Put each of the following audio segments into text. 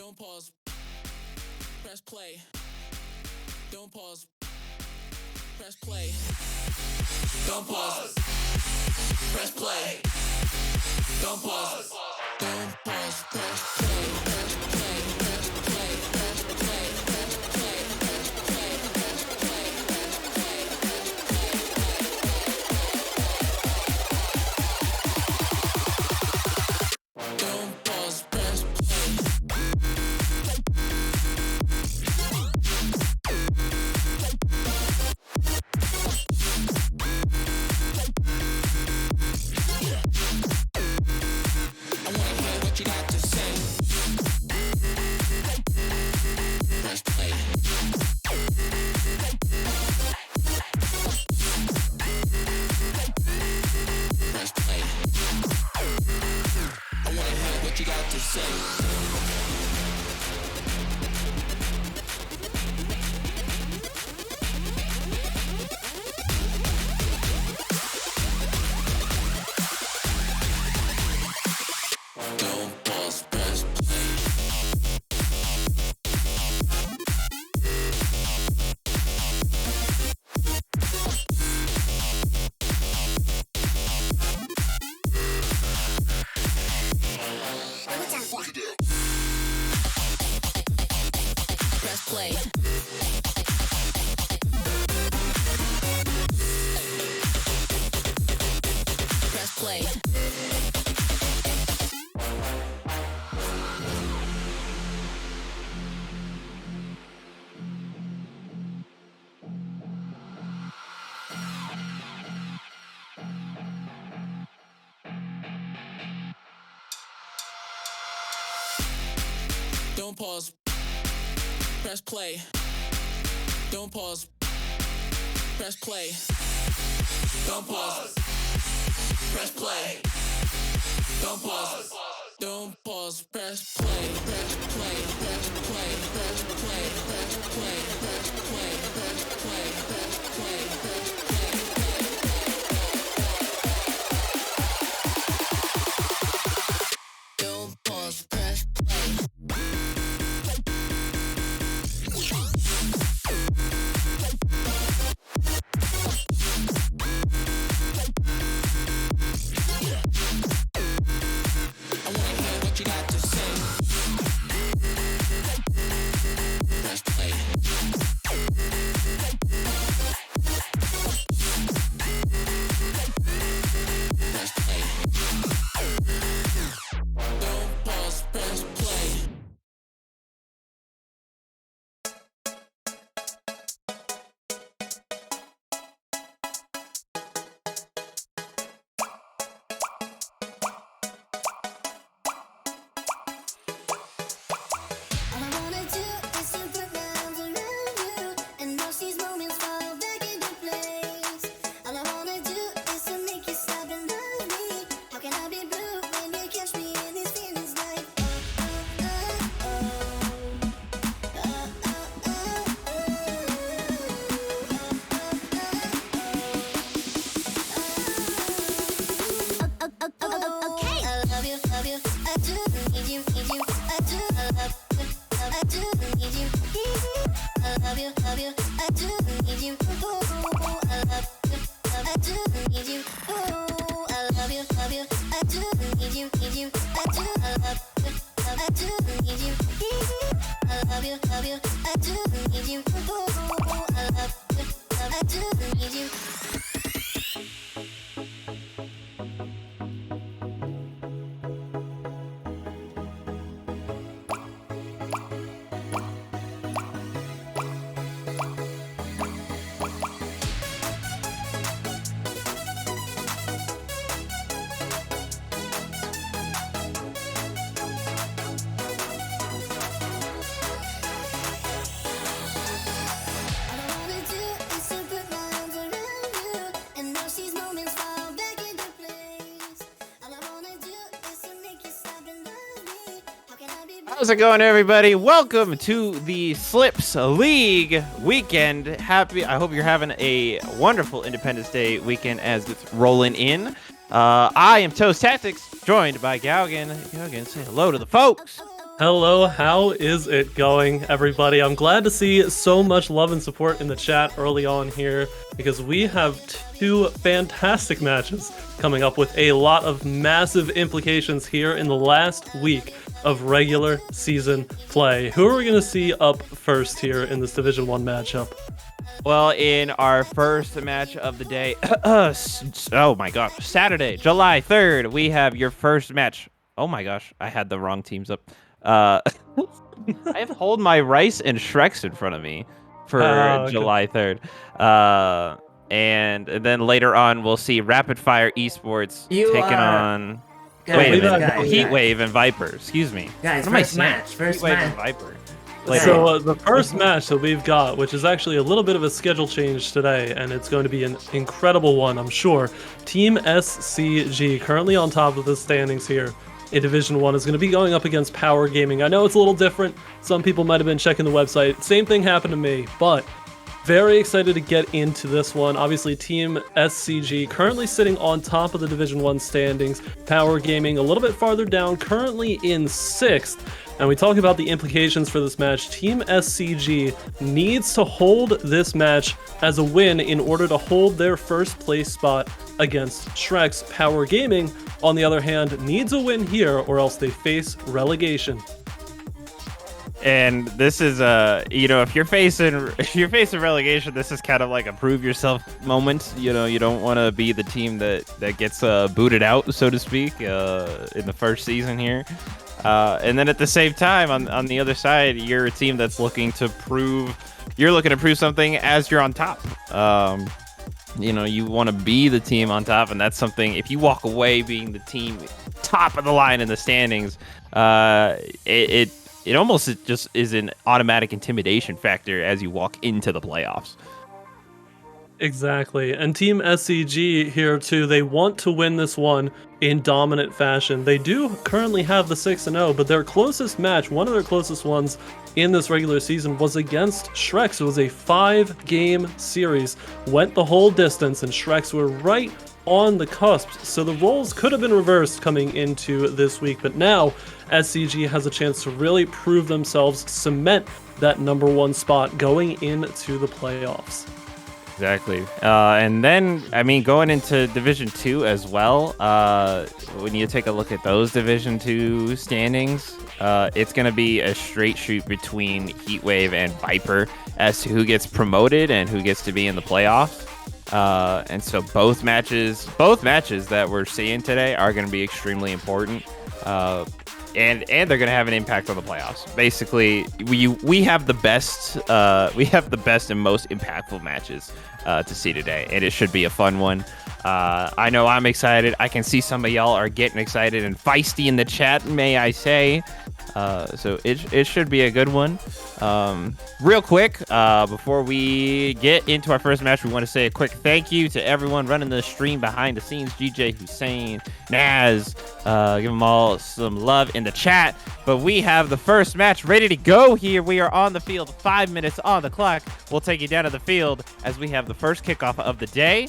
Don't pause. Press play. Don't pause. Press play. Don't pause. Press play. Don't pause. Don't pause. Press play. Press play. Press play. Press play. Press play. Press play. Press play. Press play. Don't pause. Press play. I wanna hear what you got to say. Press play. Press play. I wanna hear what you got to say. Don't pause, press play. Press play. Press play. Don't pause. Press play. Don't pause. Press play. Don't pause. Press play. Don't pause. Don't pause. Press play. Press play. Press play. Press play. Press play. Press play. Press play. Press play. Press play. Don't pause. Press play. I wanna hear what you got to say. Press play. Press play. Don't pause, press play. All I wanna do is to put my arms around you and watch these moments fall back into place. All I wanna do is to make you stop and love me. How can I be blue when you catch me in these feelings like okay. I love you, I do need you, I do, I do need you, I love you, I do need you, I do need you, I love you, I do need you, I do, I do need you, I love you, I do need you, I do need you. All I wanna do is to put my arms around you and watch these moments fall back into place. All I wanna do is to make you stop and love me. How can I be How's it going, everybody? Welcome to the Slips League weekend. I hope you're having a wonderful Independence Day weekend as it's rolling in. I am Toast Tactics, joined by Galgan. Galgan, say hello to the folks. Hello, how is it going, everybody? I'm glad to see so much love and support in the chat early on here because we have two fantastic matches coming up with a lot of massive implications here in the last week of regular season play. Who are we going to see up first here in this Division 1 matchup? Well, in our first match of the day, oh my gosh, Saturday, July 3rd, we have your first match. Oh my gosh, I had the wrong teams up. I have Hold My Rice and Shreks in front of me for Okay. July 3rd. And then later on, we'll see Rapid Fire Esports taking on... Wait a minute. Heat Wave and Viper. Excuse me. Guys, what am I first saying? match. First Heat Wave and match. Viper. So the first match that we've got, which is actually a little bit of a schedule change today, and it's going to be an incredible one, I'm sure. Team SCG, currently on top of the standings here in Division 1, is going to be going up against Power Gaming. I know it's a little different. Some people might have been checking the website. Same thing happened to me, but very excited to get into this one. Obviously, Team SCG currently sitting on top of the Division 1 standings. Power Gaming a little bit farther down, currently in 6th. And we talk about the implications for this match. Team SCG needs to hold this match as a win in order to hold their first place spot against Shrek's. Power Gaming, on the other hand, needs a win here or else they face relegation. And this is if you're facing relegation, this is kind of like a prove yourself moment. You don't want to be the team that gets booted out, so to speak, in the first season here. And then at the same time, on the other side, you're a team that's looking to prove something as you're on top. You want to be the team on top, and that's something. If you walk away being the team top of the line in the standings, it almost just is an automatic intimidation factor as you walk into the playoffs. Exactly. And Team SCG here too, they want to win this one in dominant fashion. They do currently have the 6-0, but their closest match, one of their closest ones in this regular season, was against Shreks. It was a 5-game series, went the whole distance, and Shreks were right on the cusp. So the roles could have been reversed coming into this week, but now SCG has a chance to really prove themselves, cement that number 1 spot going into the playoffs. Exactly. And then, going into Division 2 as well, when you take a look at those Division 2 standings, it's going to be a straight shoot between Heatwave and Viper as to who gets promoted and who gets to be in the playoffs. And so both matches that we're seeing today are going to be extremely important. And they're going to have an impact on the playoffs. Basically, we have the best and most impactful matches to see today, and it should be a fun one. I know I'm excited. I can see some of y'all are getting excited and feisty in the chat, may I say. So it should be a good one. Real quick, before we get into our first match, we want to say a quick thank you to everyone running the stream behind the scenes. GJ, Hussein, Naz, give them all some love in the chat. But we have the first match ready to go here. We are on the field, 5 minutes on the clock. We'll take you down to the field as we have the first kickoff of the day,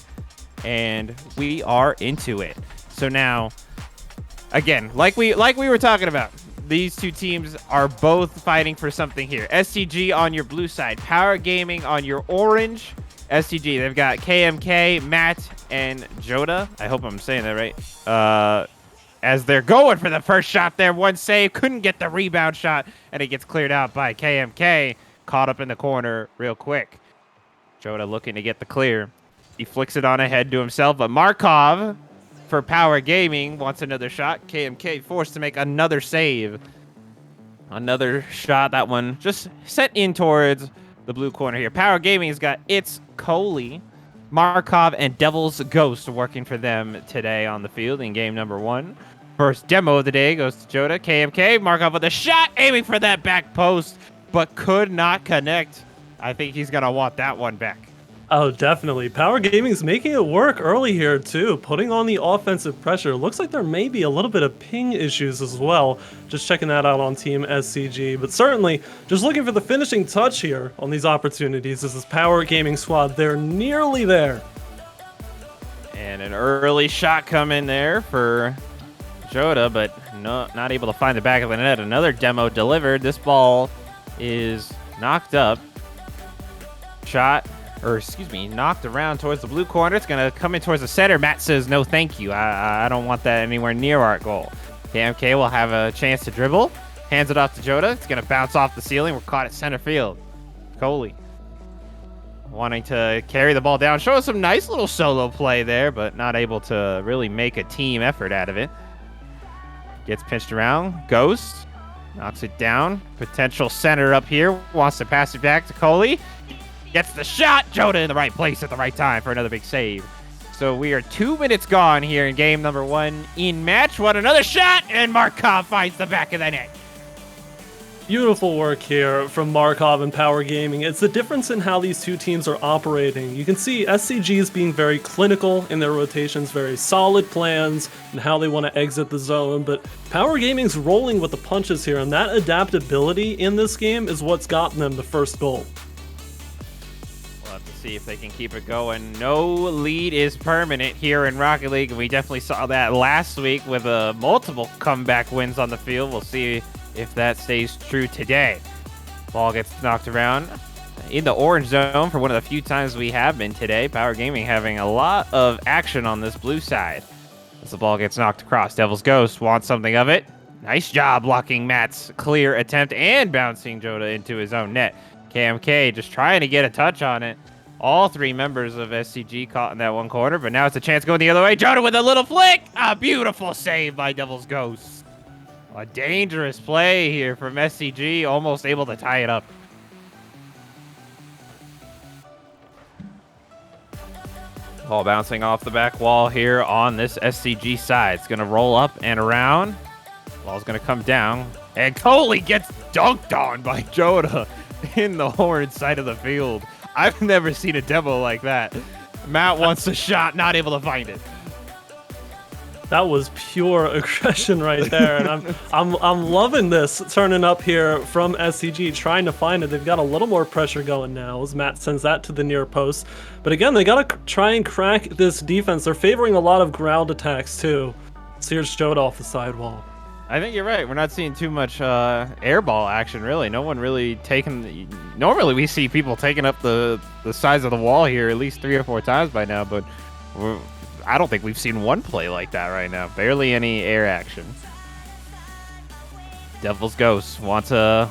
and we are into it. So now, again, like we were talking about, these two teams are both fighting for something here. SCG on your blue side, Power Gaming on your orange. SCG, they've got KMK, Matt, and Joda. I hope I'm saying that right. As they're going for the first shot there, one save, couldn't get the rebound shot, and it gets cleared out by KMK. Caught up in the corner real quick. Joda looking to get the clear. He flicks it on ahead to himself, but Markov for Power Gaming wants another shot. KMK forced to make another save. Another shot, that one just set in towards the blue corner here. Power Gaming's got It's Coley, Markov, and Devil's Ghost working for them today on the field in game number 1. First demo of the day goes to Joda. KMK, Markov with a shot, aiming for that back post, but could not connect. I think he's going to want that one back. Oh, definitely. Power Gaming's making it work early here, too, putting on the offensive pressure. Looks like there may be a little bit of ping issues as well. Just checking that out on Team SCG. But certainly, just looking for the finishing touch here on these opportunities. This is Power Gaming squad. They're nearly there. And an early shot coming there for Joda, but not able to find the back of the net. Another demo delivered. This ball is knocked up. Knocked around towards the blue corner. It's going to come in towards the center. Matt says, no, thank you. I don't want that anywhere near our goal. KMK will have a chance to dribble. Hands it off to Joda. It's going to bounce off the ceiling. We're caught at center field. Coley wanting to carry the ball down. Show us some nice little solo play there, but not able to really make a team effort out of it. Gets pitched around. Ghost knocks it down. Potential center up here. Wants to pass it back to Coley. Gets the shot. Joda in the right place at the right time for another big save. So we are 2 minutes gone here in game number 1 in match 1. Another shot, and Markov finds the back of the net. Beautiful work here from Markov and Power Gaming. It's the difference in how these two teams are operating. You can see SCG is being very clinical in their rotations, very solid plans and how they want to exit the zone, but Power Gaming's rolling with the punches here, and that adaptability in this game is what's gotten them the first goal. We'll have to see if they can keep it going. No lead is permanent here in Rocket League, and we definitely saw that last week with multiple comeback wins on the field. We'll see if that stays true today. Ball gets knocked around in the orange zone for one of the few times we have been today. Power Gaming having a lot of action on this blue side. As the ball gets knocked across, Devil's Ghost wants something of it. Nice job blocking Matt's clear attempt and bouncing Joda into his own net. KMK just trying to get a touch on it. All 3 members of SCG caught in that one corner, but now it's a chance going the other way. Joda with a little flick. A beautiful save by Devil's Ghost. A dangerous play here from SCG, almost able to tie it up. Ball bouncing off the back wall here on this SCG side. It's going to roll up and around. Ball's going to come down. And Coley gets dunked on by Joda in the orange side of the field. I've never seen a demo like that. Matt wants a shot, not able to find it. That was pure aggression right there, and I'm loving this turning up here from SCG, trying to find it. They've got a little more pressure going now as Matt sends that to the near post. But again, they gotta try and crack this defense. They're favoring a lot of ground attacks too. So here's Joda off the sidewall. I think you're right. We're not seeing too much airball action, really. No one really taking... Normally we see people taking up the size of the wall here at least 3 or 4 times by now, but I don't think we've seen one play like that right now. Barely any air action. Devil's Ghost wants to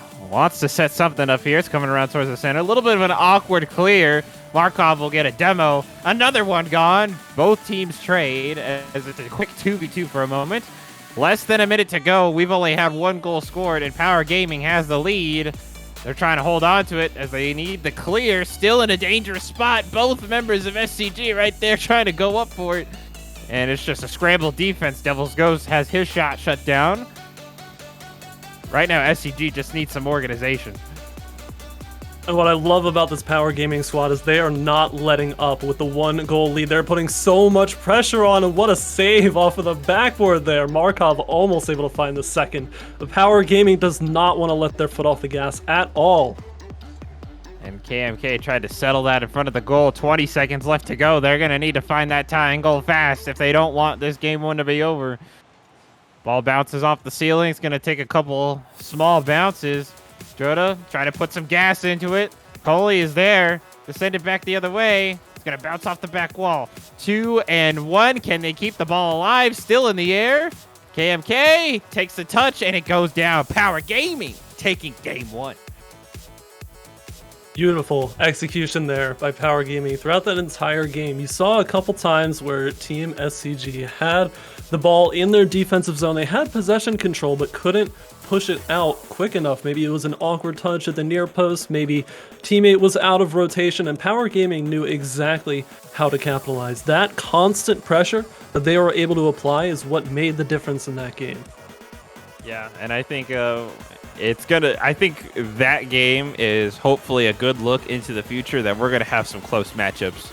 set something up here. It's coming around towards the center. A little bit of an awkward clear. Markov will get a demo. Another one gone. Both teams trade as it's a quick 2v2 for a moment. Less than a minute to go. We've only had 1 goal scored, and Power Gaming has the lead. They're trying to hold on to it as they need the clear. Still in a dangerous spot. Both members of SCG right there trying to go up for it. And it's just a scrambled defense. Devil's Ghost has his shot shut down. Right now, SCG just needs some organization. And what I love about this Power Gaming squad is they are not letting up with the 1 goal lead. They're putting so much pressure on, and what a save off of the backboard there. Markov almost able to find the second. The Power Gaming does not want to let their foot off the gas at all. And KMK tried to settle that in front of the goal. 20 seconds left to go. They're going to need to find that tying goal fast if they don't want this game 1 to be over. Ball bounces off the ceiling. It's going to take a couple small bounces. Joda trying to put some gas into it. Coley is there to send it back the other way. It's going to bounce off the back wall. 2 and 1. Can they keep the ball alive? Still in the air. KMK takes the touch and it goes down. Power Gaming taking game 1. Beautiful execution there by Power Gaming throughout that entire game. You saw a couple times where Team SCG had the ball in their defensive zone. They had possession control but couldn't push it out quick enough. Maybe it was an awkward touch at the near post. Maybe teammate was out of rotation, and Power Gaming knew exactly how to capitalize. That constant pressure that they were able to apply is what made the difference in that game. Yeah, and I think I think that game is hopefully a good look into the future, that we're gonna have some close matchups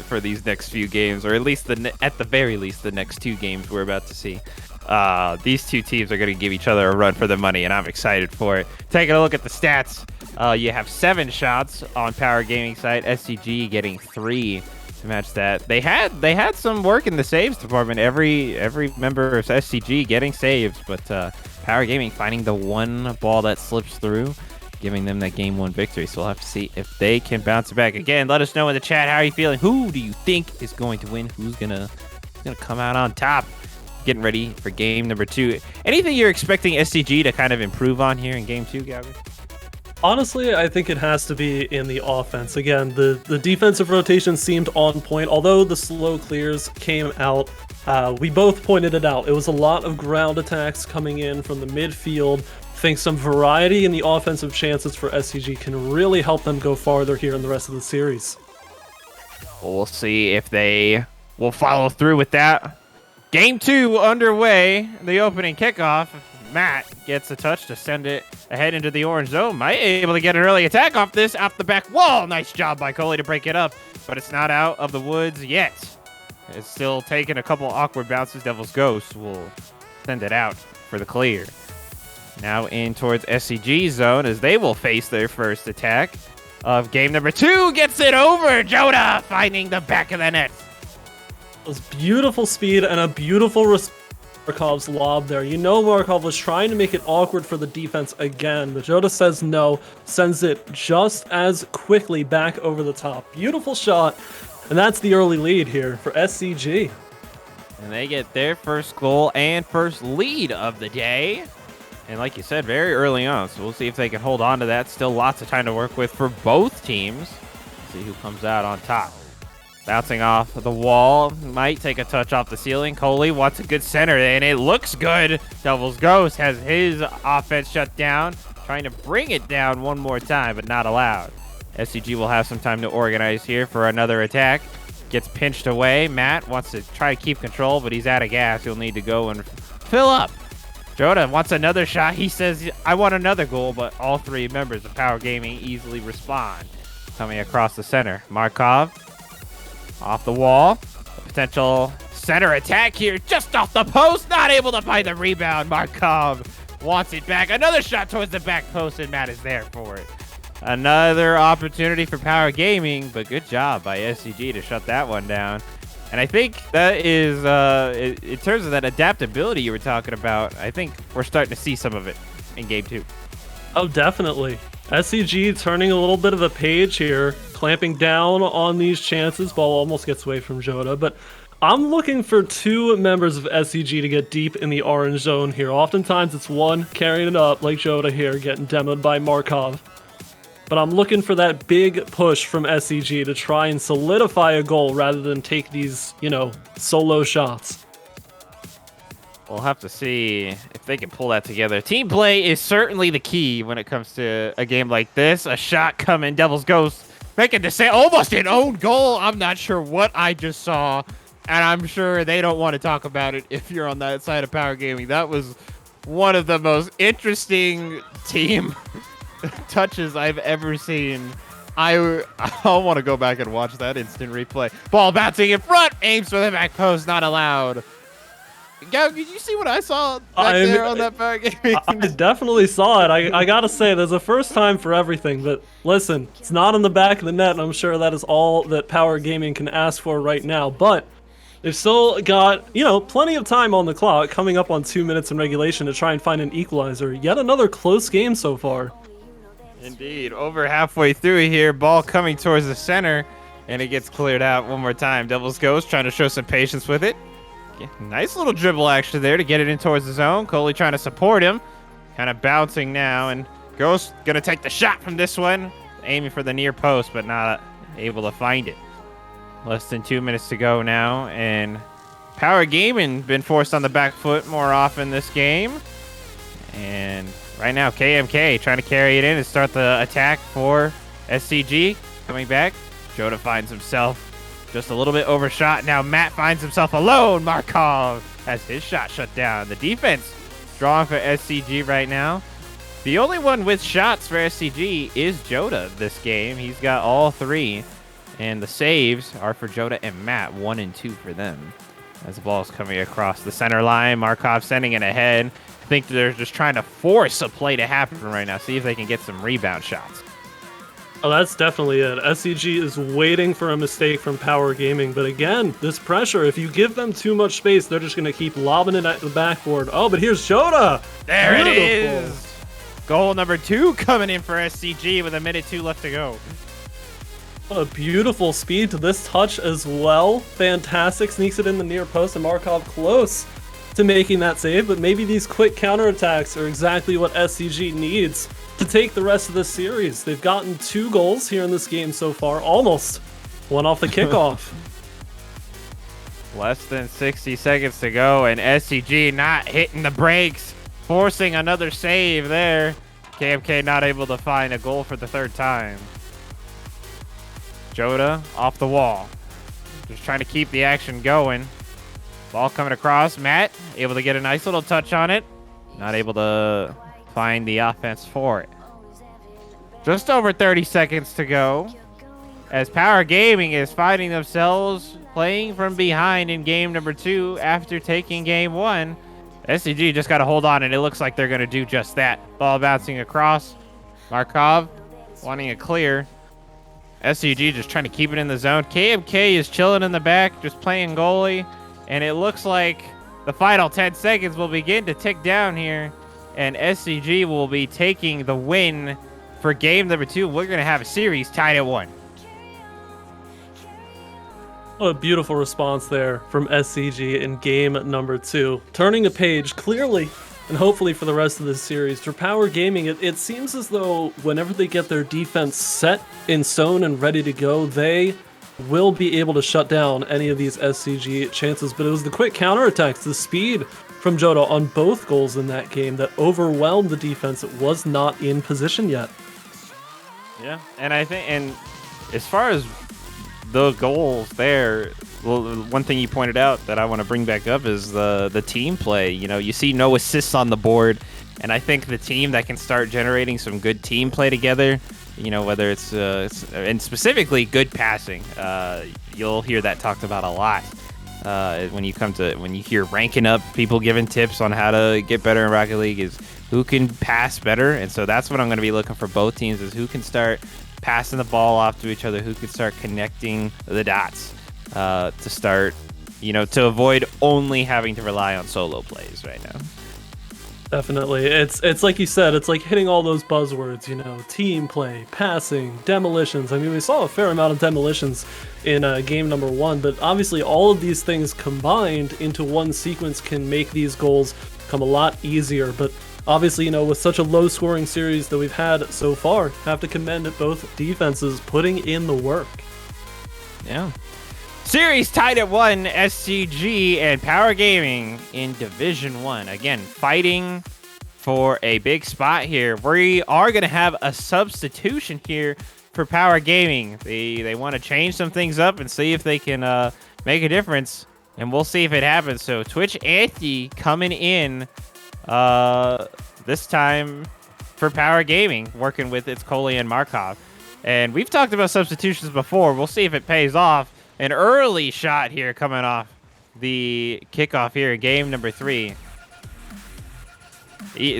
for these next few games, or at least at the very least the next 2 games we're about to see. These 2 teams are going to give each other a run for the money, and I'm excited for it. Taking a look at the stats, you have 7 shots on Power Gaming side, SCG getting 3. to match that. They had some work in the saves department. Every member of SCG getting saves, but Power Gaming finding the one ball that slips through, giving them that game 1 victory. So we'll have to see if they can bounce it back. Again, let us know in the chat, how are you feeling? Who do you think is going to win? Who's gonna come out on top? Getting ready for game number 2. Anything you're expecting SCG to kind of improve on here in game 2, Gabby? Honestly, I think it has to be in the offense. Again, the defensive rotation seemed on point, although the slow clears came out. We both pointed it out. It was a lot of ground attacks coming in from the midfield. I think some variety in the offensive chances for SCG can really help them go farther here in the rest of the series. Well, we'll see if they will follow through with that. Game 2 underway. The opening kickoff. Matt gets a touch to send it ahead into the orange zone. Might be able to get an early attack off this, off the back wall. Nice job by Coley to break it up, but it's not out of the woods yet. It's still taking a couple awkward bounces. Devil's Ghost will send it out for the clear. Now in towards SCG zone as they will face their first attack of game number 2. Gets it over. Joda finding the back of the net. It was beautiful speed and a beautiful Markov's lob there. You know Markov was trying to make it awkward for the defense again, but Joda says no, sends it just as quickly back over the top. Beautiful shot, and that's the early lead here for SCG. And they get their first goal and first lead of the day. And like you said, very early on, so we'll see if they can hold on to that. Still lots of time to work with for both teams. See who comes out on top. Bouncing off the wall, might take a touch off the ceiling. Coley wants a good center, and it looks good. Devil's Ghost has his offense shut down, trying to bring it down one more time, but not allowed. SCG will have some time to organize here for another attack. Gets pinched away. Matt wants to try to keep control, but he's out of gas. He'll need to go and fill up. Joda wants another shot. He says, I want another goal, but all 3 members of Power Gaming easily respond. Coming across the center. Markov off the wall. A potential center attack here, just off the post. Not able to find the rebound. Markov wants it back. Another shot towards the back post, and Matt is there for it. Another opportunity for Power Gaming, but good job by SCG to shut that one down. And I think that is, in terms of that adaptability you were talking about, I think we're starting to see some of it in game 2. Oh, definitely. SCG turning a little bit of a page here, clamping down on these chances. Ball almost gets away from Joda, but I'm looking for 2 members of SCG to get deep in the orange zone here. Oftentimes it's one carrying it up, like Joda here, getting demoed by Markov. But I'm looking for that big push from SCG to try and solidify a goal rather than take these, solo shots. We'll have to see if they can pull that together. Team play is certainly the key when it comes to a game like this. A shot coming, Devil's Ghost making the save, almost an own goal. I'm not sure what I just saw, and I'm sure they don't want to talk about it if you're on that side of Power Gaming. That was one of the most interesting team touches I've ever seen. I want to go back and watch that instant replay. Ball bouncing in front, aims for the back post, not allowed. Gab, did you see what I saw back there on that Power Gaming? I definitely saw it. I gotta say, there's a first time for everything, but listen, it's not on the back of the net, and I'm sure that is all that Power Gaming can ask for right now, but they've still got, plenty of time on the clock, coming up on 2 minutes in regulation to try and find an equalizer. Yet another close game so far. Indeed, over halfway through here, ball coming towards the center, and it gets cleared out one more time. Devil's Ghost trying to show some patience with it. Nice little dribble action there to get it in towards the zone. Coley trying to support him. Kind of bouncing now, and Ghost going to take the shot from this one. Aiming for the near post, but not able to find it. Less than 2 minutes to go now, and Power Gaming been forced on the back foot more often this game. And right now, KMK trying to carry it in and start the attack for SCG. Coming back, Joda finds himself just a little bit overshot. Now Matt finds himself alone. Markov has his shot shut down. The defense drawing for SCG right now. The only one with shots for SCG is Joda this game. He's got all 3. And the saves are for Joda and Matt, 1 and 2 for them. As the ball is coming across the center line, Markov sending it ahead. I think they're just trying to force a play to happen right now. See if they can get some rebound shots. Oh, that's definitely it. SCG is waiting for a mistake from Power Gaming, but again, this pressure, if you give them too much space, they're just going to keep lobbing it at the backboard. Oh, but here's Joda! There it Beautiful. is! Goal number 2 coming in for SCG with 1:02 left to go. What a beautiful speed to this touch as well. Fantastic. Sneaks it in the near post, and Markov close to making that save, but maybe these quick counterattacks are exactly what SCG needs to take the rest of this series. They've gotten 2 goals here in this game so far, almost one off the kickoff. Less than 60 seconds to go, and SCG not hitting the brakes, forcing another save there. KMK not able to find a goal for the 3rd time. Joda off the wall, just trying to keep the action going. Ball coming across. Matt able to get a nice little touch on it. Not able to find the offense for it. Just over 30 seconds to go as Power Gaming is finding themselves playing from behind in game number 2 after taking game 1. SCG just got to hold on, and it looks like they're going to do just that. Ball bouncing across. Markov wanting a clear. SCG just trying to keep it in the zone. KMK is chilling in the back, just playing goalie. And it looks like the final 10 seconds will begin to tick down here. And SCG will be taking the win for game number 2. We're going to have a series tied at 1. What a beautiful response there from SCG in game number 2. Turning a page clearly, and hopefully for the rest of this series. For Power Gaming, it seems as though whenever they get their defense set in stone and ready to go, they will be able to shut down any of these SCG chances. But it was the quick counterattacks, the speed from Jodo on both goals in that game that overwhelmed the defense. It was not in position yet. Yeah, and I think, and as far as the goals there, well, one thing you pointed out that I want to bring back up is the team play. You know, you see no assists on the board, and I think the team that can start generating some good team play together, you know, whether it's and specifically good passing, you'll hear that talked about a lot when you hear ranking up, people giving tips on how to get better in Rocket League is who can pass better. And so that's what I'm going to be looking for both teams, is who can start passing the ball off to each other, who can start connecting the dots to start, you know, to avoid only having to rely on solo plays right now. Definitely. It's like you said, it's like hitting all those buzzwords, you know, team play, passing, demolitions. I mean, we saw a fair amount of demolitions in game number 1, but obviously all of these things combined into one sequence can make these goals come a lot easier. But obviously, you know, with such a low scoring series that we've had so far, have to commend both defenses putting in the work. Yeah. Series tied at 1, SCG and Power Gaming in Division 1. Again, fighting for a big spot here. We are going to have a substitution here for Power Gaming. They want to change some things up and see if they can make a difference, and we'll see if it happens. So Twitch Anti coming in this time for Power Gaming, working with its Coley and Markov. And we've talked about substitutions before. We'll see if it pays off. An early shot here coming off the kickoff here in game number 3.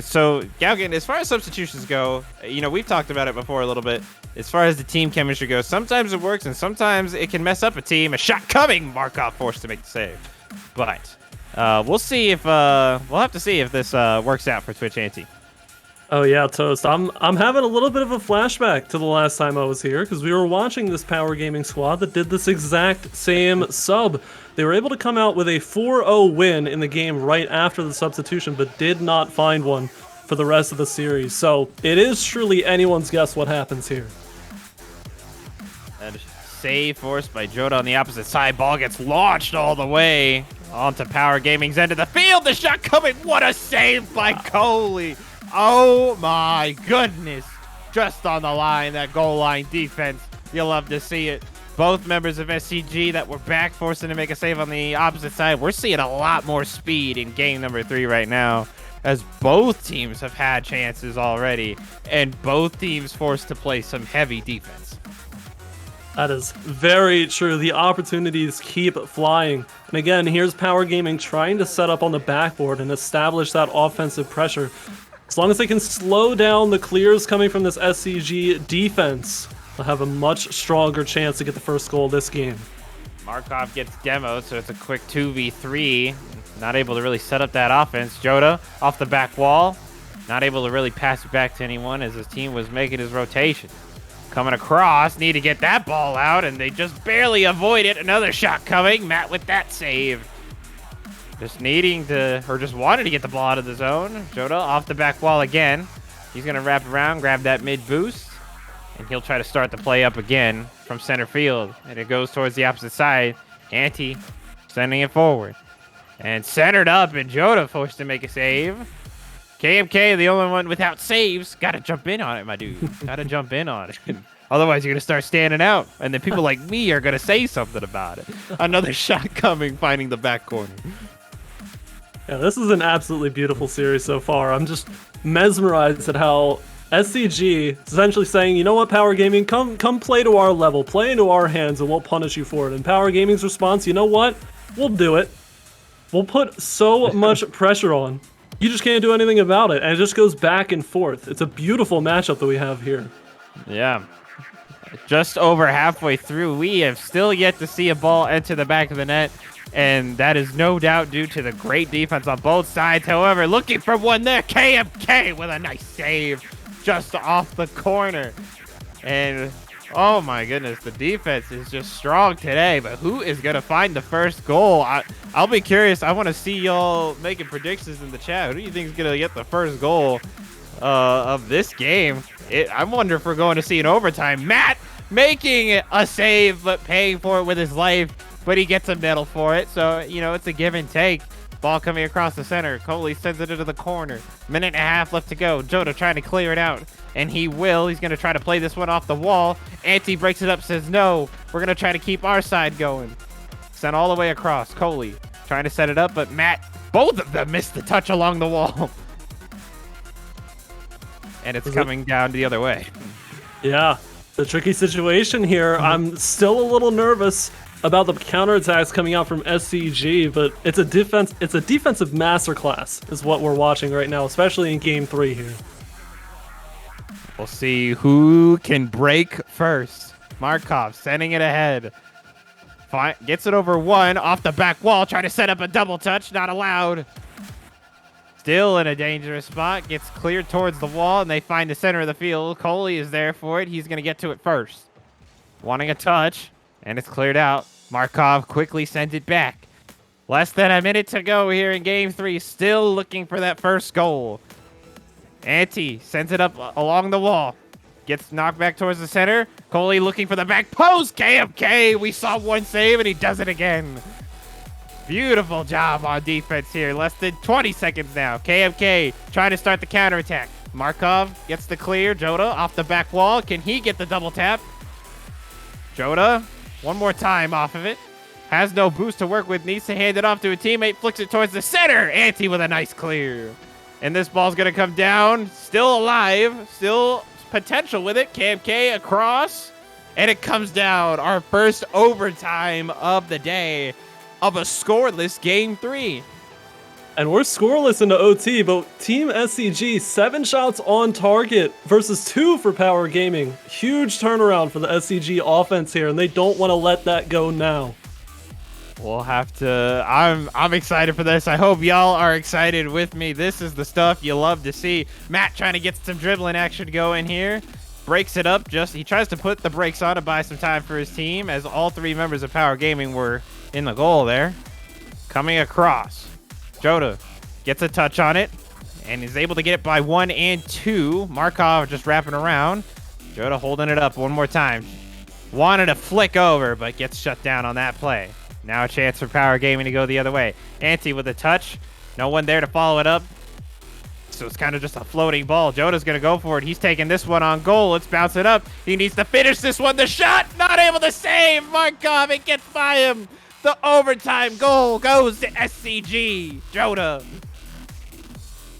So, Galgan, as far as substitutions go, you know, we've talked about it before a little bit. As far as the team chemistry goes, sometimes it works and sometimes it can mess up a team. A shot coming, Markov forced to make the save. But we'll see if we'll have to see if this works out for Twitch Anti. Oh yeah, Toast. I'm having a little bit of a flashback to the last time I was here, because we were watching this Power Gaming squad that did this exact same sub. They were able to come out with a 4-0 win in the game right after the substitution, but did not find one for the rest of the series. So it is truly anyone's guess what happens here. And save forced by Joda on the opposite side. Ball gets launched all the way onto Power Gaming's end of the field. The shot coming. What a save by Coley. Oh my goodness. Just on the line, that goal line defense. You'll love to see it. Both members of SCG that were back forcing to make a save on the opposite side. We're seeing a lot more speed in game number 3 right now, as both teams have had chances already and both teams forced to play some heavy defense. That is very true. The opportunities keep flying. And again, here's Power Gaming trying to set up on the backboard and establish that offensive pressure. As long as they can slow down the clears coming from this SCG defense, will have a much stronger chance to get the first goal this game. Markov gets demoed, so it's a quick 2v3. Not able to really set up that offense. Joda off the back wall. Not able to really pass it back to anyone as his team was making his rotation. Coming across, need to get that ball out, and they just barely avoid it. Another shot coming. Matt with that save. Just needing to, or just wanted to get the ball out of the zone. Joda off the back wall again. He's going to wrap around, grab that mid boost, and he'll try to start the play up again from center field. And it goes towards the opposite side. Ante sending it forward. And centered up, and Joda forced to make a save. KMK, the only one without saves. Got to jump in on it, my dude. Got to jump in on it. Otherwise, you're going to start standing out. And then people like me are going to say something about it. Another shot coming, finding the back corner. Yeah, this is an absolutely beautiful series so far. I'm just mesmerized at how SCG is essentially saying, you know what, Power Gaming, come play to our level, play into our hands, and we'll punish you for it. And Power Gaming's response, you know what, we'll do it. We'll put so much pressure on. You just can't do anything about it. And it just goes back and forth. It's a beautiful matchup that we have here. Yeah. Just over halfway through, we have still yet to see a ball enter the back of the net. And that is no doubt due to the great defense on both sides. However, looking for one there, KMK with a nice save just off the corner. And oh my goodness, the defense is just strong today. But who is going to find the first goal? I'll be curious. I want to see y'all making predictions in the chat. Who do you think is going to get the first goal of this game? I wonder if we're going to see an overtime. Matt making a save, but paying for it with his life. But he gets a medal for it. So, you know, it's a give and take. Ball coming across the center. Coley sends it into the corner. Minute and a half left to go. Joda trying to clear it out. And he will. He's going to try to play this one off the wall. Ante breaks it up, says no. We're going to try to keep our side going. Sent all the way across. Coley trying to set it up, but Matt, both of them missed the touch along the wall. And it's coming down the other way. Yeah, the tricky situation here. I'm still a little nervous about the counterattacks coming out from SCG, but it's a defensive masterclass is what we're watching right now, especially in game 3 here. We'll see who can break first. Markov sending it ahead. Gets it over one off the back wall, trying to set up a double touch, not allowed. Still in a dangerous spot, gets cleared towards the wall, and they find the center of the field. Coley is there for it. He's going to get to it first. Wanting a touch. And it's cleared out. Markov quickly sends it back. Less than a minute to go here in game 3. Still looking for that first goal. Ante sends it up along the wall. Gets knocked back towards the center. Coley looking for the back post. KMK. We saw one save and he does it again. Beautiful job on defense here. Less than 20 seconds now. KMK trying to start the counterattack. Markov gets the clear. Joda off the back wall. Can he get the double tap? Joda. One more time off of it. Has no boost to work with. Needs to hand it off to a teammate. Flicks it towards the center. Ante with a nice clear. And this ball's going to come down. Still alive. Still potential with it. KMK across. And it comes down. Our first overtime of the day of a scoreless game 3. And we're scoreless into OT, but Team SCG, 7 shots on target versus 2 for Power Gaming. Huge turnaround for the SCG offense here, and they don't want to let that go now. We'll have to... I'm excited for this. I hope y'all are excited with me. This is the stuff you love to see. Matt trying to get some dribbling action going here. Breaks it up. He tries to put the brakes on to buy some time for his team, as all 3 members of Power Gaming were in the goal there. Coming across. Joda gets a touch on it and is able to get it by 1 and 2. Markov just wrapping around. Joda holding it up one more time. Wanted to flick over, but gets shut down on that play. Now a chance for Power Gaming to go the other way. Ante with a touch. No one there to follow it up. So it's kind of just a floating ball. Joda's going to go for it. He's taking this one on goal. Let's bounce it up. He needs to finish this one. The shot, not able to save. Markov, it gets by him. The overtime goal goes to SCG. Joda.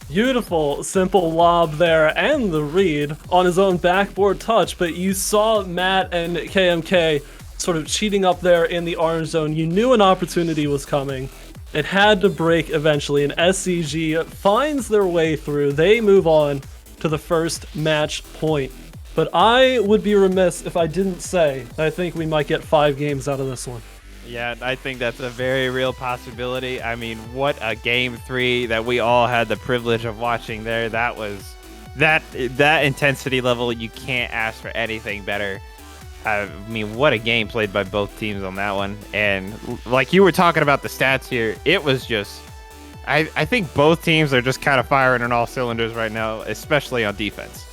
Beautiful, simple lob there, and the read on his own backboard touch, but you saw Matt and KMK sort of cheating up there in the orange zone. You knew an opportunity was coming. It had to break eventually, and SCG finds their way through. They move on to the first match point. But I would be remiss if I didn't say that I think we might get 5 games out of this one. Yeah, I think that's a very real possibility. I mean, what a game 3 that we all had the privilege of watching there. That was that intensity level. You can't ask for anything better. I mean, what a game played by both teams on that one. And like you were talking about the stats here, it was just, I think both teams are just kind of firing on all cylinders right now, especially on defense.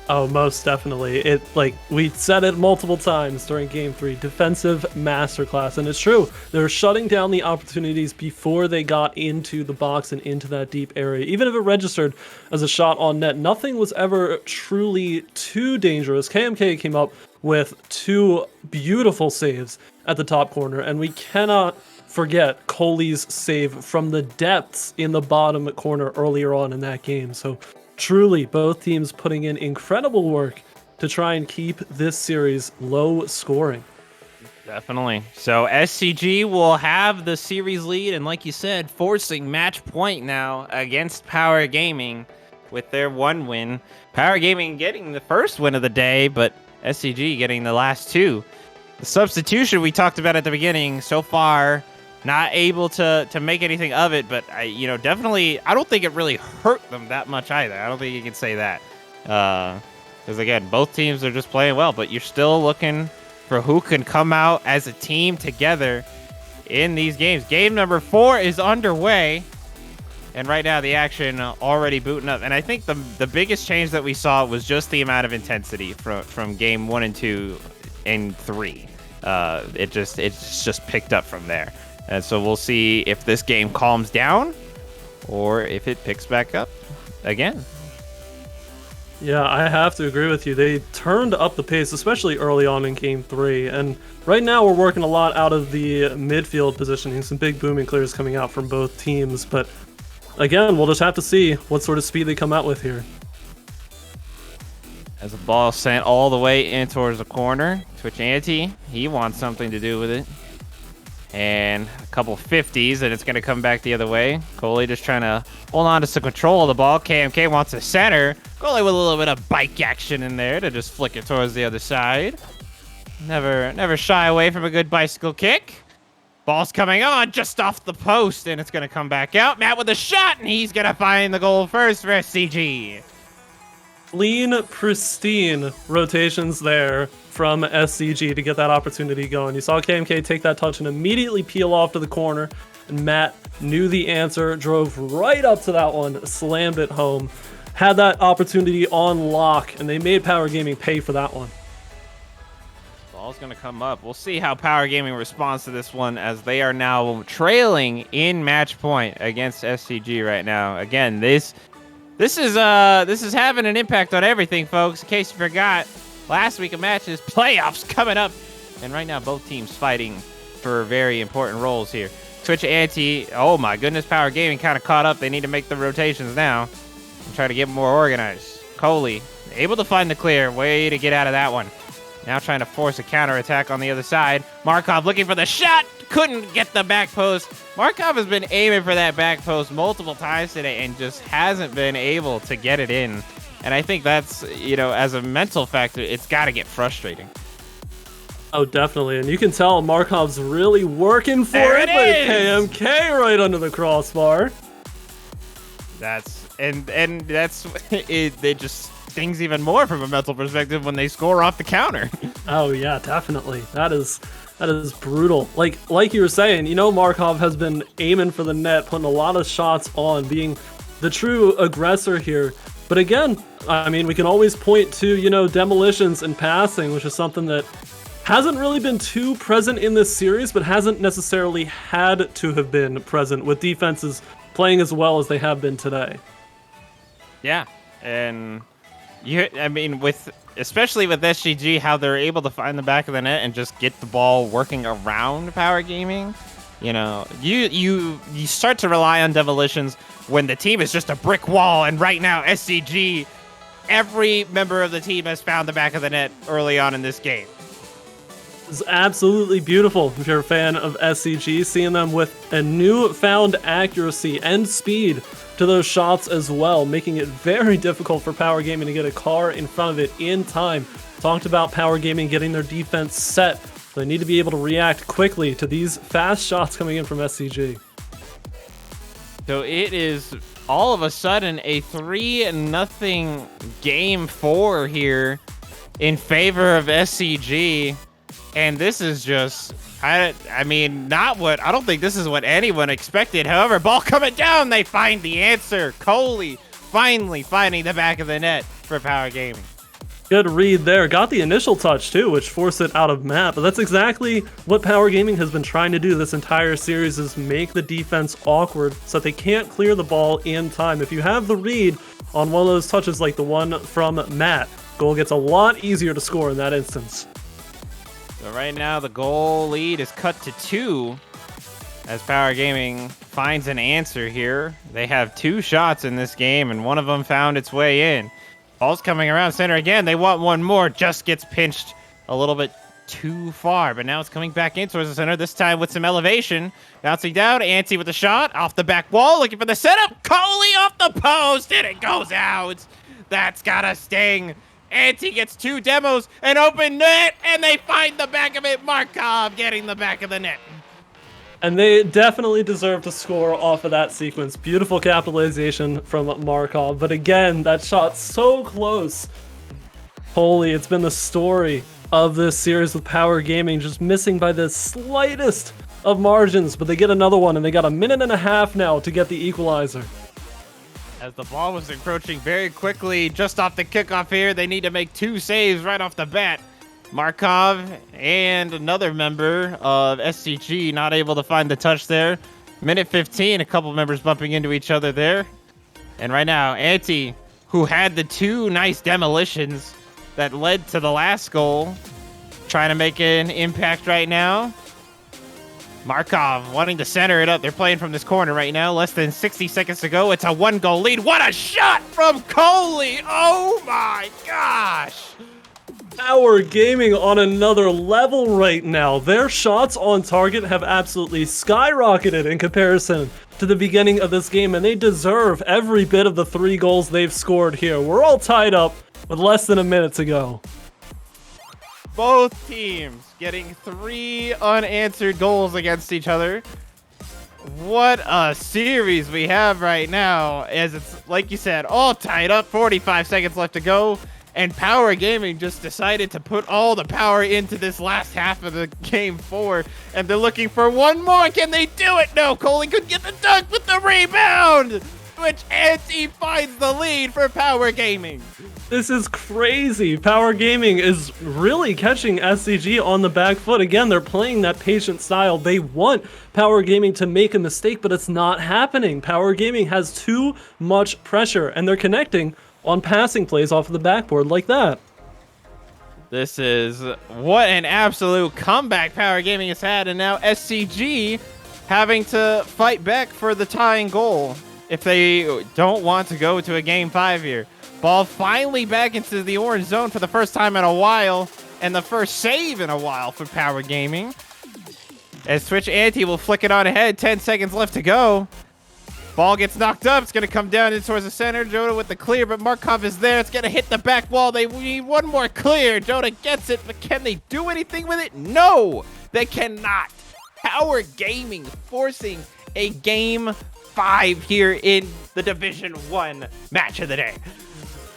Oh, most definitely. It, like we said it multiple times during Game 3, defensive masterclass, and it's true. They're shutting down the opportunities before they got into the box and into that deep area. Even if it registered as a shot on net, nothing was ever truly too dangerous. KMK came up with 2 beautiful saves at the top corner, and we cannot forget Coley's save from the depths in the bottom corner earlier on in that game. So truly, both teams putting in incredible work to try and keep this series low scoring. Definitely. So SCG will have the series lead, and like you said, forcing match point now against Power Gaming with their 1 win. Power Gaming getting the first win of the day, but SCG getting the last 2. The substitution we talked about at the beginning, so far not able to make anything of it, but definitely I don't think it really hurt them that much either. I don't think you can say that, because again, both teams are just playing well, but you're still looking for who can come out as a team together in these games. Game number 4 is underway, and right now the action already booting up. And I think the biggest change that we saw was just the amount of intensity from game 1 and 2 and 3. It's just picked up from there. And so we'll see if this game calms down or if it picks back up again. Yeah, I have to agree with you. They turned up the pace, especially early on in Game 3. And right now we're working a lot out of the midfield positioning. Some big booming clears coming out from both teams. But again, we'll just have to see what sort of speed they come out with here. As the ball sent all the way in towards the corner, Twitch Ante, he wants something to do with it. And a couple 50s, and it's going to come back the other way. Coley just trying to hold on to some control of the ball. KMK wants a center. Coley with a little bit of bike action in there to just flick it towards the other side. Never shy away from a good bicycle kick. Ball's coming on just off the post, and it's going to come back out. Matt with a shot, and he's going to find the goal first for SCG. Clean, pristine rotations there from SCG to get that opportunity going. You saw KMK take that touch and immediately peel off to the corner, and Matt knew the answer, drove right up to that one, slammed it home, had that opportunity on lock, and they made Power Gaming pay for that one. Ball's going to come up. We'll see how Power Gaming responds to this one, as they are now trailing in match point against SCG right now. Again, this is having an impact on everything, folks. In case you forgot, last week of matches, playoffs coming up, and right now both teams fighting for very important roles here. Twitch Ante, oh my goodness, Power Gaming kind of caught up. They need to make the rotations now and try to get more organized. Coley able to find the clear, way to get out of that one. Now trying to force a counterattack on the other side. Markov looking for the shot, couldn't get the back post. Markov has been aiming for that back post multiple times today and just hasn't been able to get it in. And I think that's, as a mental factor, it's got to get frustrating. Oh, definitely. And you can tell Markov's really working for it. But KMK right under the crossbar. That's it just stings even more from a mental perspective when they score off the counter. Oh yeah, definitely. That is brutal. Like you were saying, Markov has been aiming for the net, putting a lot of shots on, being the true aggressor here. But again, I mean, we can always point to, demolitions and passing, which is something that hasn't really been too present in this series, but hasn't necessarily had to have been present with defenses playing as well as they have been today. Yeah, and especially with SCG, how they're able to find the back of the net and just get the ball working around Power Gaming. You start to rely on demolitions when the team is just a brick wall, and right now SCG, every member of the team has found the back of the net early on in this game. It's absolutely beautiful if you're a fan of SCG, seeing them with a newfound accuracy and speed to those shots as well, making it very difficult for Power Gaming to get a car in front of it in time. Talked about Power Gaming getting their defense set. So they need to be able to react quickly to these fast shots coming in from SCG. So it is all of a sudden a 3-0 game 4 here in favor of SCG. And this is just, I mean, I don't think this is what anyone expected. However, ball coming down, they find the answer. Coley finally finding the back of the net for Power Gaming. Good read there. Got the initial touch too, which forced it out of map. But that's exactly what Power Gaming has been trying to do this entire series, is make the defense awkward so that they can't clear the ball in time. If you have the read on one of those touches like the one from Matt, goal gets a lot easier to score in that instance. So right now the goal lead is cut to 2 as Power Gaming finds an answer here. They have 2 shots in this game and one of them found its way in. Ball's coming around center again. They want one more. Just gets pinched a little bit too far, but now it's coming back in towards the center, this time with some elevation. Bouncing down, Ante with the shot off the back wall, looking for the setup. Coley off the post, and it goes out. That's gotta sting. Ante gets 2 demos, an open net, and they find the back of it. Markov getting the back of the net. And they definitely deserve to score off of that sequence. Beautiful capitalization from Markov. But again, that shot so close. Holy, it's been the story of this series with Power Gaming, just missing by the slightest of margins. But they get another one, and they got 1.5 minutes now to get the equalizer. As the ball was encroaching very quickly just off the kickoff here, they need to make 2 saves right off the bat. Markov and another member of SCG not able to find the touch there. Minute 15, a couple members bumping into each other there. And right now, Ante, who had the 2 nice demolitions that led to the last goal, trying to make an impact right now. Markov wanting to center it up. They're playing from this corner right now. Less than 60 seconds to go. It's a 1-goal lead. What a shot from Coley! Oh my gosh! Power Gaming on another level right now. Their shots on target have absolutely skyrocketed in comparison to the beginning of this game, and they deserve every bit of the 3 goals they've scored here. We're all tied up with less than a minute to go. Both teams getting 3 unanswered goals against each other. What a series we have right now, as it's, like you said, all tied up, 45 seconds left to go. And Power Gaming just decided to put all the power into this last half of the game 4. And they're looking for one more. Can they do it? No, Coley could get the dunk with the rebound, which Ante finds the lead for Power Gaming. This is crazy. Power Gaming is really catching SCG on the back foot. Again, they're playing that patient style. They want Power Gaming to make a mistake, but it's not happening. Power Gaming has too much pressure, and they're connecting on passing plays off of the backboard like that. This is what an absolute comeback Power Gaming has had, and now SCG having to fight back for the tying goal if they don't want to go to a game 5 here. Ball finally back into the orange zone for the first time in a while, and the first save in a while for Power Gaming. As Switch Ante will flick it on ahead, 10 seconds left to go. Ball gets knocked up. It's going to come down in towards the center. Joda with the clear, but Markov is there. It's going to hit the back wall. They need one more clear. Joda gets it, but can they do anything with it? No, they cannot. Power Gaming forcing a game 5 here in the Division 1 match of the day.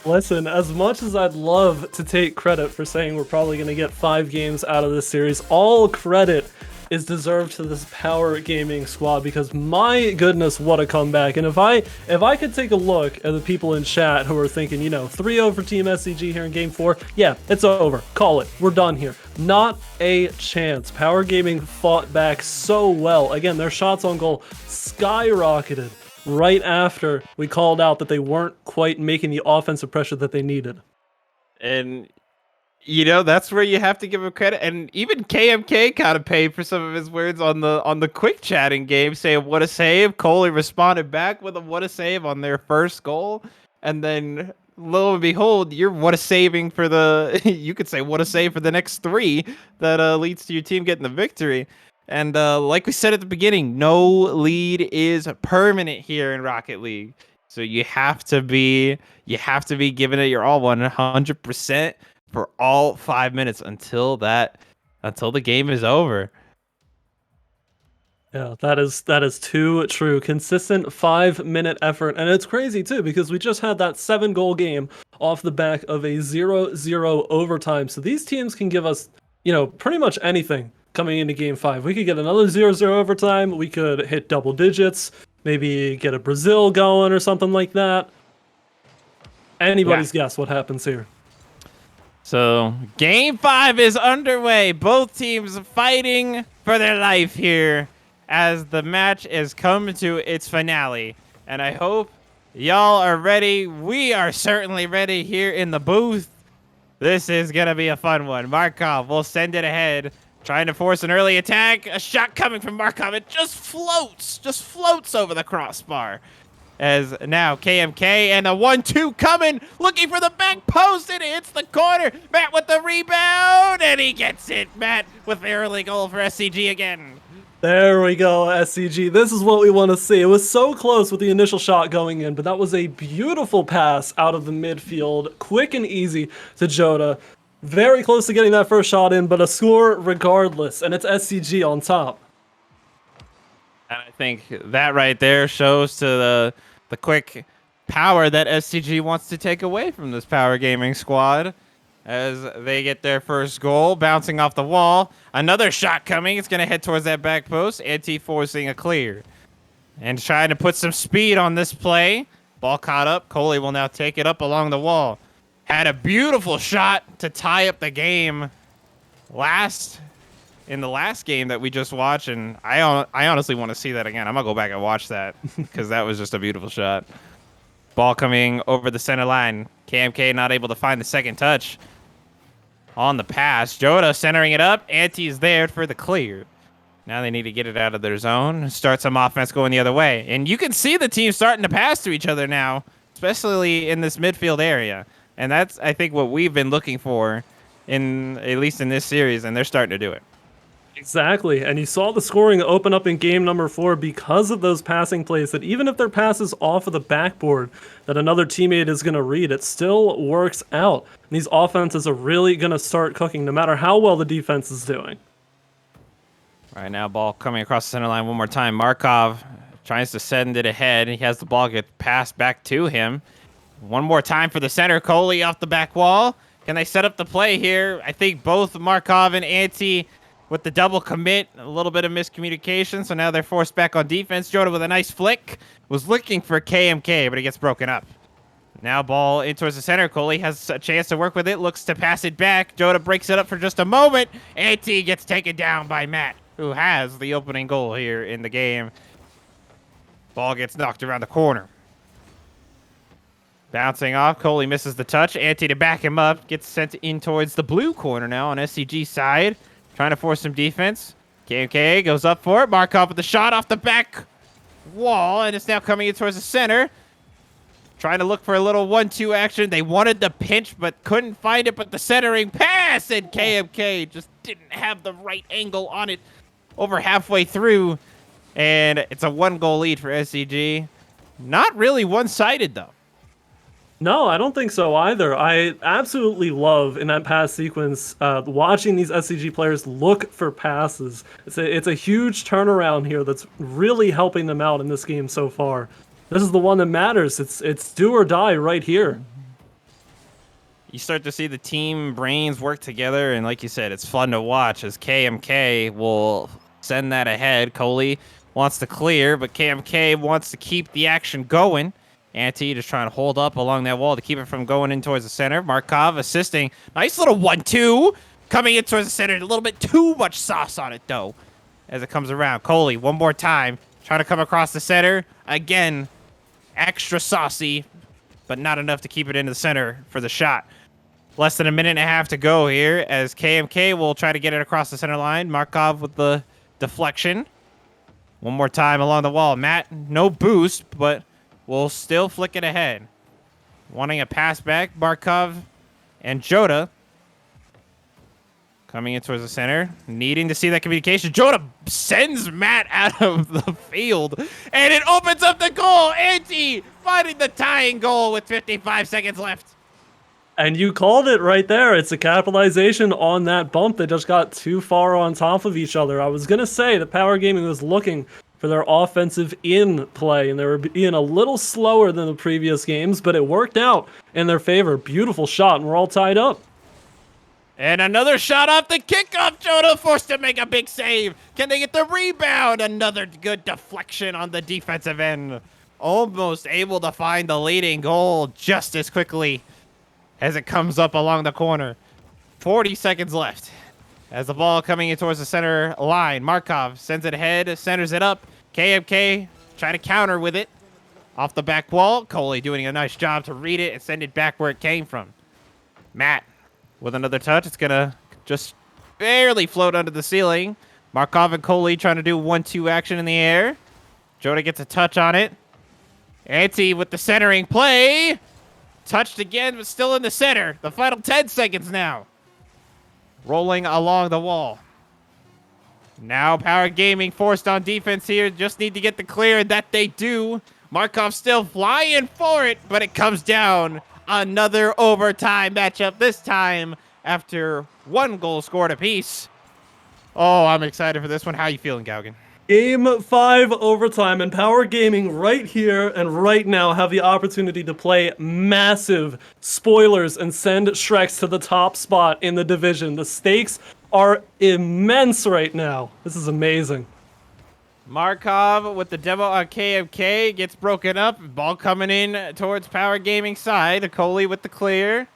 Listen, as much as I'd love to take credit for saying we're probably going to get 5 games out of this series, all credit is deserved to this Power Gaming squad, because my goodness, what a comeback. And if I could take a look at the people in chat who are thinking, 3-0 for Team SCG here in Game 4, yeah, it's over. Call it. We're done here. Not a chance. Power Gaming fought back so well. Again, their shots on goal skyrocketed right after we called out that they weren't quite making the offensive pressure that they needed. And that's where you have to give him credit. And even KMK kind of paid for some of his words on the quick chatting game, saying what a save. Coley responded back with a what a save on their first goal. And then lo and behold, you're what a saving for the. You could say what a save for the next 3 that leads to your team getting the victory. And like we said at the beginning, no lead is permanent here in Rocket League. So you have to be giving it your all 100% for all 5 minutes until the game is over. Yeah, that is too true. Consistent 5-minute effort, and it's crazy too because we just had that 7-goal game off the back of a 0-0 overtime. So these teams can give us, pretty much anything coming into game 5. We could get another 0-0 overtime. We could hit double digits, maybe get a Brazil going or something like that. Anybody's guess what happens here. So game 5 is underway. Both teams fighting for their life here as the match is coming to its finale. And I hope y'all are ready. We are certainly ready here in the booth. This is going to be a fun one. Markov will send it ahead, trying to force an early attack. A shot coming from Markov. It just floats over the crossbar. As now KMK and a 1-2 coming, looking for the back post, and it hits the corner. Matt with the rebound, and he gets it. Matt with the early goal for SCG again. There we go, SCG. This is what we want to see. It was so close with the initial shot going in, but that was a beautiful pass out of the midfield. Quick and easy to Jota. Very close to getting that first shot in, but a score regardless, and it's SCG on top. And I think that right there shows to the quick power that SCG wants to take away from this Power Gaming squad as they get their first goal, bouncing off the wall. Another shot coming. It's going to head towards that back post. Anti forcing a clear. And trying to put some speed on this play. Ball caught up. Coley will now take it up along the wall. Had a beautiful shot to tie up the game in the last game that we just watched, and I honestly want to see that again. I'm going to go back and watch that because that was just a beautiful shot. Ball coming over the center line. KMK not able to find the second touch on the pass. Jota centering it up. Anti is there for the clear. Now they need to get it out of their zone. Start some offense going the other way. And you can see the team starting to pass to each other now, especially in this midfield area. And that's, I think, what we've been looking for, at least in this series, and they're starting to do it. Exactly, and you saw the scoring open up in game number 4 because of those passing plays that even if their passes off of the backboard that another teammate is going to read, it still works out. And these offenses are really going to start cooking no matter how well the defense is doing. Right now, ball coming across the center line one more time. Markov tries to send it ahead. He has the ball get passed back to him. One more time for the center. Coley off the back wall. Can they set up the play here? I think both Markov and Anti with the double commit, a little bit of miscommunication, so now they're forced back on defense. Jota with a nice flick. Was looking for KMK, but it gets broken up. Now ball in towards the center. Coley has a chance to work with it. Looks to pass it back. Jota breaks it up for just a moment. Anti gets taken down by Matt, who has the opening goal here in the game. Ball gets knocked around the corner. Bouncing off. Coley misses the touch. Anti to back him up. Gets sent in towards the blue corner now on SCG side. Trying to force some defense. KMK goes up for it. Markov with the shot off the back wall, and it's now coming in towards the center. Trying to look for a little 1-2 action. They wanted the pinch, but couldn't find it. But the centering pass, and KMK just didn't have the right angle on it over halfway through. And it's a 1-goal lead for SCG. Not really one-sided, though. No, I don't think so either. I absolutely love in that pass sequence watching these SCG players look for passes. It's a huge turnaround here that's really helping them out in this game so far. This is the one that matters. It's do or die right here. You start to see the team brains work together, and like you said, it's fun to watch as KMK will send that ahead. Coley wants to clear, but KMK wants to keep the action going. Anti just trying to hold up along that wall to keep it from going in towards the center. Markov assisting. Nice little 1-2 coming in towards the center. A little bit too much sauce on it, though, as it comes around. Coley, one more time. Trying to come across the center. Again, extra saucy, but not enough to keep it into the center for the shot. Less than a minute and a half to go here as KMK will try to get it across the center line. Markov with the deflection. One more time along the wall. Matt, no boost, but we'll still flick it ahead. wanting a pass back. Markov and Jota coming in towards the center, needing to see that communication. Jota sends Matt out of the field, and it opens up the goal. Anti finding the tying goal with 55 seconds left. And you called it right there. It's a capitalization on that bump. They just got too far on top of each other. I was going to say that Power Gaming was looking for their offensive in play, and they were being a little slower than the previous games, but it worked out in their favor. Beautiful shot, and we're all tied up. And another shot off the kickoff. Jota forced to make a big save. Can they get the rebound? Another good deflection on the defensive end. Almost able to find the leading goal just as quickly as it comes up along the corner. 40 seconds left. As the ball coming in towards the center line. Markov sends it ahead, centers it up. KMK trying to counter with it. Off the back wall. Coley doing a nice job to read it and send it back where it came from. Matt with another touch. It's going to just barely float under the ceiling. Markov and Coley trying to do 1-2 action in the air. Jota gets a touch on it. Anti with the centering play. Touched again, but still in the center. The final 10 seconds now. Rolling along the wall. Now Power Gaming forced on defense here. Just need to get the clear, and that they do. Markov still flying for it, but it comes down. Another overtime matchup, this time after 1 goal scored apiece. Oh, I'm excited for this one. How you feeling, Gaugen? Game 5 overtime, and Power Gaming right here and right now have the opportunity to play massive spoilers and send Shreks to the top spot in the division. The stakes are immense right now. This is amazing. Markov with the demo on KMK gets broken up. Ball coming in towards Power Gaming side. Coley with the clear.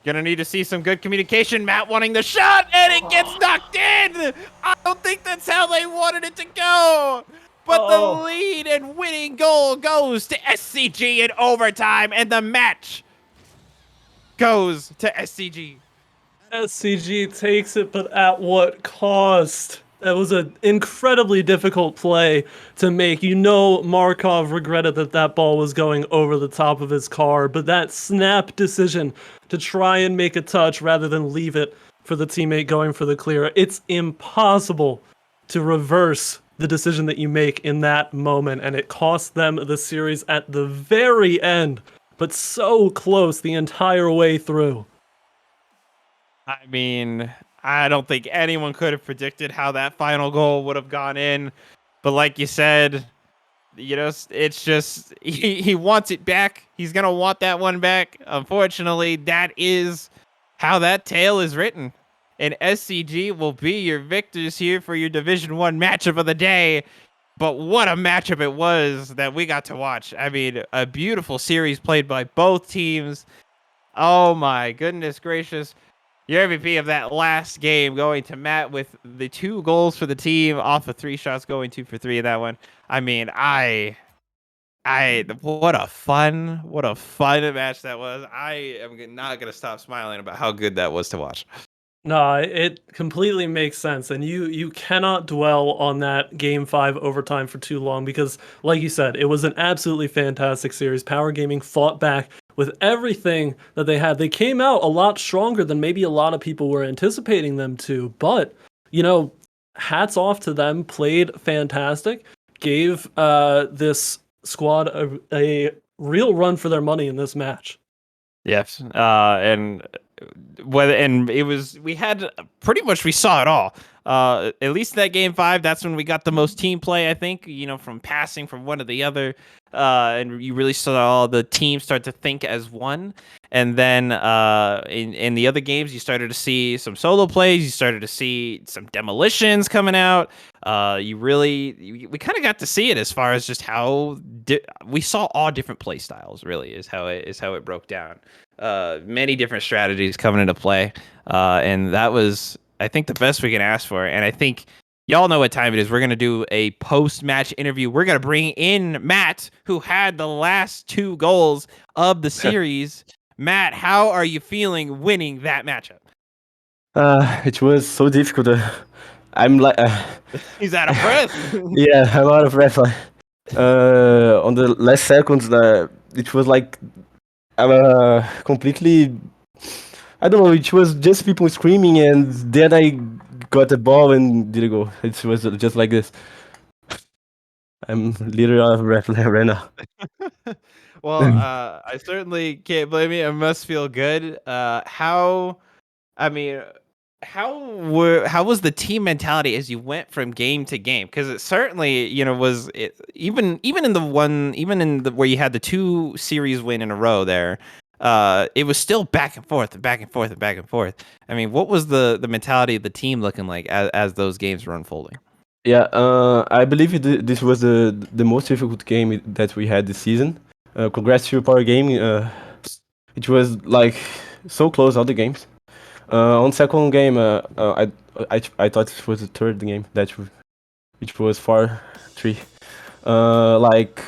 Gonna need to see some good communication. Matt wanting the shot, and it gets knocked in. I don't think that's how they wanted it to go. But the lead and winning goal goes to SCG in overtime, and the match goes to SCG. SCG takes it, but at what cost? That was an incredibly difficult play to make. You know Markov regretted that ball was going over the top of his car, but that snap decision to try and make a touch rather than leave it for the teammate going for the clear, it's impossible to reverse the decision that you make in that moment, and it cost them the series at the very end, but so close the entire way through. I mean, I don't think anyone could have predicted how that final goal would have gone in. But like you said, you know, it's just he wants it back. He's going to want that one back. Unfortunately, that is how that tale is written. And SCG will be your victors here for your Division 1 matchup of the day. But what a matchup it was that we got to watch. I mean, a beautiful series played by both teams. Oh my goodness gracious. Your MVP of that last game going to Matt with the 2 goals for the team off of 3 shots, going 2 for 3 in that one. I mean, what a fun match that was. I am not going to stop smiling about how good that was to watch. No, it completely makes sense, and you cannot dwell on that Game 5 overtime for too long because, like you said, it was an absolutely fantastic series. Power Gaming fought back with everything that they had. They came out a lot stronger than maybe a lot of people were anticipating them to, but, you know, hats off to them, played fantastic, gave this squad a real run for their money in this match. Yes, and it was, we saw it all. At least that Game 5, that's when we got the most team play, I think, you know, from passing from one to the other. And you really saw the team start to think as one. And then in the other games, you started to see some solo plays. You started to see some demolitions coming out. We kind of got to see it as far as just how we saw all different play styles. Really, is how it broke down. Many different strategies coming into play, and that was, I think, the best we can ask for. And I think y'all know what time it is. We're going to do a post-match interview. We're going to bring in Matt, who had the last 2 goals of the series. Matt, how are you feeling winning that matchup? It was so difficult. I'm like... He's out of breath. Yeah, I'm out of breath. On the last seconds, it was like... completely. I don't know. It was just people screaming, and then I got the ball and did a goal. It was just like this. I'm literally out of breath right now. Well, I certainly can't blame you. It must feel good. I mean, how was the team mentality as you went from game to game? Because it certainly, even in the one, even in the where you had the 2 series win in a row there, it was still back and forth and back and forth and back and forth. I mean, what was the mentality of the team looking like as those games were unfolding? Yeah, I believe this was the most difficult game that we had this season. Congrats to Power Game. It was like so close all the games. On second game, I thought it was the third game which was 4-3. Like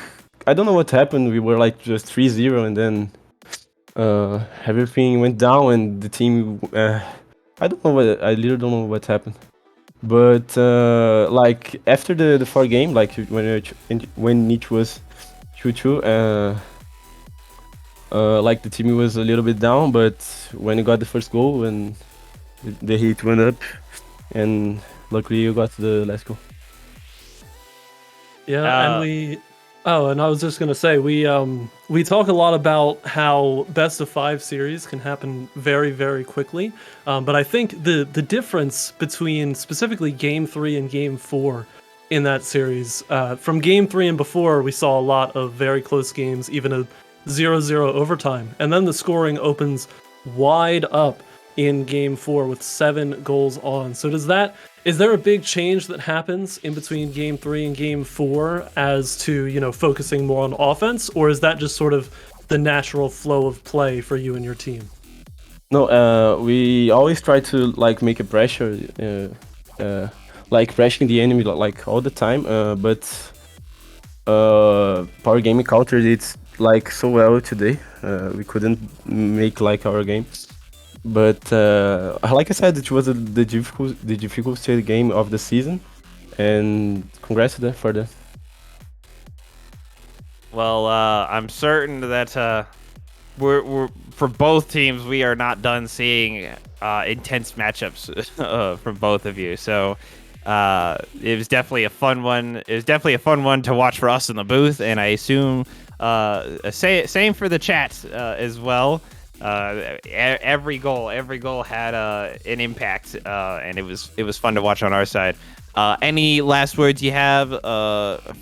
I don't know what happened. We were like just 3-0, and then everything went down, and the team. I don't know what. I literally don't know what happened. But like after the 4 game, like when it was 2-2, like the team was a little bit down, but when you got the first goal and the heat went up, and luckily you got the last goal. Yeah, Uh, and I was just gonna say we talk a lot about how best of 5 series can happen very very quickly, but I think the difference between specifically Game 3 and Game 4 in that series, from Game 3 and before, we saw a lot of very close games, even a 0-0 overtime, and then the scoring opens wide up in Game 4 with 7 goals on. So is there a big change that happens in between Game 3 and Game 4 as to, focusing more on offense, or is that just sort of the natural flow of play for you and your team? No, we always try to like make a pressure, like pressuring the enemy like all the time. But Power Gaming countered it like so well today. We couldn't make like our game. But like I said, it was the difficult game of the season, and congrats to them for that. Well, I'm certain that we're for both teams, we are not done seeing intense matchups from both of you. So it was definitely a fun one. It was definitely a fun one to watch for us in the booth, and I assume same for the chat as well. Every goal had an impact, and it was fun to watch on our side. Any last words you have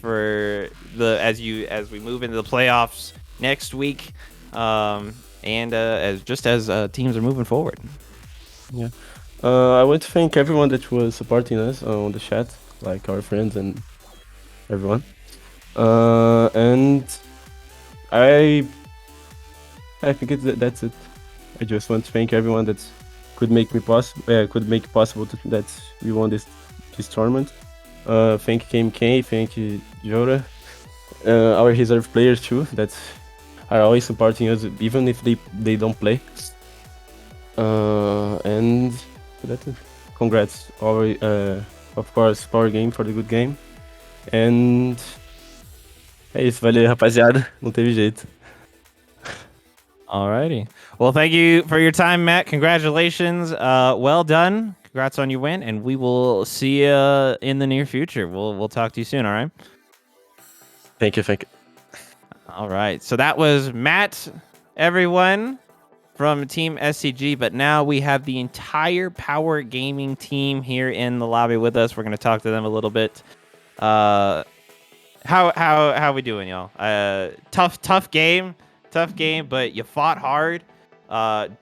for as we move into the playoffs next week, and as teams are moving forward? Yeah. I want to thank everyone that was supporting us on the chat, like our friends and everyone. And I think that's it. I just want to thank everyone that could make it possible that we won this tournament. Thank KMK, thank you Jora, our reserve players too that are always supporting us even if they don't play. And that's it. Congrats, of course, Power Game for the good game. And é isso, valeu rapaziada, não teve jeito. Alrighty. Well, thank you for your time, Matt. Congratulations. Well done. Congrats on your win, and we will see you in the near future. We'll talk to you soon. All right. Thank you. All right. So that was Matt, everyone, from Team SCG. But now we have the entire Power Gaming team here in the lobby with us. We're going to talk to them a little bit. How we doing, y'all? Tough game, but you fought hard.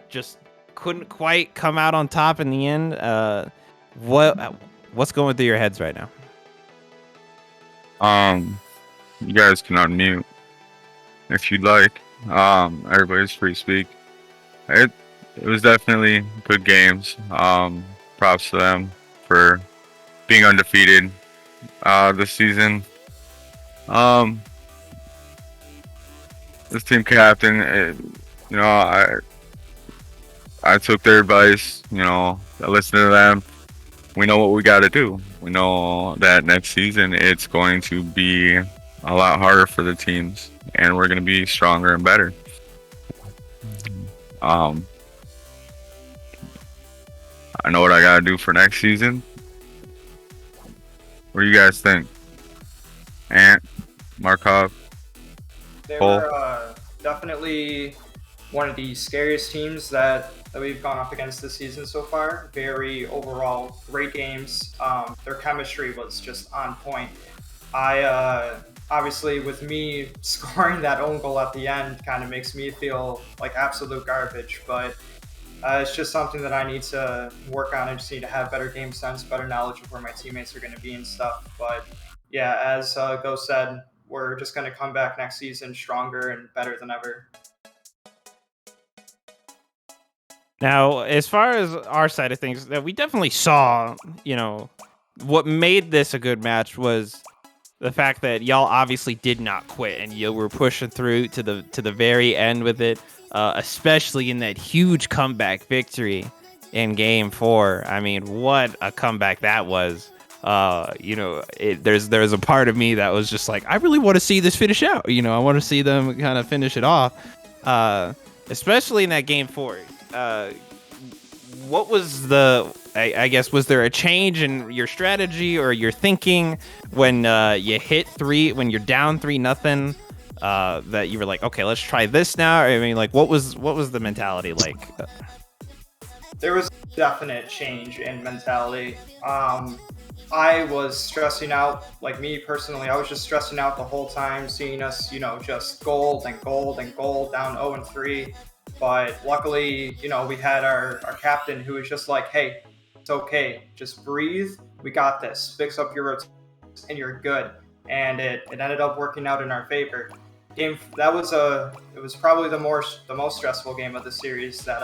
Just couldn't quite come out on top in the end. What's going through your heads right now? You guys can unmute if you'd like. Everybody's free to speak. It was definitely good games. Props to them for being undefeated this season. This team captain, I took their advice. I listened to them. We know what we got to do. We know that next season it's going to be a lot harder for the teams, and we're going to be stronger and better. Um, I know what I gotta do for next season. What do you guys think? Ant, Markov, They Cole? were definitely one of the scariest teams that we've gone up against this season so far. Very overall great games. Their chemistry was just on point. I obviously with me scoring that own goal at the end kind of makes me feel like absolute garbage, but it's just something that I need to work on. I just need to have better game sense, better knowledge of where my teammates are going to be and stuff. But yeah, as Go said, we're just going to come back next season stronger and better than ever. Now, as far as our side of things, that we definitely saw, you know, what made this a good match was the fact that y'all obviously did not quit and you were pushing through to the very end with it, especially in that huge comeback victory in Game 4. I mean, what a comeback that was. You know, there's a part of me that was just like, I really want to see this finish out. You know, I want to see them kind of finish it off, especially in that Game 4. What was I guess, was there a change in your strategy or your thinking when you hit 3, when you're down 3-0, that you were like, okay, let's try this now? I mean, like, what was the mentality like? There was a definite change in mentality. I was stressing out, like me personally, I was just stressing out the whole time, seeing us, you know, just gold and gold and gold, down 0-3. But luckily, you know, we had our captain who was just like, hey, it's okay, just breathe, we got this, fix up your routine and you're good. And it ended up working out in our favor. It was probably the most stressful game of the series that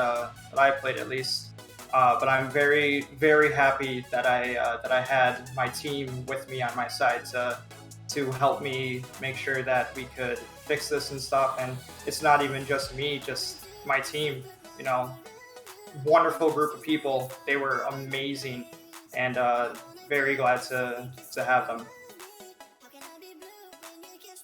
I played, at least. But I'm very, very happy that I had my team with me on my side to help me make sure that we could fix this and stuff. And it's not even just me, just my team. You know, wonderful group of people. They were amazing, and very glad to have them.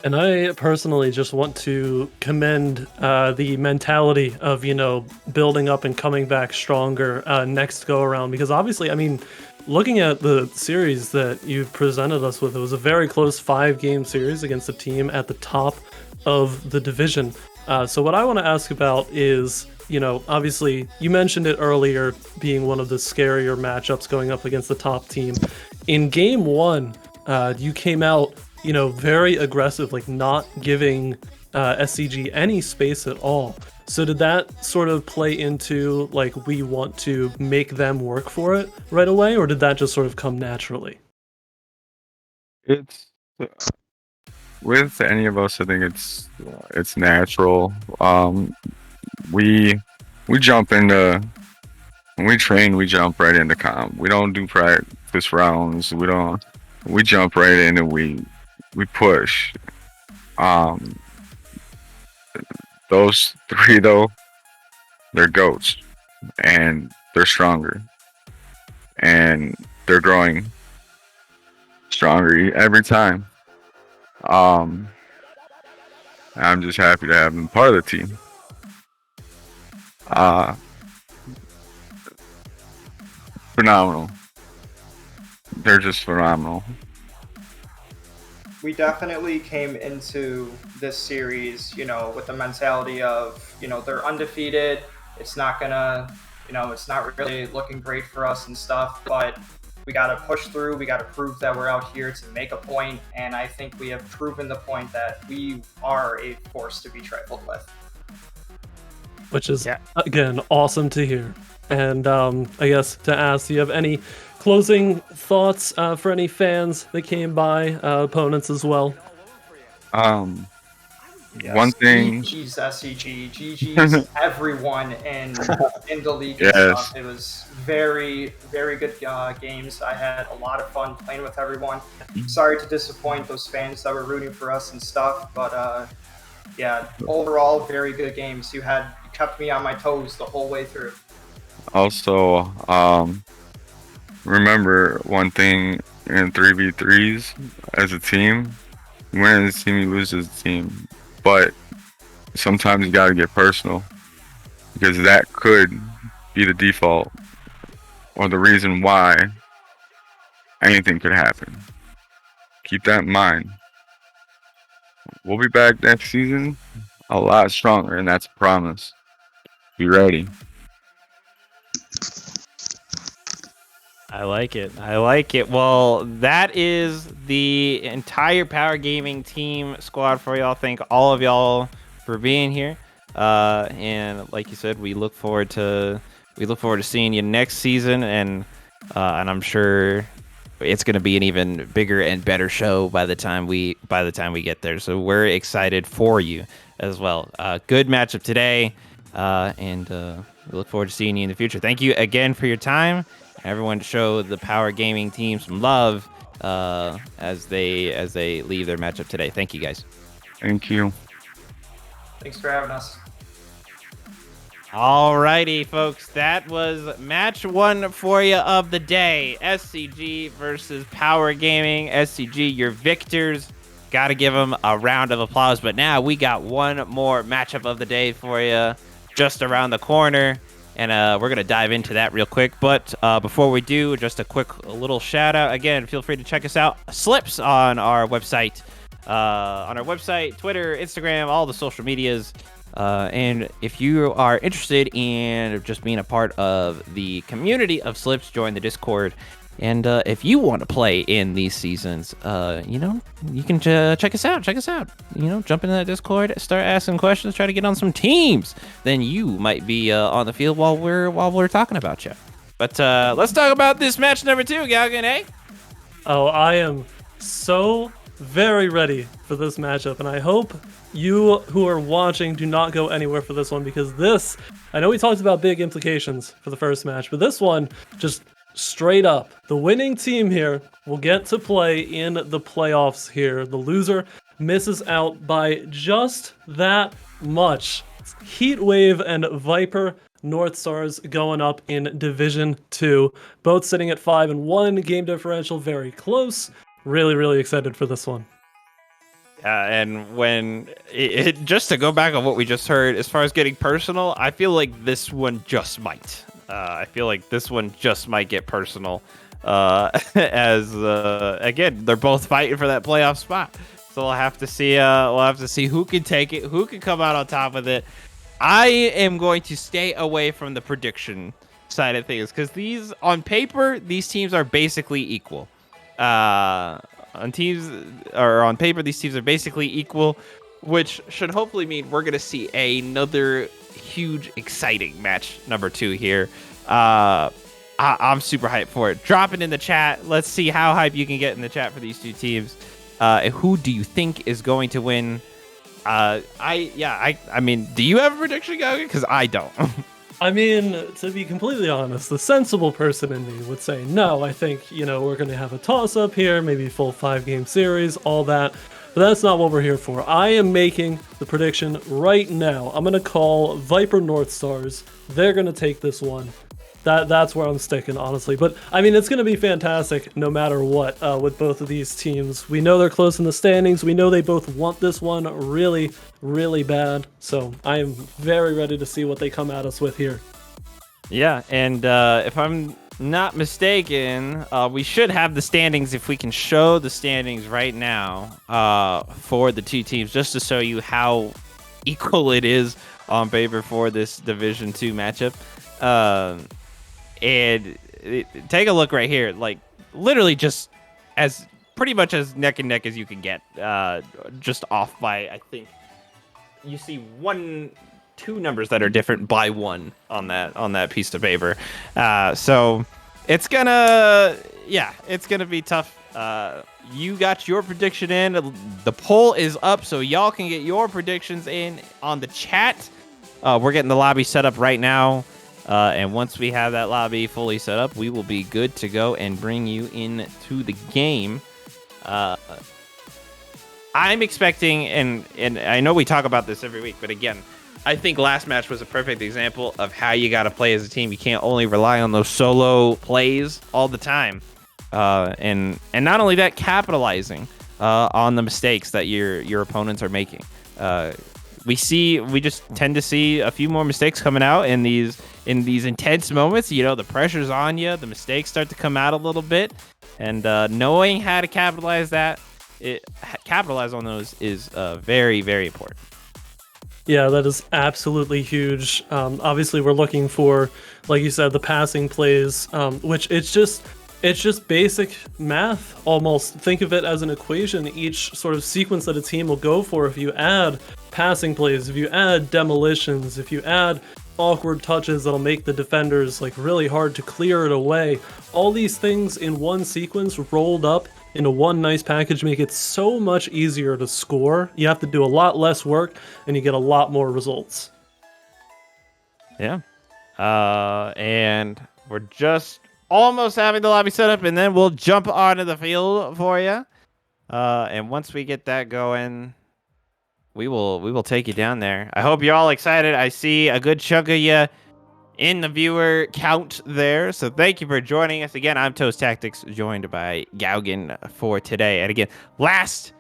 And I personally just want to commend the mentality of, you know, building up and coming back stronger next go around. Because obviously, I mean, looking at the series that you presented us with, it was a very close 5-game series against a team at the top of the division. So what I want to ask about is, you know, obviously you mentioned it earlier being one of the scarier matchups going up against the top team. In Game 1, you came out, you know, very aggressive, like not giving SCG any space at all. So did that sort of play into, like, we want to make them work for it right away, or did that just sort of come naturally? It's with any of us. I think it's natural. We jump into when we train. We jump right into comp. We don't do practice rounds. We jump right in and we push. Those 3 though, they're goats, and they're stronger, and they're growing stronger every time. I'm just happy to have them part of the team. Phenomenal. They're just phenomenal. We definitely came into this series, you know, with the mentality of, you know, they're undefeated. It's not gonna, you know, it's not really looking great for us and stuff, but we got to push through. We got to prove that we're out here to make a point, and I think we have proven the point that we are a force to be trifled with. Which is, again, awesome to hear. And I guess to ask, do you have any closing thoughts for any fans that came by, opponents as well? Yes. One thing. GG's SCG, GG's everyone in the league and stuff. It was very, very good games. I had a lot of fun playing with everyone. Sorry to disappoint those fans that were rooting for us and stuff, but yeah, overall, very good games. You kept me on my toes the whole way through. Also, remember one thing in 3v3s as a team, you win as a team, you lose as a team. But sometimes you gotta get personal. because that could be the default or the reason why anything could happen. Keep that in mind. We'll be back next season a lot stronger, and that's a promise. Be ready. I like it. I like it. Well, that is the entire Power Gaming team squad for y'all. Thank all of y'all for being here. And like you said, we look forward to seeing you next season, and I'm sure it's going to be an even bigger and better show by the time we get there. So we're excited for you as well. Good matchup today, and we look forward to seeing you in the future. Thank you again for your time. Everyone show the Power Gaming team some love as they leave their matchup today. Thank you, guys. Thank you. Thanks for having us. Alrighty, folks. That was match 1 for you of the day. SCG versus Power Gaming. SCG, your victors. Got to give them a round of applause. But now we got one more matchup of the day for you just around the corner. And we're going to dive into that real quick. But before we do, just a quick little shout out. Again, feel free to check us out. Slips on our website. Twitter, Instagram, all the social medias. And if you are interested in just being a part of the community of Slips, join the Discord. And if you want to play in these seasons, you can check us out. Jump into that Discord, start asking questions, try to get on some teams. Then you might be on the field while we're talking about you. But let's talk about this match number 2, Galgan, eh? Oh, I am so very ready for this matchup, and I hope you who are watching do not go anywhere for this one, because this, I know we talked about big implications for the first match, but this one, just straight up, the winning team here will get to play in the playoffs here. The loser misses out by just that much. It's Heatwave and Viper North Stars going up in Division 2, both sitting at 5-1, game differential very close. Really, really excited for this one. And when just to go back on what we just heard, as far as getting personal, I feel like this one just might. Get personal. Again, they're both fighting for that playoff spot. So we'll have to see. Who can take it, who can come out on top of it. I am going to stay away from the prediction side of things because on paper, these teams are basically equal. On paper, these teams are basically equal, which should hopefully mean we're going to see another huge, exciting match number 2 here. I'm super hyped for it. Drop it in the chat. Let's see how hype you can get in the chat for these 2 teams. Who do you think is going to win? I mean, do you have a prediction, Gaga? Because I don't. I mean, to be completely honest, the sensible person in me would say, no, I think, we're going to have a toss-up here, maybe full 5-game series, all that. But that's not what we're here for. I am making the prediction right now. I'm going to call Viper North Stars. They're going to take this one. That's where I'm sticking, honestly. But, I mean, it's going to be fantastic no matter what with both of these teams. We know they're close in the standings. We know they both want this one really, really bad. So I am very ready to see what they come at us with here. Yeah, and if I'm not mistaken, we should have the standings if we can show the standings right now for the 2 teams, just to show you how equal it is on paper for this Division 2 matchup. And take a look right here, like literally just as pretty much as neck and neck as you can get, just off by, I think you see 2 numbers that are different by 1 on that piece of paper. So it's gonna be tough. You got your prediction in. The poll is up, so y'all can get your predictions in on the chat. We're getting the lobby set up right now. And once we have that lobby fully set up, we will be good to go and bring you into the game. I'm expecting, and I know we talk about this every week, but again, I think last match was a perfect example of how you got to play as a team. You can't only rely on those solo plays all the time. And not only that, capitalizing on the mistakes that your opponents are making. we just tend to see a few more mistakes coming out in these intense moments. You know, the pressure's on you, the mistakes start to come out a little bit, and knowing how to capitalize on those is very, very important. Yeah, that is absolutely huge. Obviously, we're looking for, like you said, the passing plays, which it's just basic math almost. Think of it as an equation. Each sort of sequence that a team will go for, if you add passing plays, if you add demolitions, if you add awkward touches that'll make the defenders like really hard to clear it away, all these things in one sequence rolled up into one nice package make it so much easier to score. You have to do a lot less work and you get a lot more results. Yeah. And we're just almost having the lobby set up, and then we'll jump onto the field for you. And once we get that going, we will take you down there. I hope you're all excited. I see a good chunk of you in the viewer count there. So thank you for joining us. Again, I'm Toast Tactics, joined by Gaugen for today. And again, last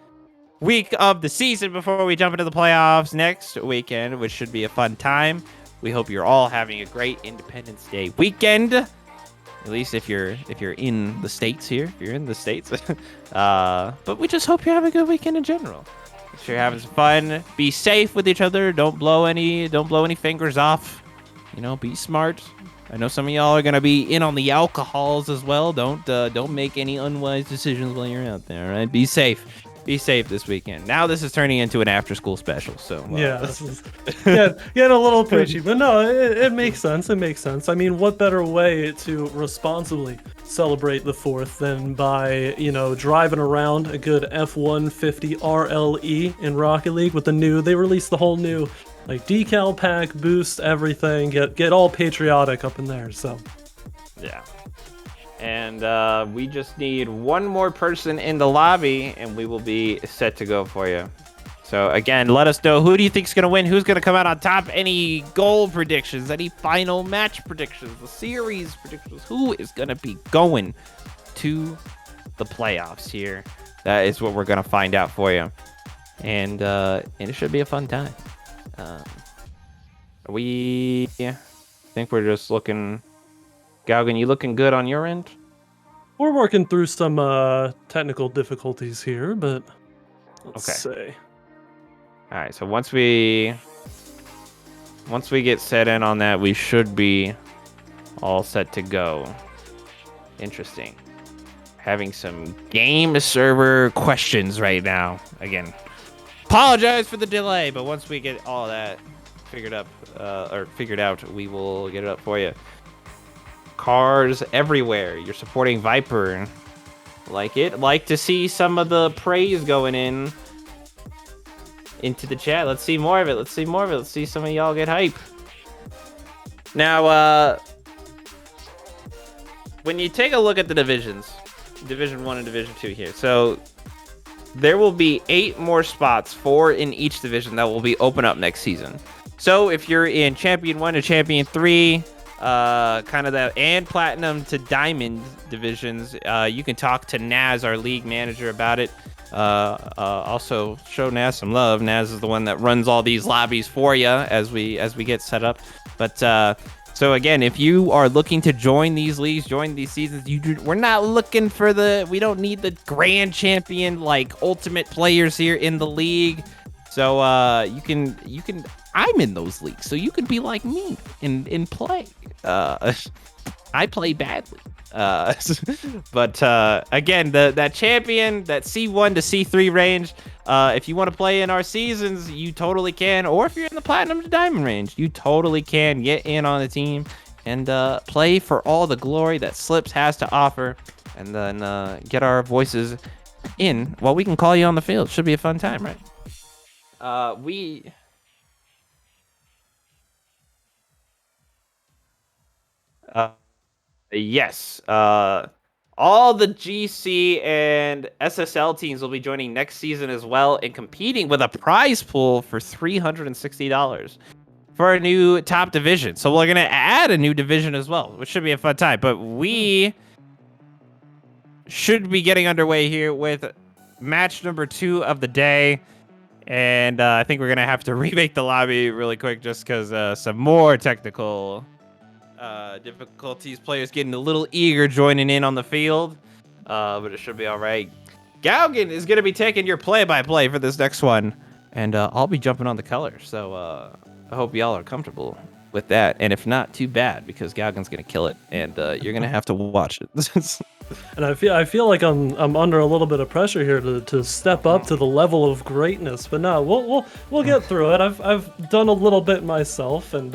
week of the season before we jump into the playoffs next weekend, which should be a fun time. We hope you're all having a great Independence Day weekend. At least if you're in the States here, if you're in the States. But we just hope you're having a good weekend in general. Make sure you're having some fun. Be safe with each other. Don't blow any fingers off. You know, be smart. I know some of y'all are gonna be in on the alcohols as well. Don't make any unwise decisions while you're out there. All right, be safe. Be safe this weekend. Now this is turning into an after-school special. So yeah, this is getting a little preachy, but no, it makes sense. It makes sense. I mean, what better way to responsibly celebrate the 4th than by, you know, driving around a good F-150 RLE in Rocket League with they released the whole new like decal pack, boost, everything. Get all patriotic up in there. So yeah. And we just need one more person in the lobby, and we will be set to go for you. So again, let us know, who do you think's going to win? Who's going to come out on top? Any goal predictions? Any final match predictions? The series predictions? Who is going to be going to the playoffs here? That is what we're going to find out for you. And it should be a fun time. We think we're just looking... Gaugen, you looking good on your end? We're working through some technical difficulties here, but let's see. All right, so once we get set in on that, we should be all set to go. Interesting. Having some game server questions right now. Again, apologize for the delay, but once we get all that figured out, we will get it up for you. Cars everywhere. You're supporting Viper. Like it. Like to see some of the praise going into the chat. Let's see more of it. Let's see some of y'all get hype. Now, when you take a look at the divisions, Division 1 and Division 2 here. So there will be 8 more spots, 4 in each division, that will be open up next season. So if you're in Champion 1 to Champion 3, kind of that, and Platinum to Diamond divisions, you can talk to Naz, our league manager, about it. Also show Naz some love. Naz is the one that runs all these lobbies for you as we get set up. But so again, if you are looking to join these leagues, join these seasons, we're not looking for we don't need the grand champion like ultimate players here in the league. So you can I'm in those leagues, so you could be like me in play. I play badly. But again, that champion, that C1 to C3 range, if you want to play in our seasons, you totally can. Or if you're in the Platinum to Diamond range, you totally can get in on the team and play for all the glory that Slips has to offer, and then get our voices in while we can call you on the field. Should be a fun time, right? Yes. All the GC and SSL teams will be joining next season as well and competing with a prize pool for $360 for a new top division. So we're going to add a new division as well, which should be a fun time. But we should be getting underway here with match number 2 of the day. And I think we're going to have to remake the lobby really quick just because some more technical difficulties. Players getting a little eager joining in on the field. But it should be all right. Gaugen is going to be taking your play-by-play for this next one. And I'll be jumping on the color. So I hope y'all are comfortable with that. And if not, too bad, because Gaugen's going to kill it. And you're going to have to watch it. And I feel like I'm under a little bit of pressure here to step up to the level of greatness, but no, we'll get through it. I've done a little bit myself, and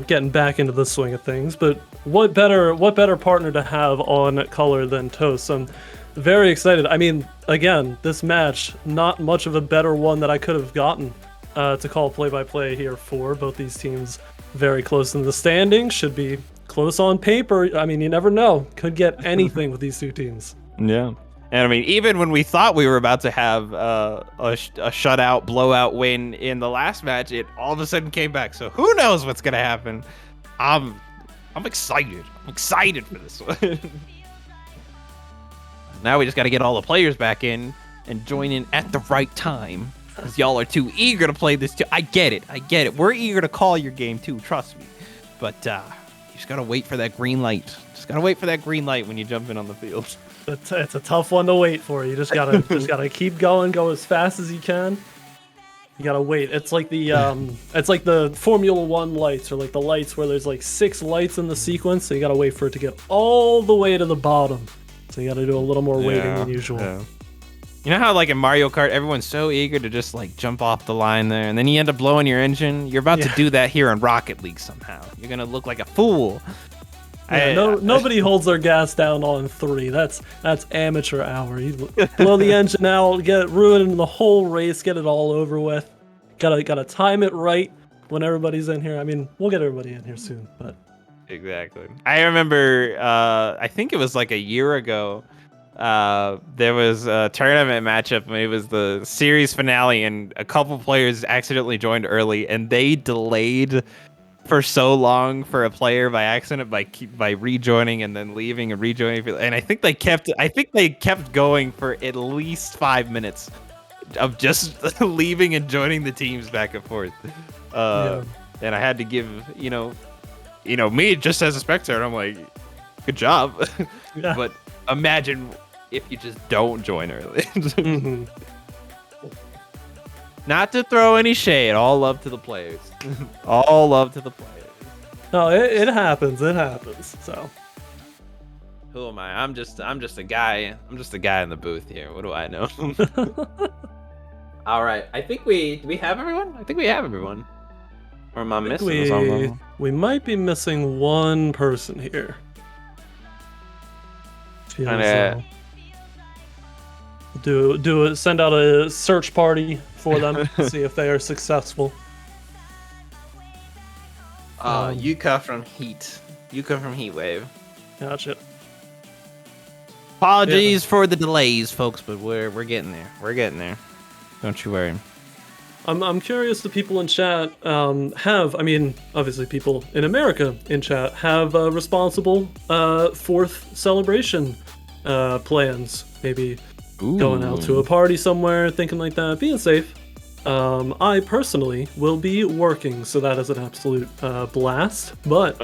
getting back into the swing of things. But what better partner to have on color than Toast? I'm very excited. I mean, again, this match, not much of a better one that I could have gotten to call play-by-play here for both these teams. Very close in the standings, should be close on paper. I mean, you never know. Could get anything with these two teams. Yeah. And I mean, even when we thought we were about to have a shutout, blowout win in the last match, it all of a sudden came back. So who knows what's going to happen? I'm excited. I'm excited for this one. Now we just got to get all the players back in and join in at the right time. Because y'all are too eager to play this too. I get it. We're eager to call your game too, trust me. But you just gotta wait for that green light. Just gotta wait for that green light when you jump in on the field. It's a tough one to wait for. You just gotta keep going, go as fast as you can. You gotta wait. It's like the Formula 1 lights, or like the lights where there's like 6 lights in the sequence, so you gotta wait for it to get all the way to the bottom. So you gotta do a little more waiting than usual. Yeah. You know how like in Mario Kart, everyone's so eager to just like jump off the line there, and then you end up blowing your engine? You're about to do that here in Rocket League somehow. You're gonna look like a fool. Yeah, nobody holds their gas down on 3. That's amateur hour. You blow the engine out, get it ruining the whole race, get it all over with. Gotta time it right when everybody's in here. I mean, we'll get everybody in here soon, but exactly. I remember, I think it was like a year ago. There was a tournament matchup, and it was the series finale, and a couple players accidentally joined early, and they delayed for so long for a player by accident by rejoining and then leaving and rejoining, and I think they kept going for at least 5 minutes of just leaving and joining the teams back and forth. And I had to give me just as a spectator, I'm like, good job. Yeah. But imagine if you just don't join early. Mm-hmm. Not to throw any shade, all love to the players. All love to the players. No, it happens. It happens. So Who am I? I'm just a guy. I'm just a guy in the booth here. What do I know? All right. I think do we have everyone? I think we have everyone. Or am I missing someone? We might be missing one person here. Send out a search party for them, see if they are successful. Yuka from Heat. Yuka from Heatwave. Gotcha. Apologies for the delays, folks, but we're getting there. We're getting there. Don't you worry. I'm curious if people in chat obviously people in America in chat have responsible 4th celebration plans. Maybe going out to a party somewhere, thinking like that, being safe. I personally will be working, so that is an absolute blast. But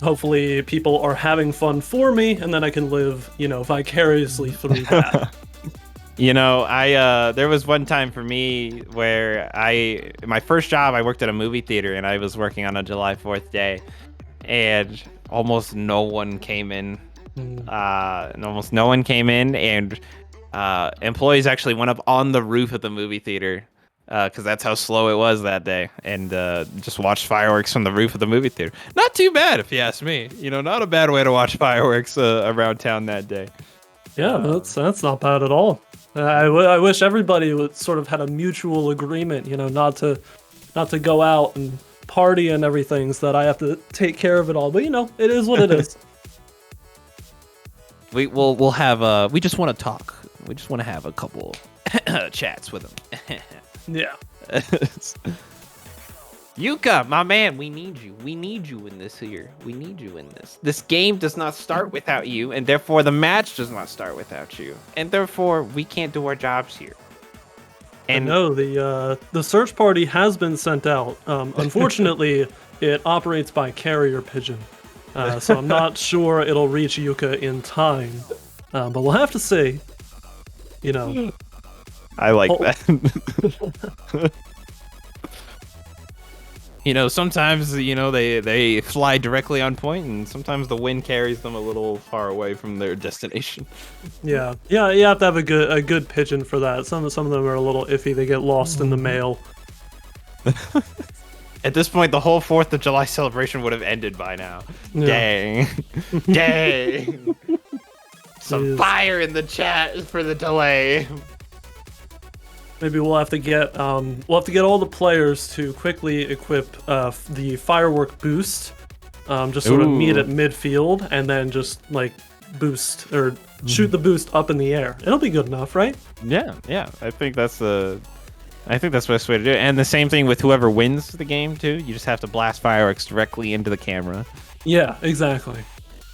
hopefully people are having fun for me, and then I can live, vicariously through that. There was one time for me where my first job, I worked at a movie theater, and I was working on a July 4th day, and almost no one came in. And employees actually went up on the roof of the movie theater because that's how slow it was that day, and just watched fireworks from the roof of the movie theater. Not too bad, if you ask me. Not a bad way to watch fireworks around town that day. Yeah, that's not bad at all. I wish everybody would sort of had a mutual agreement, not to go out and party and everything, so that I have to take care of it all. But it is what it is. We'll have we just want to talk. We just want to have a couple chats with them. Yeah. Yuka, my man, we need you. We need you in this here. We need you in this. This game does not start without you, and therefore the match does not start without you. And therefore we can't do our jobs here. And no, the search party has been sent out. Unfortunately, it operates by carrier pigeon. So I'm not sure it'll reach Yuka in time. But we'll have to see. You know. I like that. You know, sometimes, you know, they fly directly on point, and sometimes the wind carries them a little far away from their destination. Yeah, you have to have a good pigeon for that. Some of them are a little iffy. They get lost in the mail. At this point, the whole 4th of July celebration would have ended by now. Yeah. Dang. Dang. Some Jeez. fire in the chat for the delay. Maybe we'll have to get all the players to quickly equip the firework boost. Just sort of meet at midfield and then just like boost or shoot the boost up in the air. It'll be good enough, right? Yeah. I think that's the best way to do it. And the same thing with whoever wins the game too. You just have to blast fireworks directly into the camera. Yeah, exactly.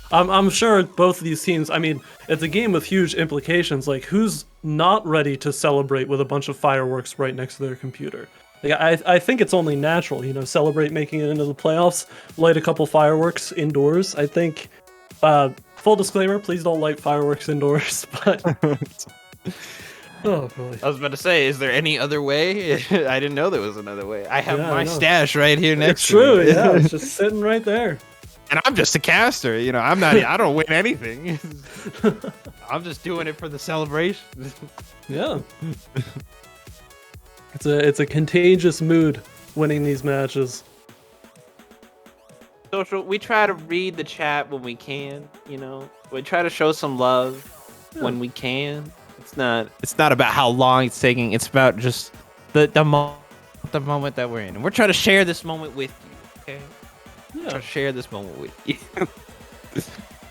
I'm sure both of these teams, I mean, it's a game with huge implications. Like, who's not ready to celebrate with a bunch of fireworks right next to their computer? Like, I think it's only natural, you know, celebrate making it into the playoffs, light a couple fireworks indoors. I think, full disclaimer, please don't light fireworks indoors, but... Oh, boy. I was about to say, is there any other way? I didn't know there was another way. I have Yeah, my I know. stash right here next It's to true, me. yeah, it's just sitting right there. And I'm just a caster, you know. I don't win anything. I'm just doing it for the celebration. Yeah. It's a contagious mood winning these matches. Social, we try to read the chat when we can, you know. We try to show some love when we can. It's not about how long it's taking. It's about just the moment that we're in. And we're trying to share this moment with you, okay? Yeah. Try to share this moment with you.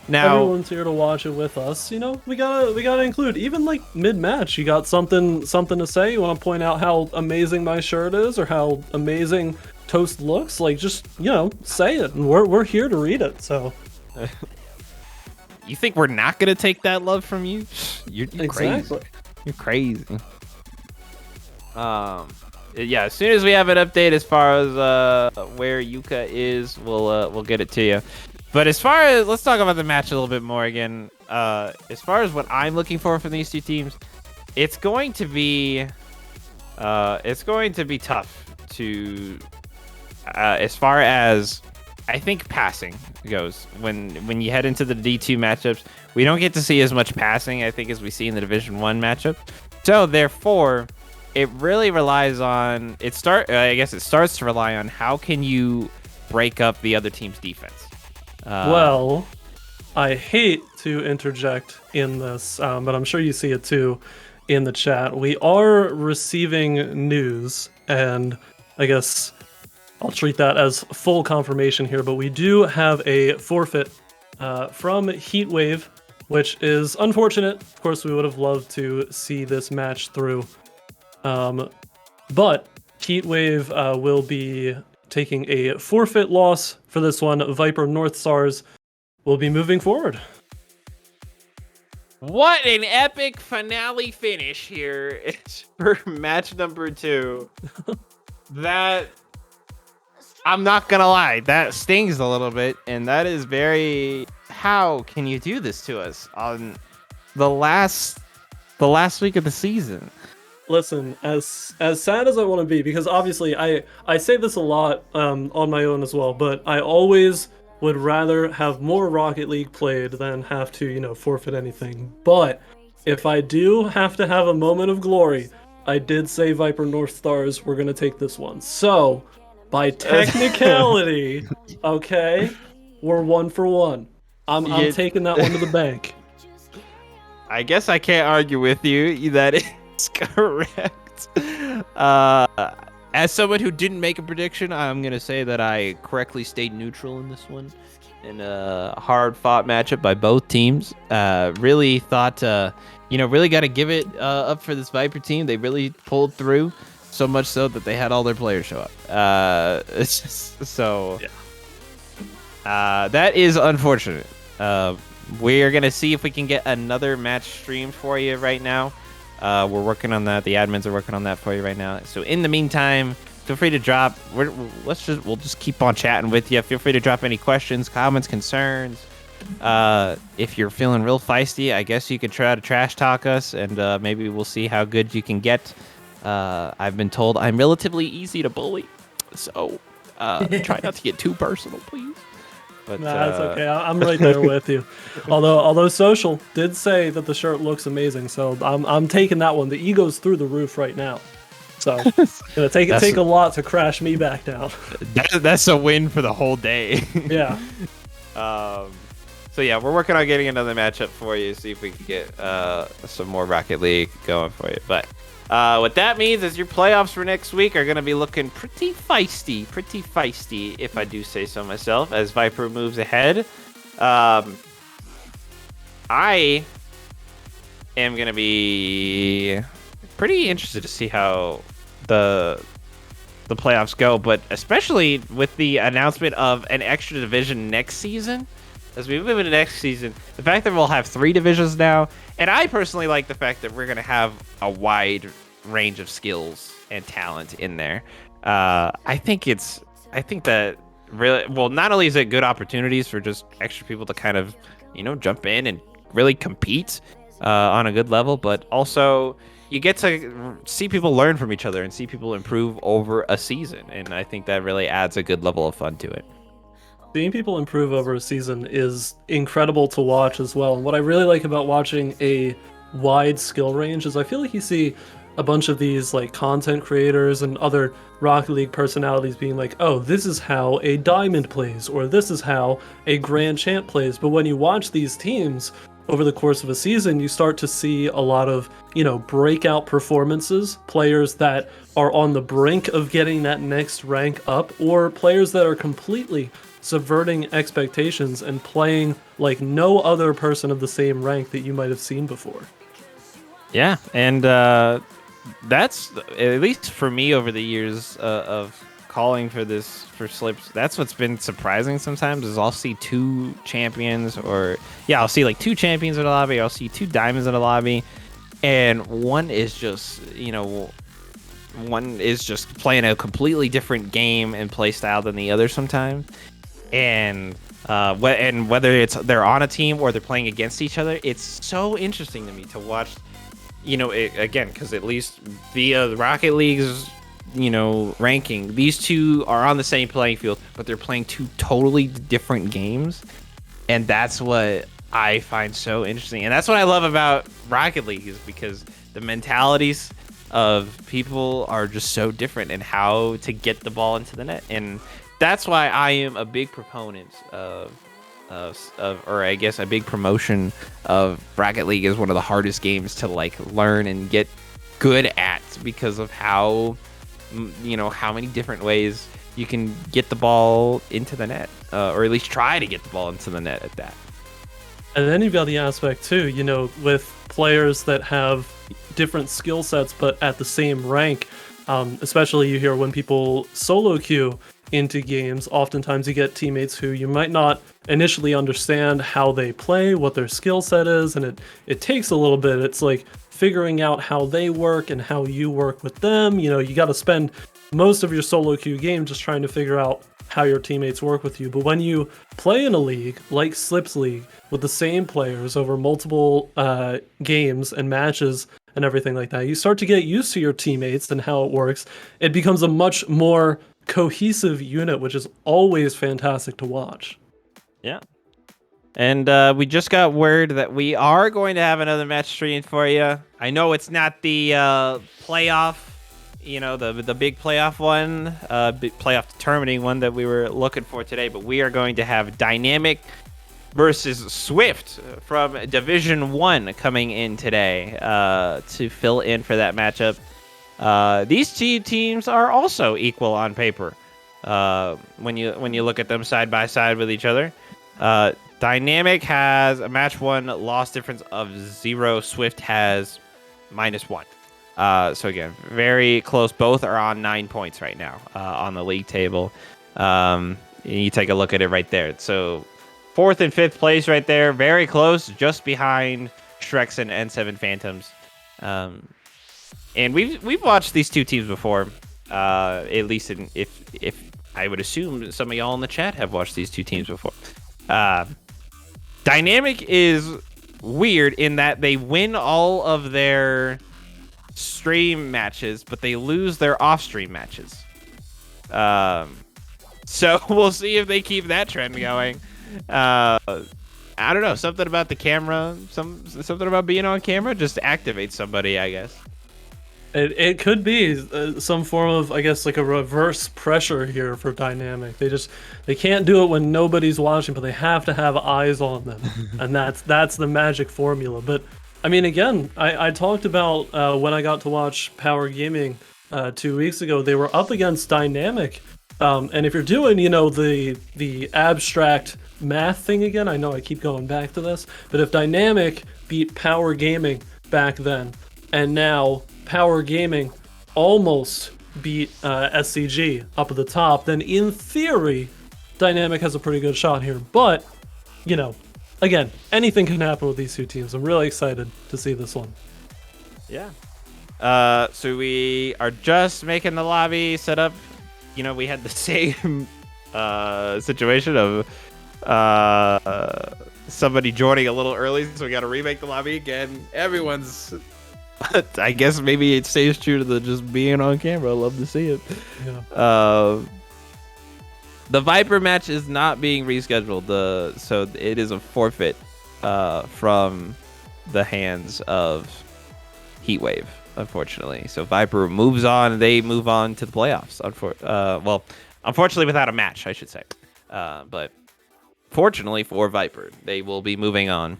Now, Everyone's here to watch it with us. You know, we gotta include even like mid-match. You got something to say? You want to point out how amazing my shirt is, or how amazing Toast looks? Like, just, you know, say it, and we're here to read it. So, you think we're not gonna take that love from you? You're exactly. crazy. You're crazy. Yeah. As soon as we have an update as far as where Yuka is, we'll get it to you. But as far as, let's talk about the match a little bit more again. As far as what I'm looking for from these two teams, it's going to be tough to, as far as I think passing goes. When you head into the D2 matchups, we don't get to see as much passing, I think, as we see in the Division 1 matchup. So therefore, it really relies on it starts to rely on how can you break up the other team's defense. Well, I hate to interject in this, but I'm sure you see it too in the chat. We are receiving news, and I guess I'll treat that as full confirmation here, but we do have a forfeit from Heatwave, which is unfortunate. Of course, we would have loved to see this match through. But Heatwave will be taking a forfeit loss for this one. Viper North Stars will be moving forward. What an epic finale finish here. It's for match number 2. That, I'm not gonna lie, that stings a little bit, and that is very, how can you do this to us on the last week of the season? Listen, as sad as I want to be, because obviously I say this a lot on my own as well, but I always would rather have more Rocket League played than have to, you know, forfeit anything. But if I do have to have a moment of glory, I did say Viper North Stars were going to take this one. So, by technicality, okay, we're 1 for 1. I'm taking that one to the bank. I guess I can't argue with you that it's correct. As someone who didn't make a prediction, I'm going to say that I correctly stayed neutral in this one. In a hard-fought matchup by both teams. Really thought, really got to give it up for this Viper team. They really pulled through. so much so that they had all their players show up. It's just, so that is unfortunate. We're gonna see if we can get another match streamed for you right now. We're working on that. The admins are working on that for you right now. So in the meantime, feel free to drop. We'll just keep on chatting with you. Feel free to drop any questions, comments, concerns. If you're feeling real feisty, I guess you could try to trash talk us, and maybe we'll see how good you can get. I've been told I'm relatively easy to bully, so try not to get too personal, please. But That's okay. I'm right there with you. Although Social did say that the shirt looks amazing, so I'm taking that one. The ego's through the roof right now. So it's gonna take a lot to crash me back down. That's a win for the whole day. Yeah. So yeah, we're working on getting another matchup for you. See if we can get some more Rocket League going for you. But what that means is your playoffs for next week are going to be looking pretty feisty, if I do say so myself, as Viper moves ahead. I am going to be pretty interested to see how the playoffs go, but especially with the announcement of an extra division next season. As we move into next season, the fact that we'll have 3 divisions now, and I personally like the fact that we're going to have a wide range of skills and talent in there. I think that really, well, not only is it good opportunities for just extra people to kind of, jump in and really compete on a good level, but also you get to see people learn from each other and see people improve over a season, and I think that really adds a good level of fun to it. Seeing people improve over a season is incredible to watch as well. And what I really like about watching a wide skill range is I feel like you see a bunch of these like content creators and other Rocket League personalities being like, oh, this is how a Diamond plays, or this is how a Grand Champ plays. But when you watch these teams over the course of a season, you start to see a lot of, breakout performances, players that are on the brink of getting that next rank up, or players that are completely subverting expectations and playing like no other person of the same rank that you might have seen before. Yeah, and that's, at least for me over the years of calling for slips, that's what's been surprising sometimes, is I'll see 2 champions, or I'll see like 2 champions in a lobby, I'll see 2 diamonds in a lobby, and one is just playing a completely different game and play style than the other sometimes. And whether it's they're on a team or they're playing against each other, it's so interesting to me to watch. Again, because at least via the Rocket League's ranking, these 2 are on the same playing field, but they're playing 2 totally different games, and that's what I find so interesting. And that's what I love about Rocket League, is because the mentalities of people are just so different in how to get the ball into the net. And that's why I am a big proponent or I guess a big promotion of Rocket League as one of the hardest games to like learn and get good at, because of how many different ways you can get the ball into the net, or at least try to get the ball into the net at that. And then you've got the aspect too, with players that have different skill sets but at the same rank. Especially you hear when people solo queue into games, oftentimes you get teammates who you might not initially understand how they play, what their skill set is, and it takes a little bit. It's like figuring out how they work and how you work with them. You got to spend most of your solo queue game just trying to figure out how your teammates work with you. But when you play in a league like Slips League with the same players over multiple games and matches and everything like that, you start to get used to your teammates and how it works. It becomes a much more cohesive unit, which is always fantastic to watch. Yeah. And we just got word that we are going to have another match streamed for you. I know it's not the playoff, the big playoff one, big playoff determining one that we were looking for today, but we are going to have Dynamic versus Swift from Division 1 coming in today to fill in for that matchup. These 2 teams are also equal on paper when you look at them side by side with each other. Dynamic has a match 1 loss difference of 0. Swift has -1. So again, very close. Both are on 9 points right now on the league table. You take a look at it right there. So 4th and 5th place right there, very close, just behind Shreks and N7 Phantoms. And we've watched these two teams before. At least if I would assume some of y'all in the chat have watched these two teams before. Dynamic is weird in that they win all of their stream matches, but they lose their off-stream matches. So we'll see if they keep that trend going. I don't know, something about the camera, something about being on camera just activates somebody, I guess. It could be some form of, I guess, like a reverse pressure here for Dynamic. They can't do it when nobody's watching, but they have to have eyes on them, and that's the magic formula. But I mean, again, I talked about when I got to watch Power Gaming 2 weeks ago. They were up against Dynamic, and if you're doing, the abstract math thing again, I know I keep going back to this, but if Dynamic beat Power Gaming back then, and now Power Gaming almost beat SCG up at the top, then in theory, Dynamic has a pretty good shot here. But, again, anything can happen with these two teams. I'm really excited to see this one. Yeah. So we are just making the lobby set up. We had the same situation of somebody joining a little early, so we got to remake the lobby again. Everyone's... I guess maybe it stays true to the just being on camera. I love to see it. Yeah. The Viper match is not being rescheduled. So it is a forfeit from the hands of Heatwave, unfortunately. So Viper moves on. They move on to the playoffs. Unfortunately, without a match, I should say. But fortunately for Viper, they will be moving on.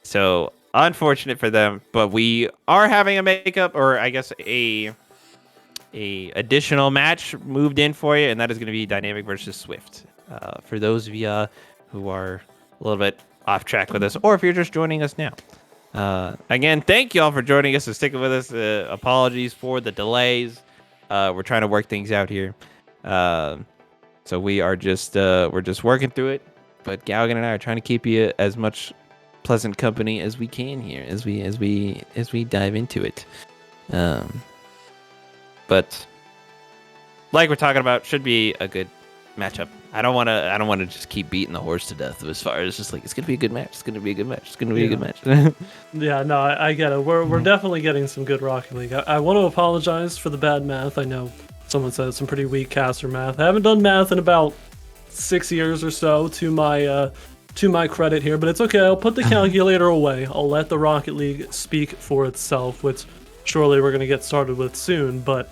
So unfortunate for them, but we are having a makeup, or I guess a additional match moved in for you, and that is going to be Dynamic versus Swift. For those of you who are a little bit off track with us, or if you're just joining us now. Again, thank you all for joining us and sticking with us. Apologies for the delays. We're trying to work things out here. So we are we're just working through it, but Galgan and I are trying to keep you as much pleasant company as we can here as we dive into it. But like we're talking about, should be a good matchup. I don't want to just keep beating the horse to death as far as just like it's gonna be a good match. It's gonna be a good match. It's gonna be a good match. Yeah, no, I get it. We're definitely getting some good Rocket League. I want to apologize for the bad math. I know someone said some pretty weak caster math. I haven't done math in about 6 years or so, to my credit here, but it's okay. I'll put the calculator away. I'll let the Rocket League speak for itself, which surely we're going to get started with soon. But,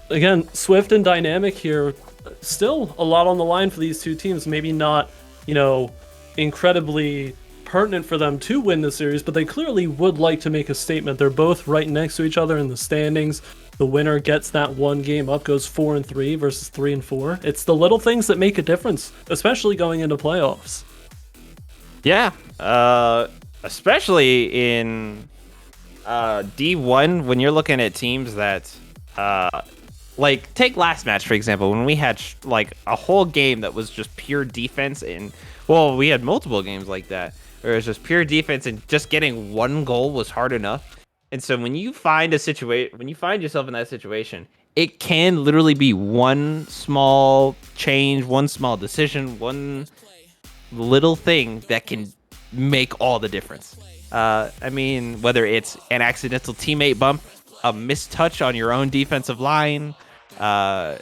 again, Swift and Dynamic here, still a lot on the line for these two teams. Maybe not, incredibly pertinent for them to win the series, but they clearly would like to make a statement. They're both right next to each other in the standings. The winner gets that one game up, goes 4-3 versus 3-4. It's the little things that make a difference, especially going into playoffs. Yeah, especially in D1 when you're looking at teams that, like take last match for example, when we had like a whole game that was just pure defense, and we had multiple games like that where it was just pure defense, and just getting one goal was hard enough. And so when you find yourself in that situation, it can literally be one small change, one small decision, one little thing that can make all the difference. I mean, whether it's an accidental teammate bump, a missed touch on your own defensive line, a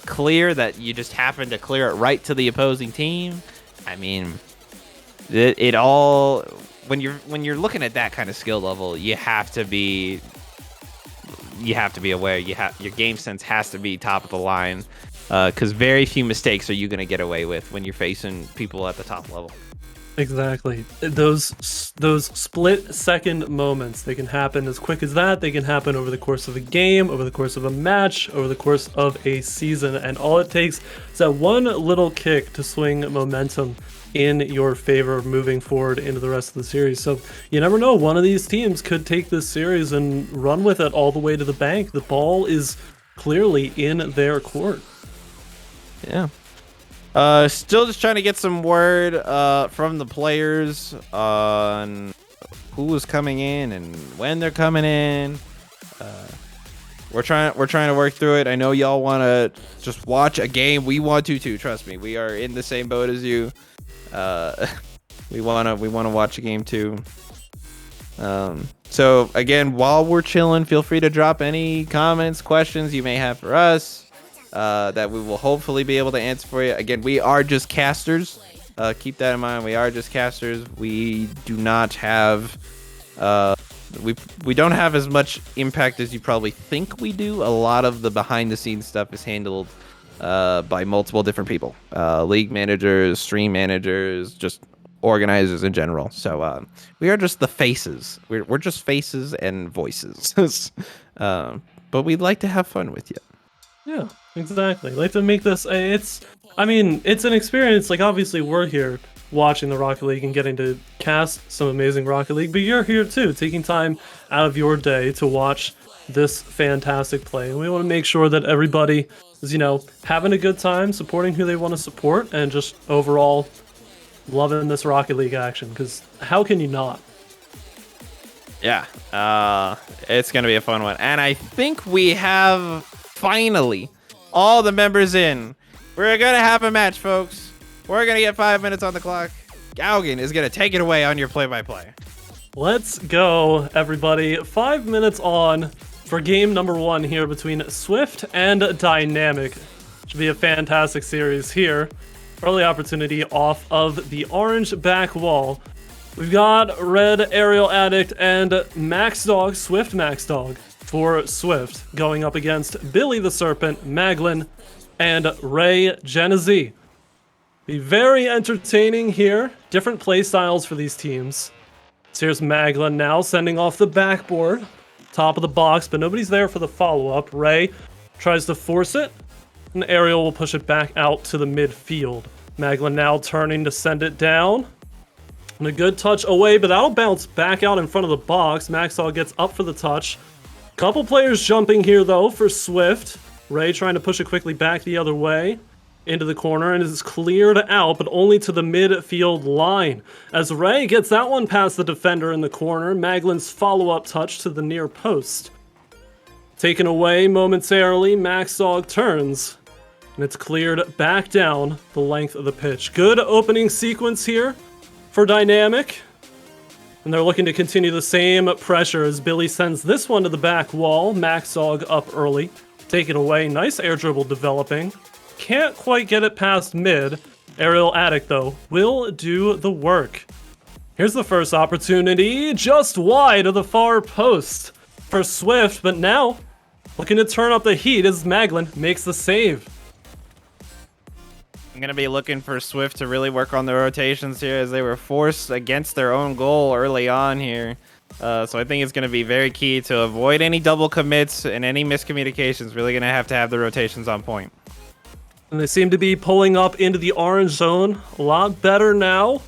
clear that you just happen to clear it right to the opposing team. I mean, it all... When you're looking at that kind of skill level, you have to be aware. Your game sense has to be top of the line, because very few mistakes are you going to get away with when you're facing people at the top level. Exactly. Those split second moments, they can happen as quick as that. They can happen over the course of a game, over the course of a match, over the course of a season. And all it takes is that one little kick to swing momentum in your favor moving forward into the rest of the series. So you never know, one of these teams could take this series and run with it all the way to the bank. The ball is clearly in their court. Yeah. Still just trying to get some word from the players on who is coming in and when they're coming in. We're trying to work through it. I know y'all want to just watch a game. We want to too. Trust me, we are in the same boat as you. We wanna watch a game too. So again, while we're chilling, feel free to drop any comments, questions you may have for us. That we will hopefully be able to answer for you. Again, we are just casters. Keep that in mind. We are just casters. We do not have we don't have as much impact as you probably think we do. A lot of the behind the scenes stuff is handled by multiple different people. League managers, stream managers, just organizers in general. So we are just the faces. We're just faces and voices. But we'd like to have fun with you. Yeah, exactly. Like to make this, it's an experience. Like obviously we're here watching the Rocket League and getting to cast some amazing Rocket League, but you're here too, taking time out of your day to watch this fantastic play. And we want to make sure that everybody is, having a good time, supporting who they want to support, and just overall loving this Rocket League action, because how can you not? Yeah, it's going to be a fun one. And I think we have finally all the members in. We're going to have a match, folks. We're going to get 5 minutes on the clock. Gaugen is going to take it away on your play-by-play. Let's go, everybody. 5 minutes on for game number 1 here between Swift and Dynamic. Should be a fantastic series here. Early opportunity off of the orange back wall. We've got Red Aerial Addict and Max Dog, Swift Max Dog for Swift, going up against Billy the Serpent, Maglin, and Ray Genesee. Be very entertaining here. Different play styles for these teams. So here's Maglin now sending off the backboard. Top of the box, but nobody's there for the follow-up. Ray tries to force it, and Aerial will push it back out to the midfield. Maglin now turning to send it down. And a good touch away, but that'll bounce back out in front of the box. Maxall gets up for the touch. Couple players jumping here, though, for Swift. Ray trying to push it quickly back the other way into the corner, and is cleared out, but only to the midfield line. As Ray gets that one past the defender in the corner, Maglin's follow-up touch to the near post. Taken away momentarily, Maxdog turns, and it's cleared back down the length of the pitch. Good opening sequence here for Dynamic. And they're looking to continue the same pressure as Billy sends this one to the back wall. Maxdog up early. Take it away. Nice air dribble developing. Can't quite get it past mid. Aerial Addict, though, will do the work. Here's the first opportunity. Just wide of the far post for Swift. But now, looking to turn up the heat as Maglin makes the save. I'm going to be looking for Swift to really work on the rotations here, as they were forced against their own goal early on here. So I think it's going to be very key to avoid any double commits and any miscommunications. Really going to have the rotations on point. And they seem to be pulling up into the orange zone a lot better now.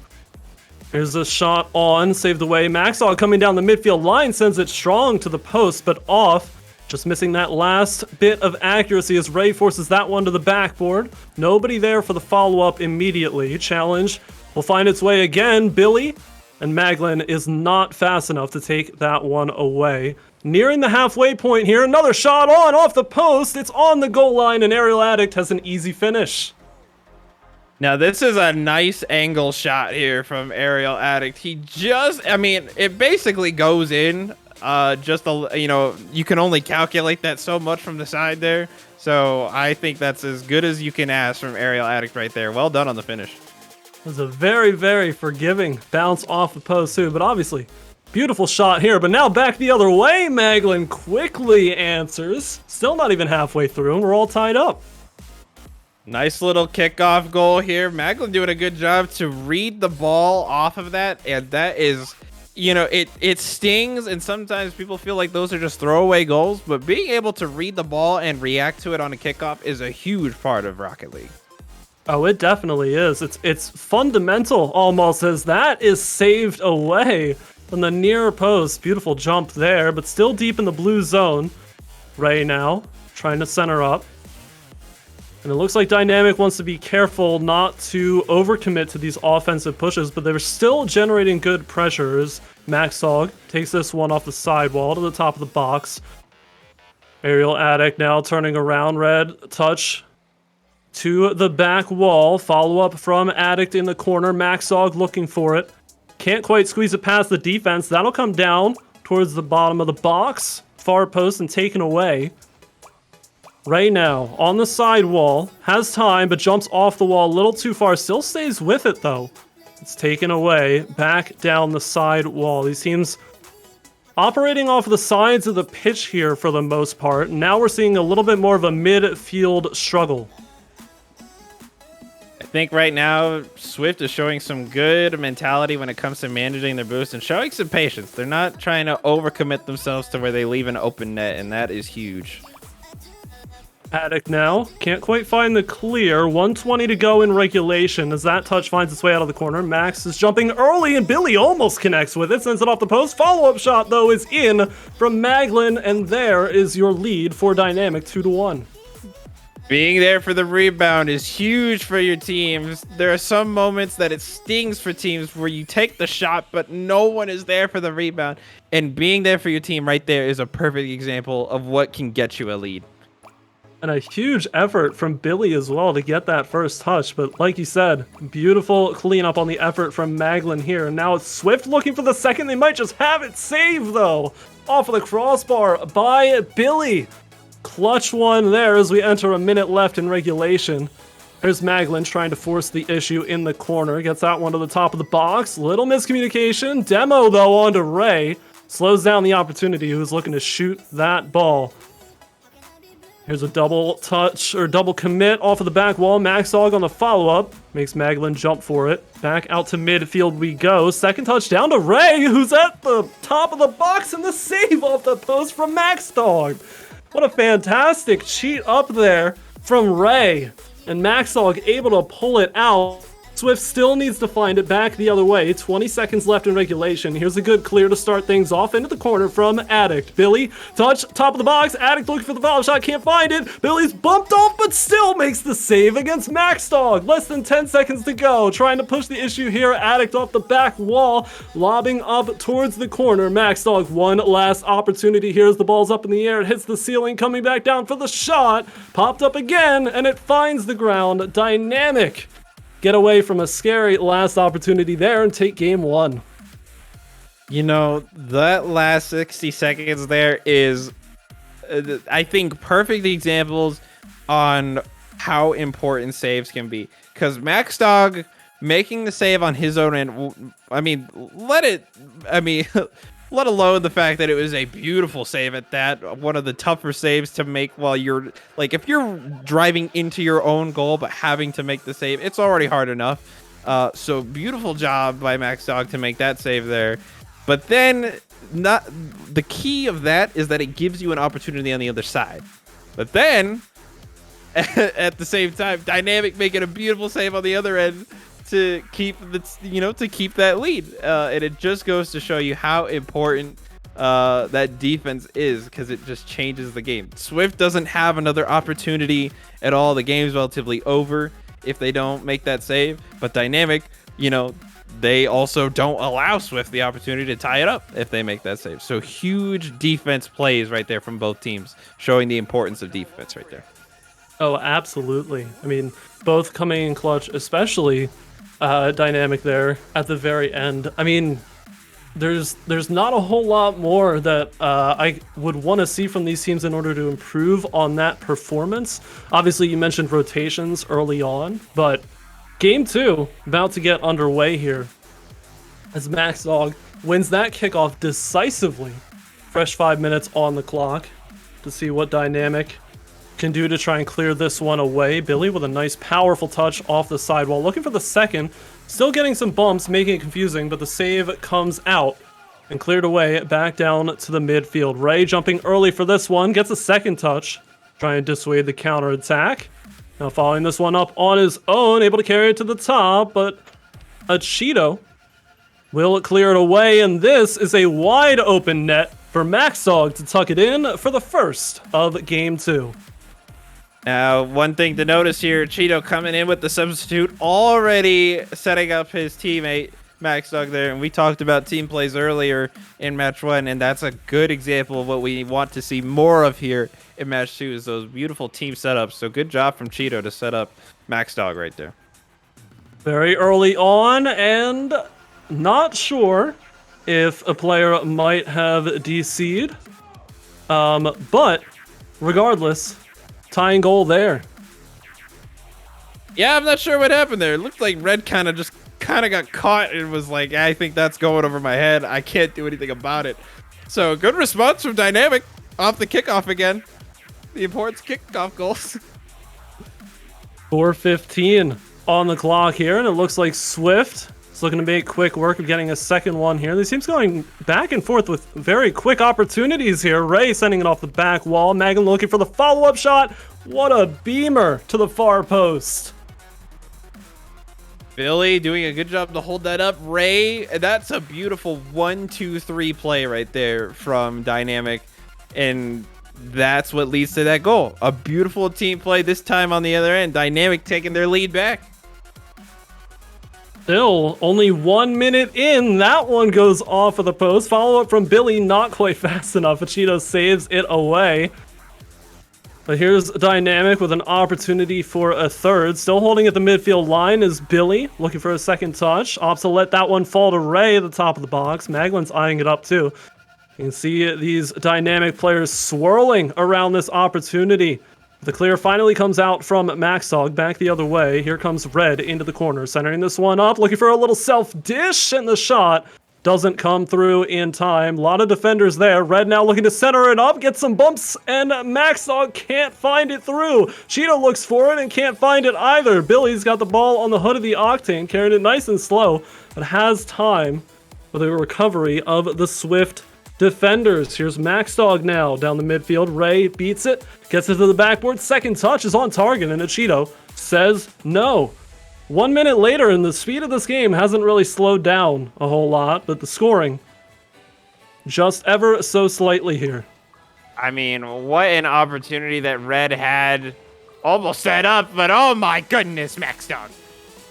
Here's a shot on, saved away. Maxall coming down the midfield line, sends it strong to the post, but off. Just missing that last bit of accuracy as Ray forces that one to the backboard. Nobody there for the follow-up immediately. Challenge will find its way again. Billy and Maglin is not fast enough to take that one away. Nearing the halfway point here. Another shot on off the post. It's on the goal line, and Aerial Addict has an easy finish. Now, this is a nice angle shot here from Aerial Addict. It basically goes in. You can only calculate that so much from the side there. So I think that's as good as you can ask from Aerial Addict right there. Well done on the finish. It was a very, very forgiving bounce off the post too, but obviously beautiful shot here. But now back the other way, Maglin quickly answers. Still not even halfway through, and we're all tied up. Nice little kickoff goal here. Macklin doing a good job to read the ball off of that, and that is, you know, it stings, and sometimes people feel like those are just throwaway goals, but being able to read the ball and react to it on a kickoff is a huge part of Rocket League. Oh, it definitely is. It's fundamental almost, as that is saved away from the near post. Beautiful jump there, but still deep in the blue zone right now, trying to center up. And it looks like Dynamic wants to be careful not to overcommit to these offensive pushes, but they're still generating good pressures. Maxdog takes this one off the sidewall to the top of the box. Aerial Addict now turning around. Red touch to the back wall. Follow up from Addict in the corner. Maxdog looking for it. Can't quite squeeze it past the defense. That'll come down towards the bottom of the box. Far post and taken away. Right now, on the side wall, has time, but jumps off the wall a little too far. Still stays with it, though. It's taken away, back down the side wall. These teams operating off the sides of the pitch here for the most part. Now we're seeing a little bit more of a midfield struggle. I think right now, Swift is showing some good mentality when it comes to managing their boost and showing some patience. They're not trying to overcommit themselves to where they leave an open net, and that is huge. Addict now, can't quite find the clear. 120 to go in regulation as that touch finds its way out of the corner. Max is jumping early and Billy almost connects with it, sends it off the post. Follow-up shot though is in from Maglin, and there is your lead for Dynamic, 2-1. Being there for the rebound is huge for your teams. There are some moments that it stings for teams where you take the shot, but no one is there for the rebound. And being there for your team right there is a perfect example of what can get you a lead. And a huge effort from Billy as well to get that first touch. But like you said, beautiful cleanup on the effort from Maglin here. And now it's Swift looking for the second. They might just have it saved, though. Off of the crossbar by Billy. Clutch one there as we enter a minute left in regulation. There's Maglin trying to force the issue in the corner. Gets that one to the top of the box. Little miscommunication. Demo, though, onto Ray. Slows down the opportunity. Who's looking to shoot that ball. Here's a double touch, or double commit off of the back wall. Maxdog on the follow-up. Makes Maglin jump for it. Back out to midfield we go. Second touch down to Ray, who's at the top of the box, and the save off the post from Maxdog. What a fantastic cheat up there from Ray. And Maxdog able to pull it out. Swift still needs to find it back the other way. 20 seconds left in regulation. Here's a good clear to start things off into the corner from Addict. Billy, touch, top of the box. Addict looking for the foul shot, can't find it. Billy's bumped off, but still makes the save against Maxdog. Less than 10 seconds to go. Trying to push the issue here. Addict off the back wall, lobbing up towards the corner. Maxdog, one last opportunity here as the ball's up in the air. It hits the ceiling, coming back down for the shot. Popped up again, and it finds the ground. Dynamic get away from a scary last opportunity there and take game one. You know, that last 60 seconds there is, I think, perfect examples on how important saves can be. Because Maxdog making the save on his own end, let alone the fact that it was a beautiful save at that. One of the tougher saves to make while you're, like, if you're driving into your own goal but having to make the save, it's already hard enough. So beautiful job by Maxdog to make that save there. But then the key of that is that it gives you an opportunity on the other side. But then at the same time, Dynamic making a beautiful save on the other end to keep that lead, and it just goes to show you how important that defense is, because it just changes the game. Swift doesn't have another opportunity at all. The game's relatively over if they don't make that save, but Dynamic, they also don't allow Swift the opportunity to tie it up if they make that save. So huge defense plays right there from both teams, showing the importance of defense right there. Oh, absolutely. I mean, both coming in clutch, especially Dynamic there at the very end. I mean, there's not a whole lot more that I would want to see from these teams in order to improve on that performance. Obviously, you mentioned rotations early on, but game two about to get underway here as Maxdog wins that kickoff decisively. Fresh 5 minutes on the clock to see what Dynamic can do to try and clear this one away. Billy with a nice powerful touch off the sidewall, looking for the second. Still getting some bumps, making it confusing, but the save comes out and cleared away back down to the midfield. Ray jumping early for this one, gets a second touch, trying to dissuade the counterattack. Now following this one up on his own, able to carry it to the top, but a Cheeto will clear it away, and this is a wide open net for Maxdog to tuck it in for the first of game 2. Now, one thing to notice here, Cheeto coming in with the substitute, already setting up his teammate, Maxdog there, and we talked about team plays earlier in match 1, and that's a good example of what we want to see more of here in match 2, is those beautiful team setups. So good job from Cheeto to set up Maxdog right there. Very early on, and not sure if a player might have DC'd, but regardless, tying goal there. Yeah, I'm not sure what happened there. It looked like Red kind of got caught and was like, I think that's going over my head. I can't do anything about it. So good response from Dynamic off the kickoff again. The importance kickoff goals. 4:15 on the clock here, and it looks like Swift is looking to make quick work of getting a second one here. These teams going back and forth with very quick opportunities here. Ray sending it off the back wall. Megan looking for the follow-up shot. What a beamer to the far post. Billy doing a good job to hold that up. Ray, that's a beautiful 1-2-3 play right there from Dynamic, and that's what leads to that goal. A beautiful team play, this time on the other end. Dynamic taking their lead back. Still, only 1 minute in, that one goes off of the post. Follow-up from Billy, not quite fast enough. Cheeto saves it away. But here's Dynamic with an opportunity for a third. Still holding at the midfield line is Billy, looking for a second touch. Opts to let that one fall to Ray at the top of the box. Maglin's eyeing it up too. You can see these Dynamic players swirling around this opportunity. The clear finally comes out from Maxdog, back the other way. Here comes Red into the corner, centering this one up, looking for a little self-dish, and the shot doesn't come through in time. A lot of defenders there. Red now looking to center it up, get some bumps, and Maxdog can't find it through. Cheeto looks for it and can't find it either. Billy's got the ball on the hood of the Octane, carrying it nice and slow, but has time for the recovery of the Swift defenders. Here's Maxdog now down the midfield. Ray beats it, gets it to the backboard. Second touch is on target, and Cheeto says no. 1 minute later, and the speed of this game hasn't really slowed down a whole lot, but the scoring just ever so slightly here. I mean, what an opportunity that Red had almost set up, but oh my goodness, Maxdog.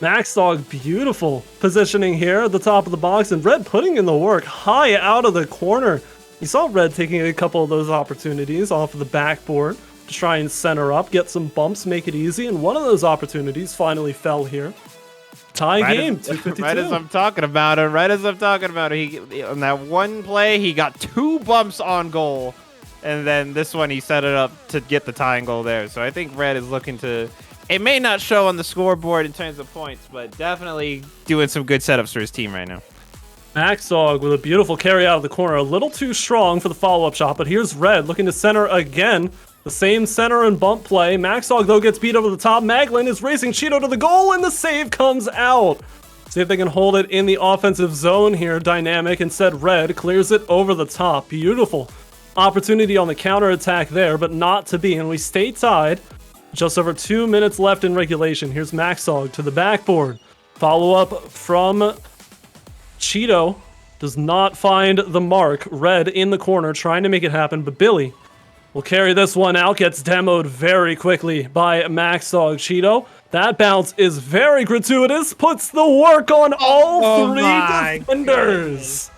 Maxdog, beautiful positioning here at the top of the box, and Red putting in the work high out of the corner. You saw Red taking a couple of those opportunities off of the backboard to try and center up, get some bumps, make it easy, and one of those opportunities finally fell here. Tie game, 252. Right as I'm talking about it, he on that one play, he got 2 bumps on goal, and then this one he set it up to get the tying goal there. So I think Red is looking to, it may not show on the scoreboard in terms of points, but definitely doing some good setups for his team right now. Maxdog with a beautiful carry out of the corner, a little too strong for the follow-up shot, but here's Red looking to center again. The same center and bump play. Maxdog, though, gets beat over the top. Maglin is racing Cheeto to the goal, and the save comes out. See if they can hold it in the offensive zone here. Dynamic. Instead, Red clears it over the top. Beautiful opportunity on the counterattack there, but not to be. And we stay tied. Just over 2 minutes left in regulation. Here's Maxdog to the backboard. Follow-up from Cheeto. Does not find the mark. Red in the corner trying to make it happen, but Billy will carry this one out, gets demoed very quickly by Maxdog. Cheeto, that bounce is very gratuitous, puts the work on all three defenders. Goodness.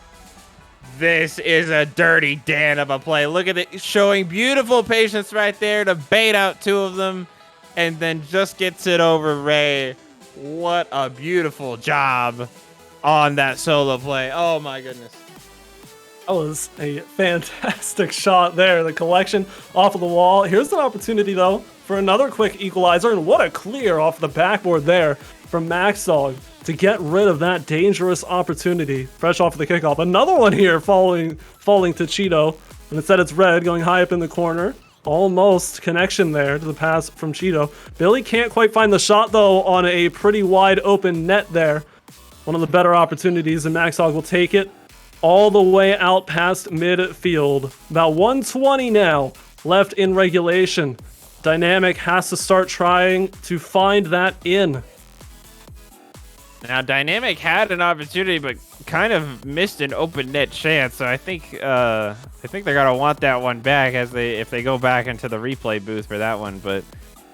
This is a dirty Dan of a play. Look at it, showing beautiful patience right there to bait out 2 of them, and then just gets it over Ray. What a beautiful job on that solo play. Oh my goodness. That was a fantastic shot there. The collection off of the wall. Here's an opportunity, though, for another quick equalizer. And what a clear off the backboard there from Maxdog to get rid of that dangerous opportunity. Fresh off of the kickoff. Another one here falling to Cheeto. And instead it's Red going high up in the corner. Almost connection there to the pass from Cheeto. Billy can't quite find the shot, though, on a pretty wide open net there. One of the better opportunities, and Maxog will take it all the way out past midfield. About 120 now left in regulation. Dynamic has to start trying to find that in. Now, Dynamic had an opportunity, but kind of missed an open net chance. So I think they're gonna want that one back if they go back into the replay booth for that one. But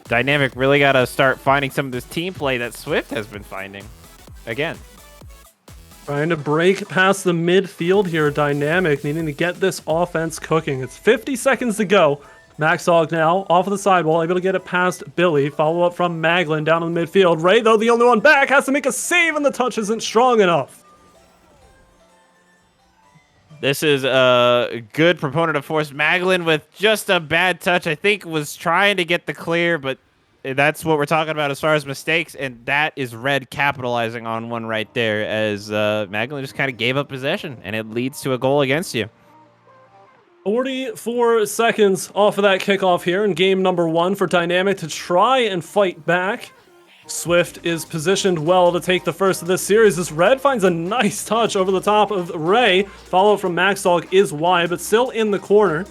Dynamic really gotta start finding some of this team play that Swift has been finding again. Trying to break past the midfield here. Dynamic needing to get this offense cooking. It's 50 seconds to go. Maxog now off of the sidewall, able to get it past Billy. Follow up from Maglin down in the midfield. Ray, though, the only one back, has to make a save, and the touch isn't strong enough. This is a good proponent of force. Maglin with just a bad touch, I think, was trying to get the clear, but that's what we're talking about as far as mistakes, and that is Red capitalizing on one right there as Maglin just kind of gave up possession, and it leads to a goal against you. 44 seconds off of that kickoff here in game number 1 for Dynamic to try and fight back. Swift is positioned well to take the first of this series as Red finds a nice touch over the top of Ray. Follow from Maxdog is wide, but still in the corner.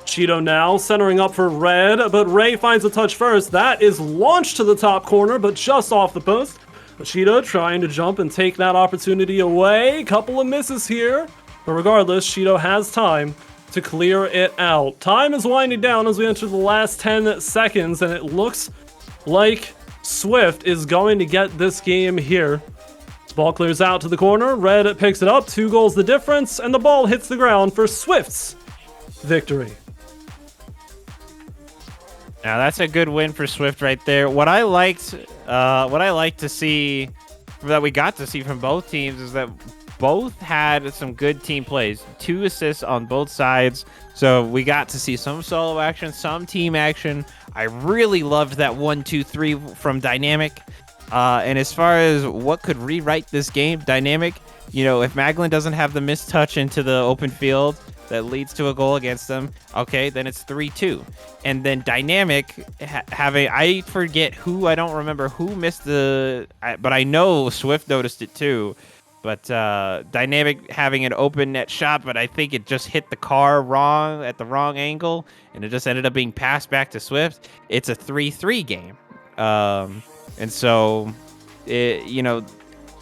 Cheeto now centering up for Red, but Ray finds a touch first. That is launched to the top corner, but just off the post. Cheeto trying to jump and take that opportunity away. Couple of misses here, but regardless, Cheeto has time to clear it out. Time is winding down as we enter the last 10 seconds, and it looks like Swift is going to get this game here. This ball clears out to the corner. Red picks it up. 2 goals the difference, and the ball hits the ground for Swift's victory. Now that's a good win for Swift right there. What I liked to see, that we got to see from both teams, is that both had some good team plays. 2 assists on both sides. So we got to see some solo action, some team action. I really loved that 1-2-3 from Dynamic. And as far as what could rewrite this game, Dynamic, if Maglin doesn't have the missed touch into the open field that leads to a goal against them, okay, then it's 3-2. And then Dynamic I forget who, I don't remember who missed but I know Swift noticed it too. But Dynamic having an open net shot, but I think it just hit the car wrong at the wrong angle, and it just ended up being passed back to Swift. It's a 3-3 game. And so,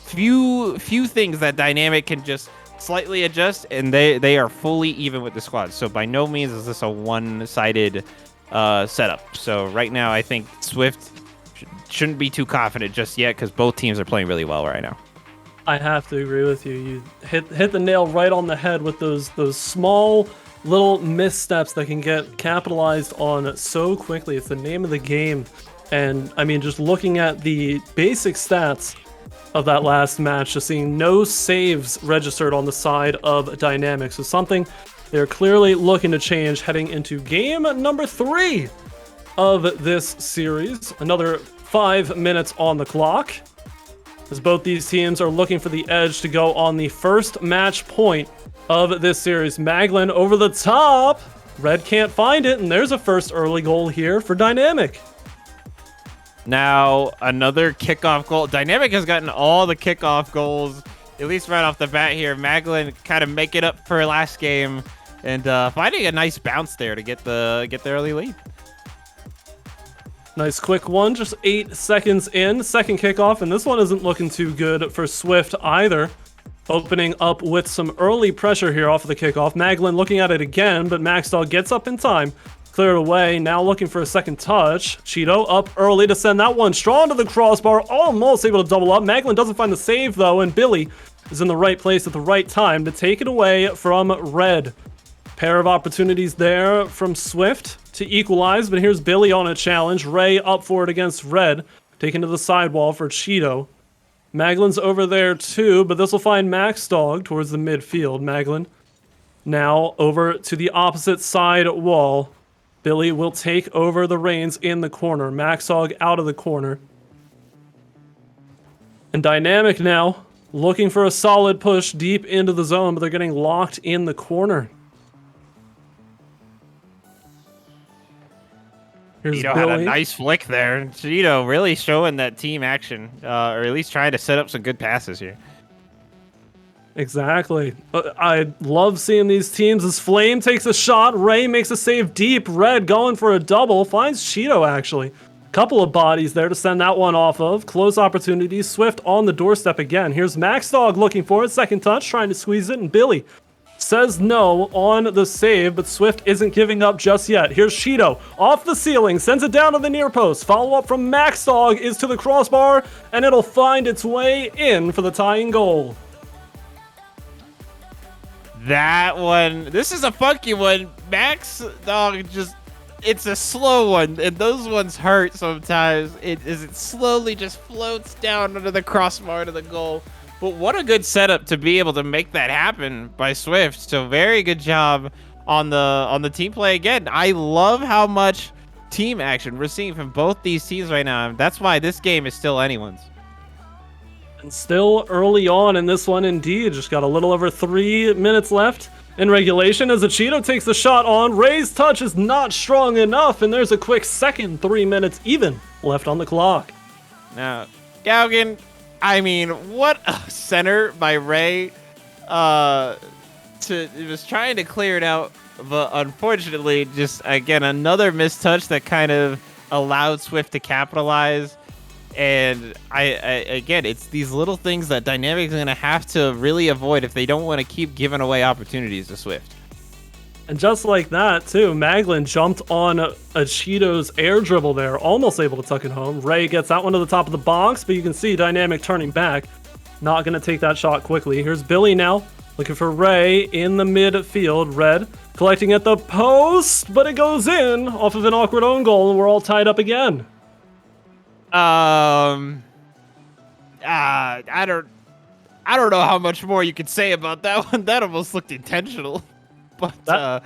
few things that Dynamic can just slightly adjust, and they are fully even with the squad. So by no means is this a one-sided setup. So right now, I think Swift shouldn't be too confident just yet because both teams are playing really well right now. I have to agree with you. You hit the nail right on the head with those small little missteps that can get capitalized on so quickly. It's the name of the game. And I mean, just looking at the basic stats of that last match, just seeing no saves registered on the side of Dynamics is something they're clearly looking to change heading into game number 3 of this series. Another 5 minutes on the clock, as both these teams are looking for the edge to go on the first match point of this series. Maglin over the top. Red can't find it, and there's a first early goal here for Dynamic. Now, another kickoff goal. Dynamic has gotten all the kickoff goals, at least right off the bat here. Maglin kind of make it up for last game and finding a nice bounce there to get the early lead. Nice quick one, just 8 seconds in. Second kickoff, and this one isn't looking too good for Swift either. Opening up with some early pressure here off of the kickoff. Maglin looking at it again, but Maxdog gets up in time. Cleared away, now looking for a second touch. Cheeto up early to send that one strong to the crossbar, almost able to double up. Maglin doesn't find the save though, and Billy is in the right place at the right time to take it away from Red. Pair of opportunities there from Swift to equalize, but here's Billy on a challenge. Ray up for it against Red, taken to the sidewall for Cheeto. Maglin's over there too, but this will find Maxdog towards the midfield. Maglin now over to the opposite side wall. Billy will take over the reins in the corner. Maxdog out of the corner. And Dynamic now looking for a solid push deep into the zone, but they're getting locked in the corner. Here's Cheeto had a Billy. nice flick there. Cheeto really showing that team action, or at least trying to set up some good passes here. Exactly. I love seeing these teams as Flame takes a shot. Ray makes a save deep. Red going for a double. Finds Cheeto, actually. Couple of bodies there to send that one off of. Close opportunity. Swift on the doorstep again. Here's Max Dog looking for it. Second touch, trying to squeeze it. And Billy says no on the save, but Swift isn't giving up just yet. Here's Cheeto off the ceiling. Sends it down to the near post. Follow up from Max Dog is to the crossbar. And it'll find its way in for the tying goal. That one, this is a funky one. Max Dog it's a slow one, and those ones hurt sometimes. It slowly just floats down under the crossbar to the goal. But what a good setup to be able to make that happen by Swift. So very good job on the team play again. I love how much team action we're seeing from both these teams right now. That's why this game is still anyone's. And still early on in this one, indeed. Just got a little over 3 minutes left in regulation as Cheeto takes the shot on. Ray's touch is not strong enough, and there's a quick second 3 minutes even left on the clock. Now, Gaugen, I mean, what a center by Ray. It was trying to clear it out, but unfortunately, just again another mistouch that kind of allowed Swift to capitalize. And again, it's these little things that Dynamic's gonna have to really avoid if they don't want to keep giving away opportunities to Swift. And just like that, too, Maglin jumped on a Cheeto's air dribble there, almost able to tuck it home. Ray gets that one to the top of the box, but you can see Dynamic turning back. Not going to take that shot quickly. Here's Billy now, looking for Ray in the midfield. Red collecting at the post, but it goes in off of an awkward own goal, and we're all tied up again. I don't know how much more you could say about that one. That almost looked intentional. But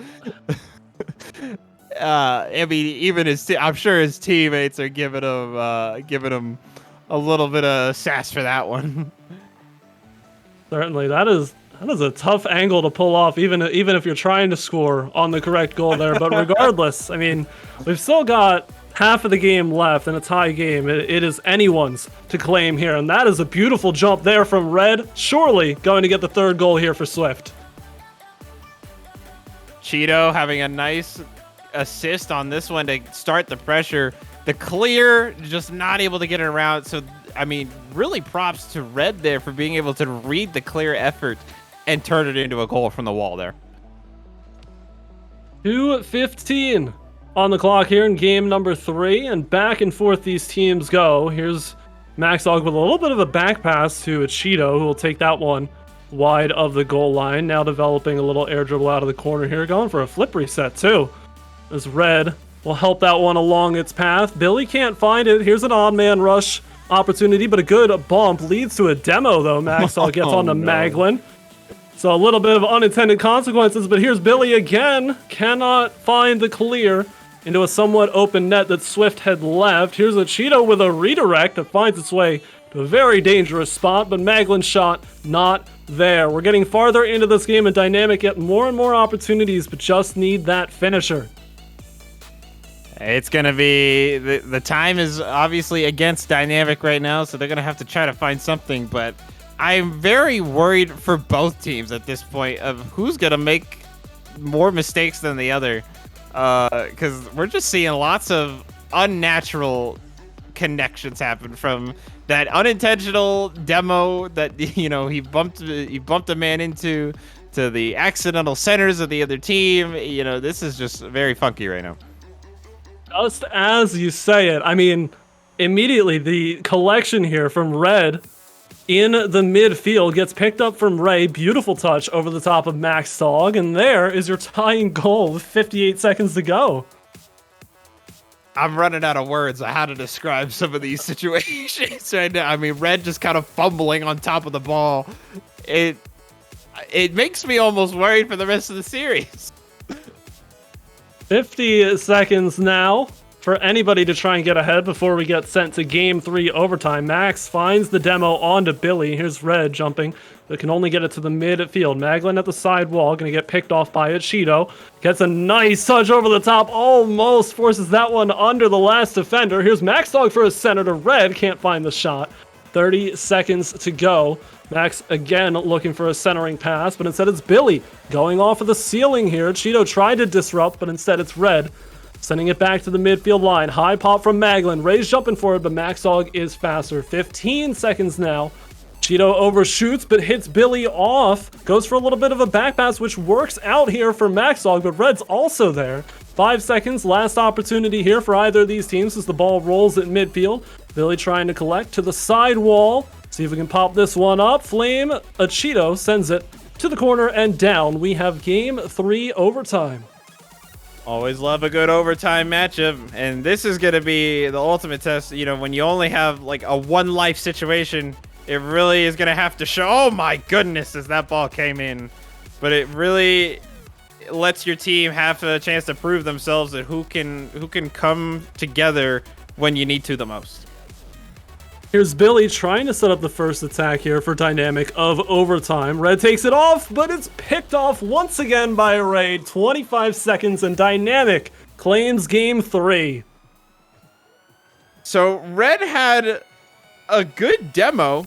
I mean, even I'm sure his teammates are giving him a little bit of sass for that one. Certainly, that is a tough angle to pull off, even if you're trying to score on the correct goal there. But regardless, I mean, we've still got half of the game left in a tie game. It is anyone's to claim here, and that is a beautiful jump there from Red. Surely going to get the third goal here for Swift. Cheeto having a nice assist on this one to start the pressure. The clear, just not able to get it around. So, I mean, really props to Red there for being able to read the clear effort and turn it into a goal from the wall there. 2:15 on the clock here in game number 3, and back and forth these teams go. Here's Max Dog with a little bit of a back pass to a Cheeto, who will take that one wide of the goal line. Now developing a little air dribble out of the corner here, going for a flip reset too. As Red will help that one along its path. Billy can't find it. Here's an odd man rush opportunity, but a good bump leads to a demo though. Maxwell gets on to Maglin. So a little bit of unintended consequences, but here's Billy again. Cannot find the clear into a somewhat open net that Swift had left. Here's a Cheeto with a redirect that finds its way to a very dangerous spot, but Maglin's shot not there. We're getting farther into this game, and Dynamic get more and more opportunities, but just need that finisher. It's going to be... The time is obviously against Dynamic right now, so they're going to have to try to find something, but I'm very worried for both teams at this point of who's going to make more mistakes than the other. Because we're just seeing lots of unnatural connections happen from that unintentional demo that, you know, he bumped a man into, to the accidental centers of the other team. You know, this is just very funky right now. Just as you say it, I mean, immediately the collection here from Red in the midfield gets picked up from Ray. Beautiful touch over the top of Max Dog, and there is your tying goal with 58 seconds to go. I'm running out of words on how to describe some of these situations right now. I mean, Red just kind of fumbling on top of the ball. It makes me almost worried for the rest of the series. 50 seconds now for anybody to try and get ahead before we get sent to Game 3 overtime. Max finds the demo onto Billy. Here's Red jumping, but can only get it to the midfield. Maglin at the side wall, going to get picked off by Cheeto. Gets a nice touch over the top, almost forces that one under the last defender. Here's Max Dog for a center to Red, can't find the shot. 30 seconds to go. Max again looking for a centering pass, but instead it's Billy going off of the ceiling here. Cheeto tried to disrupt, but instead it's Red sending it back to the midfield line. High pop from Maglin. Ray's jumping for it, but Max Dog is faster. 15 seconds now. Cheeto overshoots, but hits Billy off. Goes for a little bit of a back pass, which works out here for Max Dog, but Red's also there. 5 seconds, last opportunity here for either of these teams as the ball rolls at midfield. Billy trying to collect to the side wall. See if we can pop this one up. Flame, Cheeto sends it to the corner and down. We have Game 3 overtime. Always love a good overtime matchup, and this is going to be the ultimate test. You know, when you only have like a one-life situation, it really is going to have to show. Oh my goodness, as that ball came in. But it really lets your team have a chance to prove themselves at who can come together when you need to the most. Here's Billy trying to set up the first attack here for Dynamic of overtime. Red takes it off, but it's picked off once again by Ray. 25 seconds, and Dynamic claims Game 3. So Red had a good demo,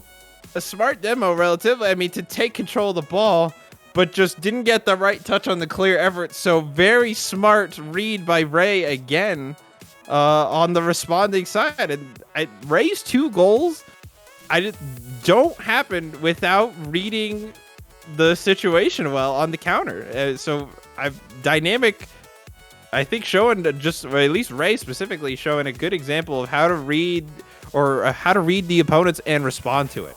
a smart demo relatively. I mean, to take control of the ball, but just didn't get the right touch on the clear effort. So very smart read by Ray again. On the responding side, and Ray's 2 goals, don't happen without reading the situation well on the counter. So Dynamic, I think, showing just, or at least Ray specifically, showing a good example of how to read the opponents and respond to it.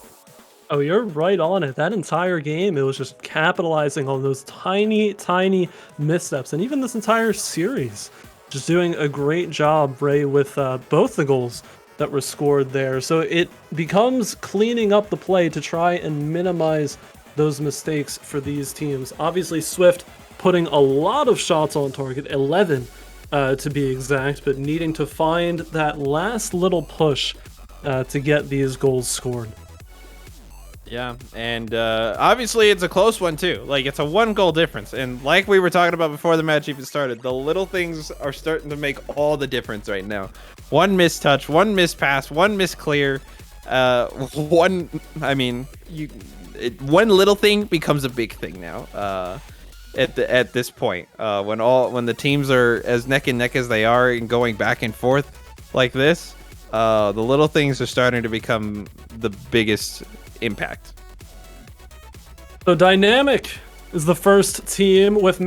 Oh, you're right on it. That entire game, it was just capitalizing on those tiny, tiny missteps, and even this entire series. Just doing a great job, Ray, with both the goals that were scored there. So it becomes cleaning up the play to try and minimize those mistakes for these teams. Obviously, Swift putting a lot of shots on target, 11 to be exact, but needing to find that last little push to get these goals scored. Yeah, and obviously it's a close one too. Like, it's a 1-goal difference, and like we were talking about before the match even started, the little things are starting to make all the difference right now. One missed touch, one missed pass, one missed clear, one little thing becomes a big thing now. At this point, when the teams are as neck and neck as they are and going back and forth like this, the little things are starting to become the biggest impact. So Dynamic is the first team with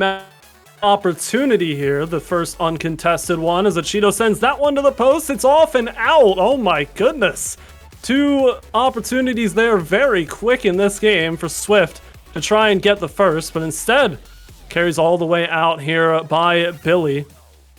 opportunity here. The first uncontested one as Cheeto sends that one to the post. It's off and out. Oh my goodness. 2 opportunities there very quick in this game for Swift to try and get the first, but instead carries all the way out here by Billy. You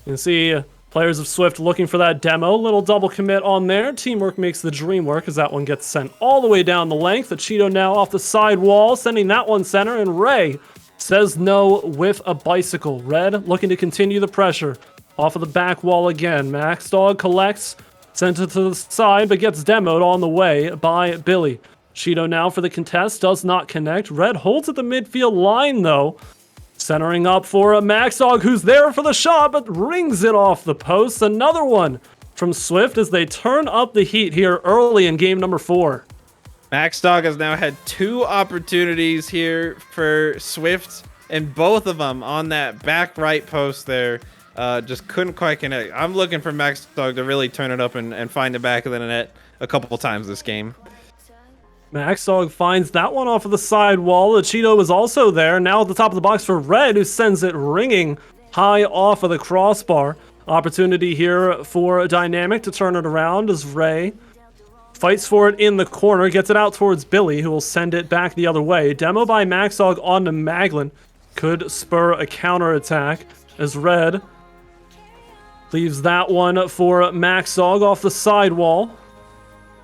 can see players of Swift looking for that demo. Little double commit on there. Teamwork makes the dream work as that one gets sent all the way down the length. Cheeto now off the side wall, sending that one center, and Ray says no with a bicycle. Red looking to continue the pressure. Off of the back wall again. Max Dog collects, sent it to the side, but gets demoed on the way by Billy. Cheeto now for the contest, does not connect. Red holds at the midfield line though. Centering up for Max Dog, who's there for the shot, but rings it off the post. Another one from Swift as they turn up the heat here early in game number 4. Max Dog has now had 2 opportunities here for Swift, and both of them on that back right post there. Just couldn't quite connect. I'm looking for Max Dog to really turn it up and find the back of the net a couple times this game. Max Dog finds that one off of the side wall. Cheeto is also there. Now at the top of the box for Red, who sends it ringing high off of the crossbar. Opportunity here for Dynamic to turn it around as Ray fights for it in the corner. Gets it out towards Billy, who will send it back the other way. Demo by Max Dog onto Maglin. Could spur a counterattack as Red leaves that one for Max Dog off the side wall.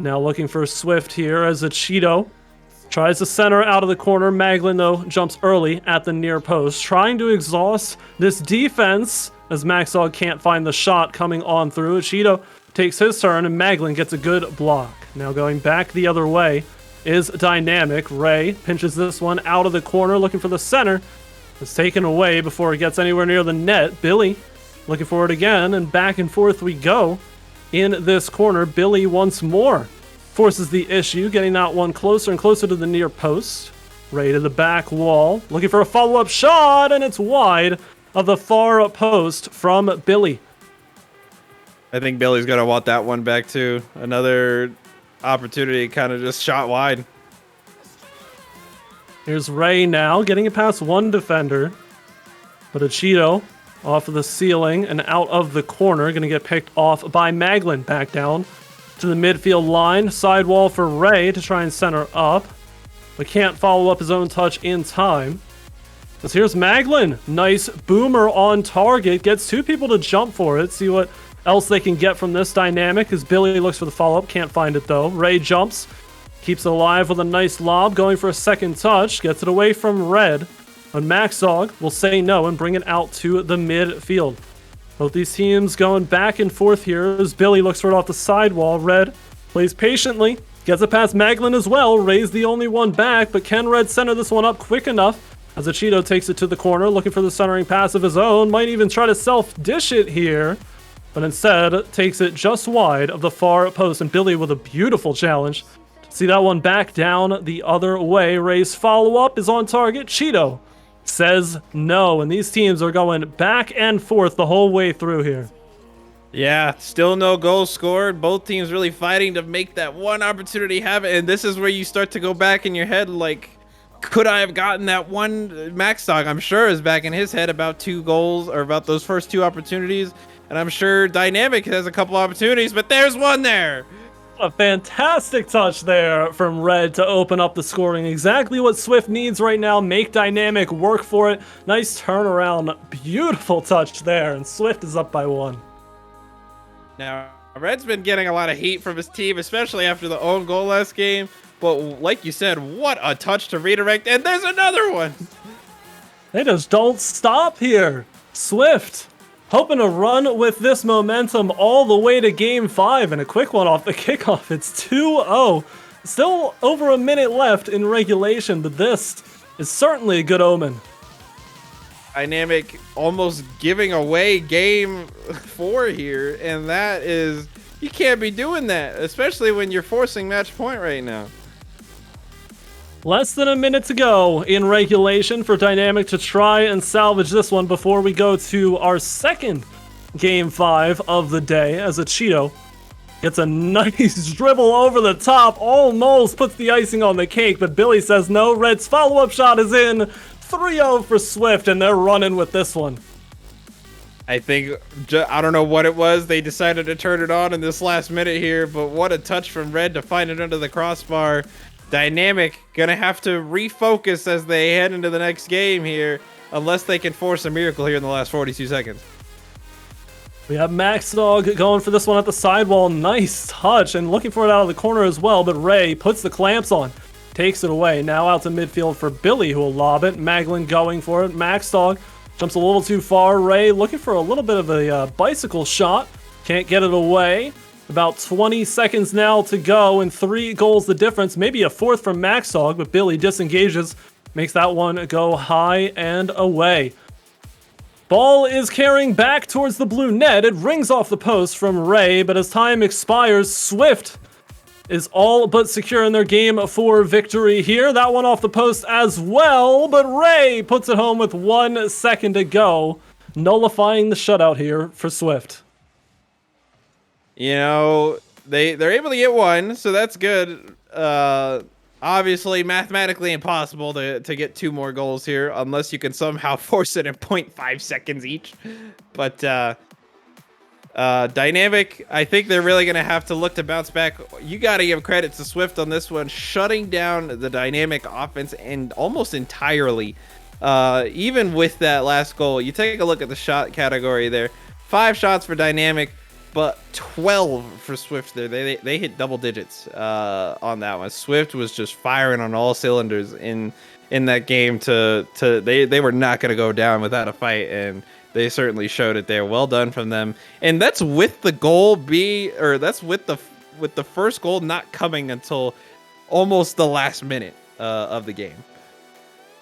Now looking for Swift here as Cheeto tries to center out of the corner. Maglin, though, jumps early at the near post, trying to exhaust this defense as Maxog can't find the shot coming on through. Cheeto takes his turn, and Maglin gets a good block. Now going back the other way is Dynamic. Ray pinches this one out of the corner, looking for the center. It's taken away before it gets anywhere near the net. Billy looking for it again, and back and forth we go in this corner. Billy once more forces the issue, getting that one closer and closer to the near post. Ray to the back wall, looking for a follow-up shot, and it's wide of the far post from Billy. I think Billy's going to want that one back too. Another opportunity, kind of just shot wide. Here's Ray now, getting it past one defender. But a Cheeto off of the ceiling and out of the corner, going to get picked off by Maglin. Back down to the midfield line. Sidewall for Ray to try and center up, but can't follow up his own touch in time. As here's Maglin. Nice boomer on target. Gets two people to jump for it. See what else they can get from this dynamic as Billy looks for the follow-up. Can't find it though. Ray jumps. Keeps it alive with a nice lob. Going for a second touch. Gets it away from Red. But Maxog will say no and bring it out to the midfield. Both these teams going back and forth here as Billy looks for it off the sidewall. Red plays patiently. Gets it past Maglin as well. Ray's the only one back, but can Red center this one up quick enough? As Cheeto takes it to the corner, looking for the centering pass of his own. Might even try to self-dish it here, but instead takes it just wide of the far post. And Billy with a beautiful challenge. See that one back down the other way. Ray's follow-up is on target. Cheeto says no, and these teams are going back and forth the whole way through here. Yeah, still no goals scored. Both teams really fighting to make that one opportunity happen. And this is where you start to go back in your head, like, could I have gotten that one? Max Dog, I'm sure, is back in his head about 2 goals or about those first 2 opportunities. And I'm sure Dynamic has a couple opportunities, but there's one there. A fantastic touch there from Red to open up the scoring. Exactly what Swift needs right now. Make Dynamic work for it. Nice turnaround. Beautiful touch there. And Swift is up by 1. Now, Red's been getting a lot of heat from his team, especially after the own goal last game. But like you said, what a touch to redirect. And there's another one. They just don't stop here. Swift hoping to run with this momentum all the way to Game 5. And a quick one off the kickoff. It's 2-0. Still over a minute left in regulation, but this is certainly a good omen. Dynamic almost giving away Game 4 here. And that is... You can't be doing that, especially when you're forcing match point right now. Less than a minute to go in regulation for Dynamic to try and salvage this one before we go to our second Game 5 of the day, as a Cheeto gets a nice dribble over the top, almost puts the icing on the cake, but Billy says no. Red's follow-up shot is in. 3-0 for Swift, and they're running with this one. I think, I don't know what it was. They decided to turn it on in this last minute here, but what a touch from Red to find it under the crossbar. Dynamic gonna have to refocus as they head into the next game here, unless they can force a miracle here in the last 42 seconds. We have Max Dog going for this one at the sidewall. Nice touch, and looking for it out of the corner as well, but Ray puts the clamps on. Takes it away. Now out to midfield for Billy, who will lob it. Maglin going for it. Max Dog jumps a little too far. Ray looking for a little bit of a bicycle shot. Can't get it away. About 20 seconds now to go, and 3 goals the difference. Maybe a 4th from Maxog, but Billy disengages. Makes that one go high and away. Ball is carrying back towards the blue net. It rings off the post from Ray, but as time expires, Swift is all but secure in their Game 4 victory here. That one off the post as well, but Ray puts it home with 1 second to go, nullifying the shutout here for Swift. You know, they're able to get 1, so that's good. Obviously, mathematically impossible to get 2 more goals here, unless you can somehow force it in 0.5 seconds each. But Dynamic, I think they're really going to have to look to bounce back. You got to give credit to Swift on this one, shutting down the Dynamic offense and almost entirely. Even with that last goal, you take a look at the shot category there. 5 shots for Dynamic, but 12 for Swift there. They hit double digits on that one. Swift was just firing on all cylinders in that game. They were not going to go down without a fight, and They certainly showed it there. Well done from them. And that's with the goal that's with the first goal not coming until almost the last minute of the game.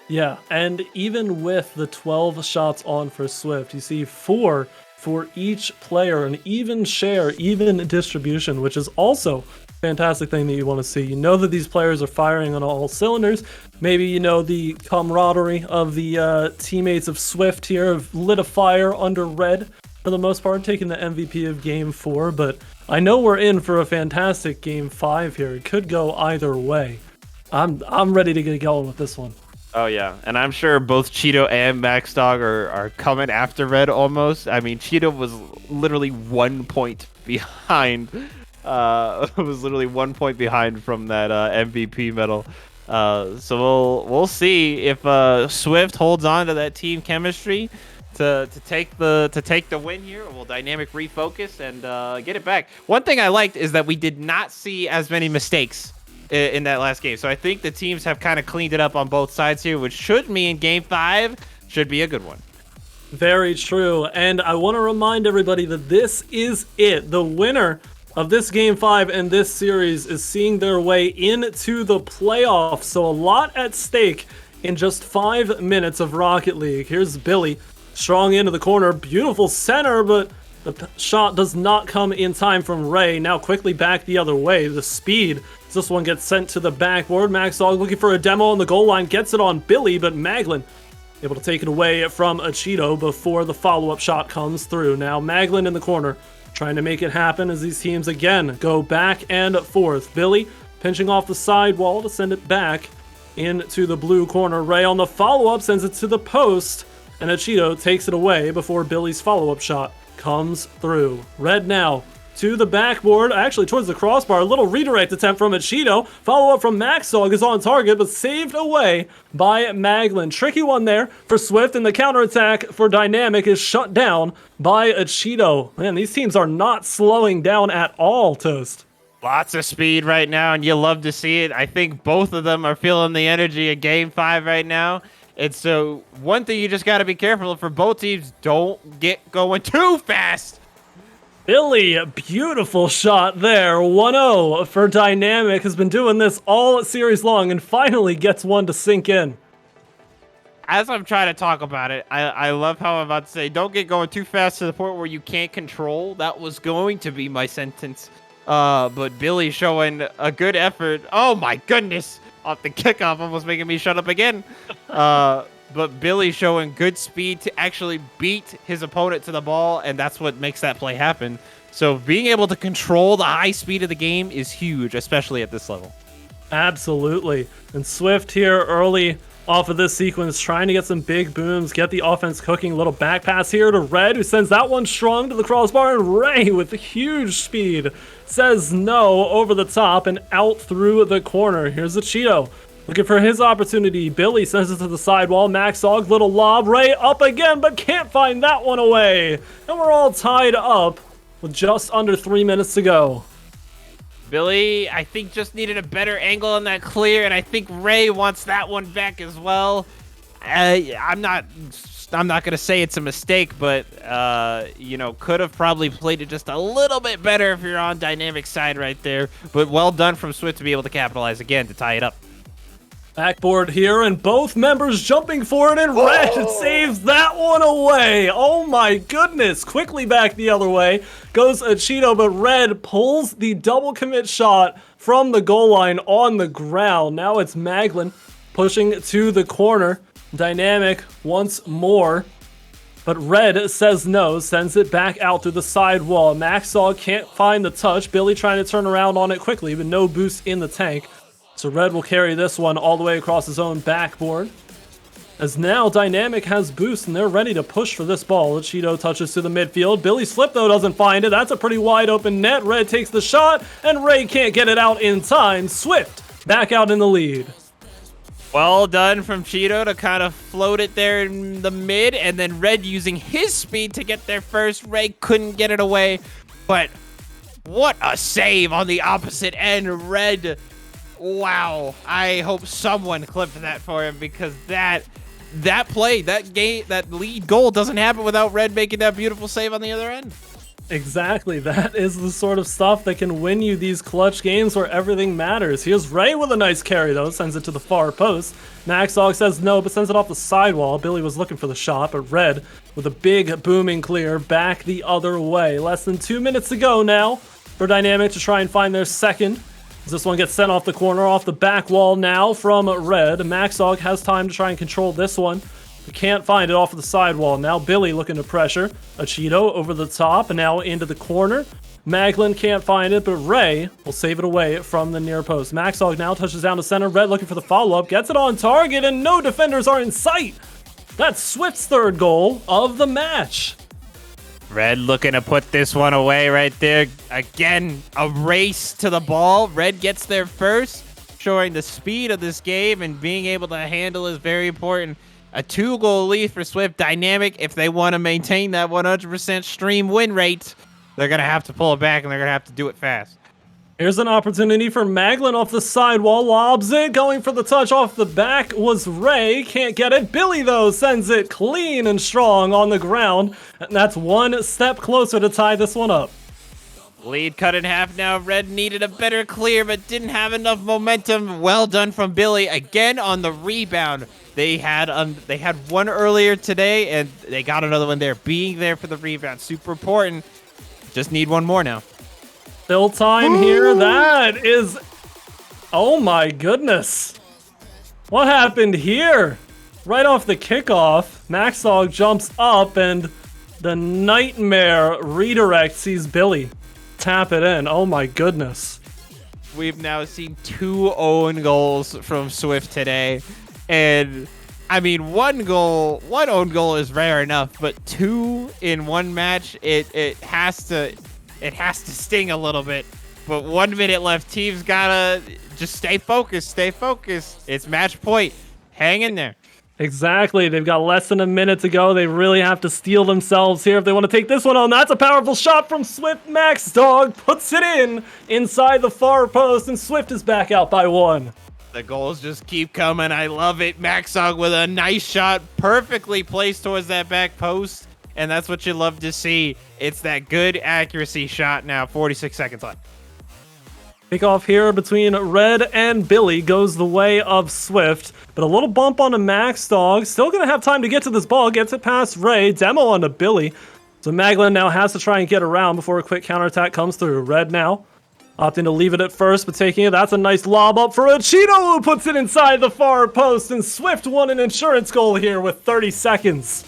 Yeah, and even with the 12 shots on for Swift, you see 4 for each player, an even share, even distribution, which is also a fantastic thing that you want to see. You know that these players are firing on all cylinders. Maybe, you know, the camaraderie of the teammates of Swift here have lit a fire under Red, for the most part, taking the MVP of Game 4, but I know we're in for a fantastic Game 5 here. It could go either way. I'm ready to get going with this one. Oh yeah, and I'm sure both Cheeto and Max Dog are coming after Red almost. I mean, Cheeto was literally 1 point behind. Was literally 1 point behind from that MVP medal. So we'll see if Swift holds on to that team chemistry to take the win here. Will Dynamic refocus and get it back? One thing I liked is that we did not see as many mistakes in that last game. So I think the teams have kind of cleaned it up on both sides here, which should mean Game 5 should be a good one. Very true. And I want to remind everybody that this is it. The winner of this Game 5 and this series is seeing their way into the playoffs. So a lot at stake in just 5 minutes of Rocket League. Here's Billy, strong into the corner. Beautiful center, but the shot does not come in time from Ray. Now quickly back the other way. The speed. This one gets sent to the backboard. Max Dog looking for a demo on the goal line. Gets it on Billy, but Maglin able to take it away from Cheeto before the follow-up shot comes through. Now Maglin in the corner, trying to make it happen as these teams again go back and forth. Billy pinching off the sidewall to send it back into the blue corner. Ray on the follow-up sends it to the post, and Cheeto takes it away before Billy's follow-up shot comes through. Red now to the backboard, actually towards the crossbar. A little redirect attempt from Cheeto. Follow-up from Max Dog is on target, but saved away by Maglin. Tricky one there for Swift, and the counterattack for Dynamic is shut down by Cheeto. Man, these teams are not slowing down at all, Toast. Lots of speed right now, and you love to see it. I think both of them are feeling the energy of Game 5 right now. And so one thing you just got to be careful of for both teams, don't get going too fast. Billy, beautiful shot there. 1-0 for Dynamic. Has been doing this all series long and finally gets one to sink in. As I'm trying to talk about it, I love how I'm about to say, don't get going too fast to the point where you can't control. That was going to be my sentence. But Billy showing a good effort. Oh my goodness. Off the kickoff, almost making me shut up again. But Billy showing good speed to actually beat his opponent to the ball, and that's what makes that play happen. So being able to control the high speed of the game is huge, especially at this level. Absolutely. And Swift here early off of this sequence, trying to get some big booms, get the offense cooking. A little back pass here to Red, who sends that one strong to the crossbar, and Ray with huge speed says no over the top and out through the corner. Here's the Cheeto. Looking for his opportunity. Billy sends it to the sidewall. Max Dog, little lob. Ray up again, but can't find that one away. And we're all tied up with just under 3 minutes to go. Billy, I think, just needed a better angle on that clear, and I think Ray wants that one back as well. I'm not going to say it's a mistake, but, you know, could have probably played it just a little bit better if you're on Dynamic's side right there. But well done from Swift to be able to capitalize again to tie it up. Backboard here, and both members jumping for it, and Red saves that one away. Oh my goodness. Quickly back the other way goes Cheeto, but Red pulls the double commit shot from the goal line on the ground. Now it's Maglin pushing to the corner. Dynamic once more, but Red says no, sends it back out through the side wall. Max Dog can't find the touch. Billy trying to turn around on it quickly, but no boost in the tank. So Red will carry this one all the way across his own backboard. As now Dynamic has boost and they're ready to push for this ball. Cheeto touches to the midfield. Billy Slip though doesn't find it. That's a pretty wide open net. Red takes the shot and Ray can't get it out in time. Swift back out in the lead. Well done from Cheeto to kind of float it there in the mid, and then Red using his speed to get there first. Ray couldn't get it away, but what a save on the opposite end. Red, wow. I hope someone clipped that for him, because that that play, that lead goal doesn't happen without Red making that beautiful save on the other end. Exactly. That is the sort of stuff that can win you these clutch games where everything matters. Here's Ray with a nice carry, though. Sends it to the far post. Maxog says no, but sends it off the sidewall. Billy was looking for the shot, but Red with a big booming clear back the other way. Less than 2 minutes to go now for Dynamic to try and find their second. As this one gets sent off the corner, off the back wall now from Red. Maxog has time to try and control this one. We can't find it off of the sidewall. Now Billy looking to pressure. Achido over the top and now into the corner. Maglin can't find it, but Ray will save it away from the near post. Maxog now touches down to center. Red looking for the follow-up. Gets it on target and no defenders are in sight. That's Swift's third goal of the match. Red looking to put this one away right there. Again, a race to the ball. Red gets there first, showing the speed of this game and being able to handle is very important. A 2-goal lead for Swift. Dynamic, if they want to maintain that 100% stream win rate, they're going to have to pull it back and they're going to have to do it fast. Here's an opportunity for Maglin off the sidewall. Lobs it. Going for the touch off the back was Ray. Can't get it. Billy, though, sends it clean and strong on the ground. And that's one step closer to tie this one up. Lead cut in half now. Red needed a better clear, but didn't have enough momentum. Well done from Billy. Again on the rebound. They had one earlier today, and they got another one there. Being there for the rebound, super important. Just need one more now. Still time here. That is... Oh my goodness. What happened here? Right off the kickoff, Maxog jumps up, and the nightmare redirect sees Billy tap it in. Oh my goodness. We've now seen 2 own goals from Swift today. And I mean, one own goal is rare enough, but 2 in one match, it has to sting a little bit. But 1 minute left. Team's gotta just stay focused. It's match point. Hang in there. Exactly. They've got less than a minute to go. They really have to steel themselves here if they want to take this one on. That's a powerful shot from Swift. Maxog puts it in inside the far post, and Swift is back out by 1. The goals just keep coming. I love it. Maxog with a nice shot, perfectly placed towards that back post. And that's what you love to see. It's that good accuracy shot now. 46 seconds left. Kickoff here between Red and Billy goes the way of Swift. But a little bump on a Maxog. Still going to have time to get to this ball. Gets it past Ray. Demo onto Billy. So Maglin now has to try and get around before a quick counterattack comes through. Red now opting to leave it at first, but taking it. That's a nice lob up for Achido, who puts it inside the far post. And Swift won an insurance goal here with 30 seconds.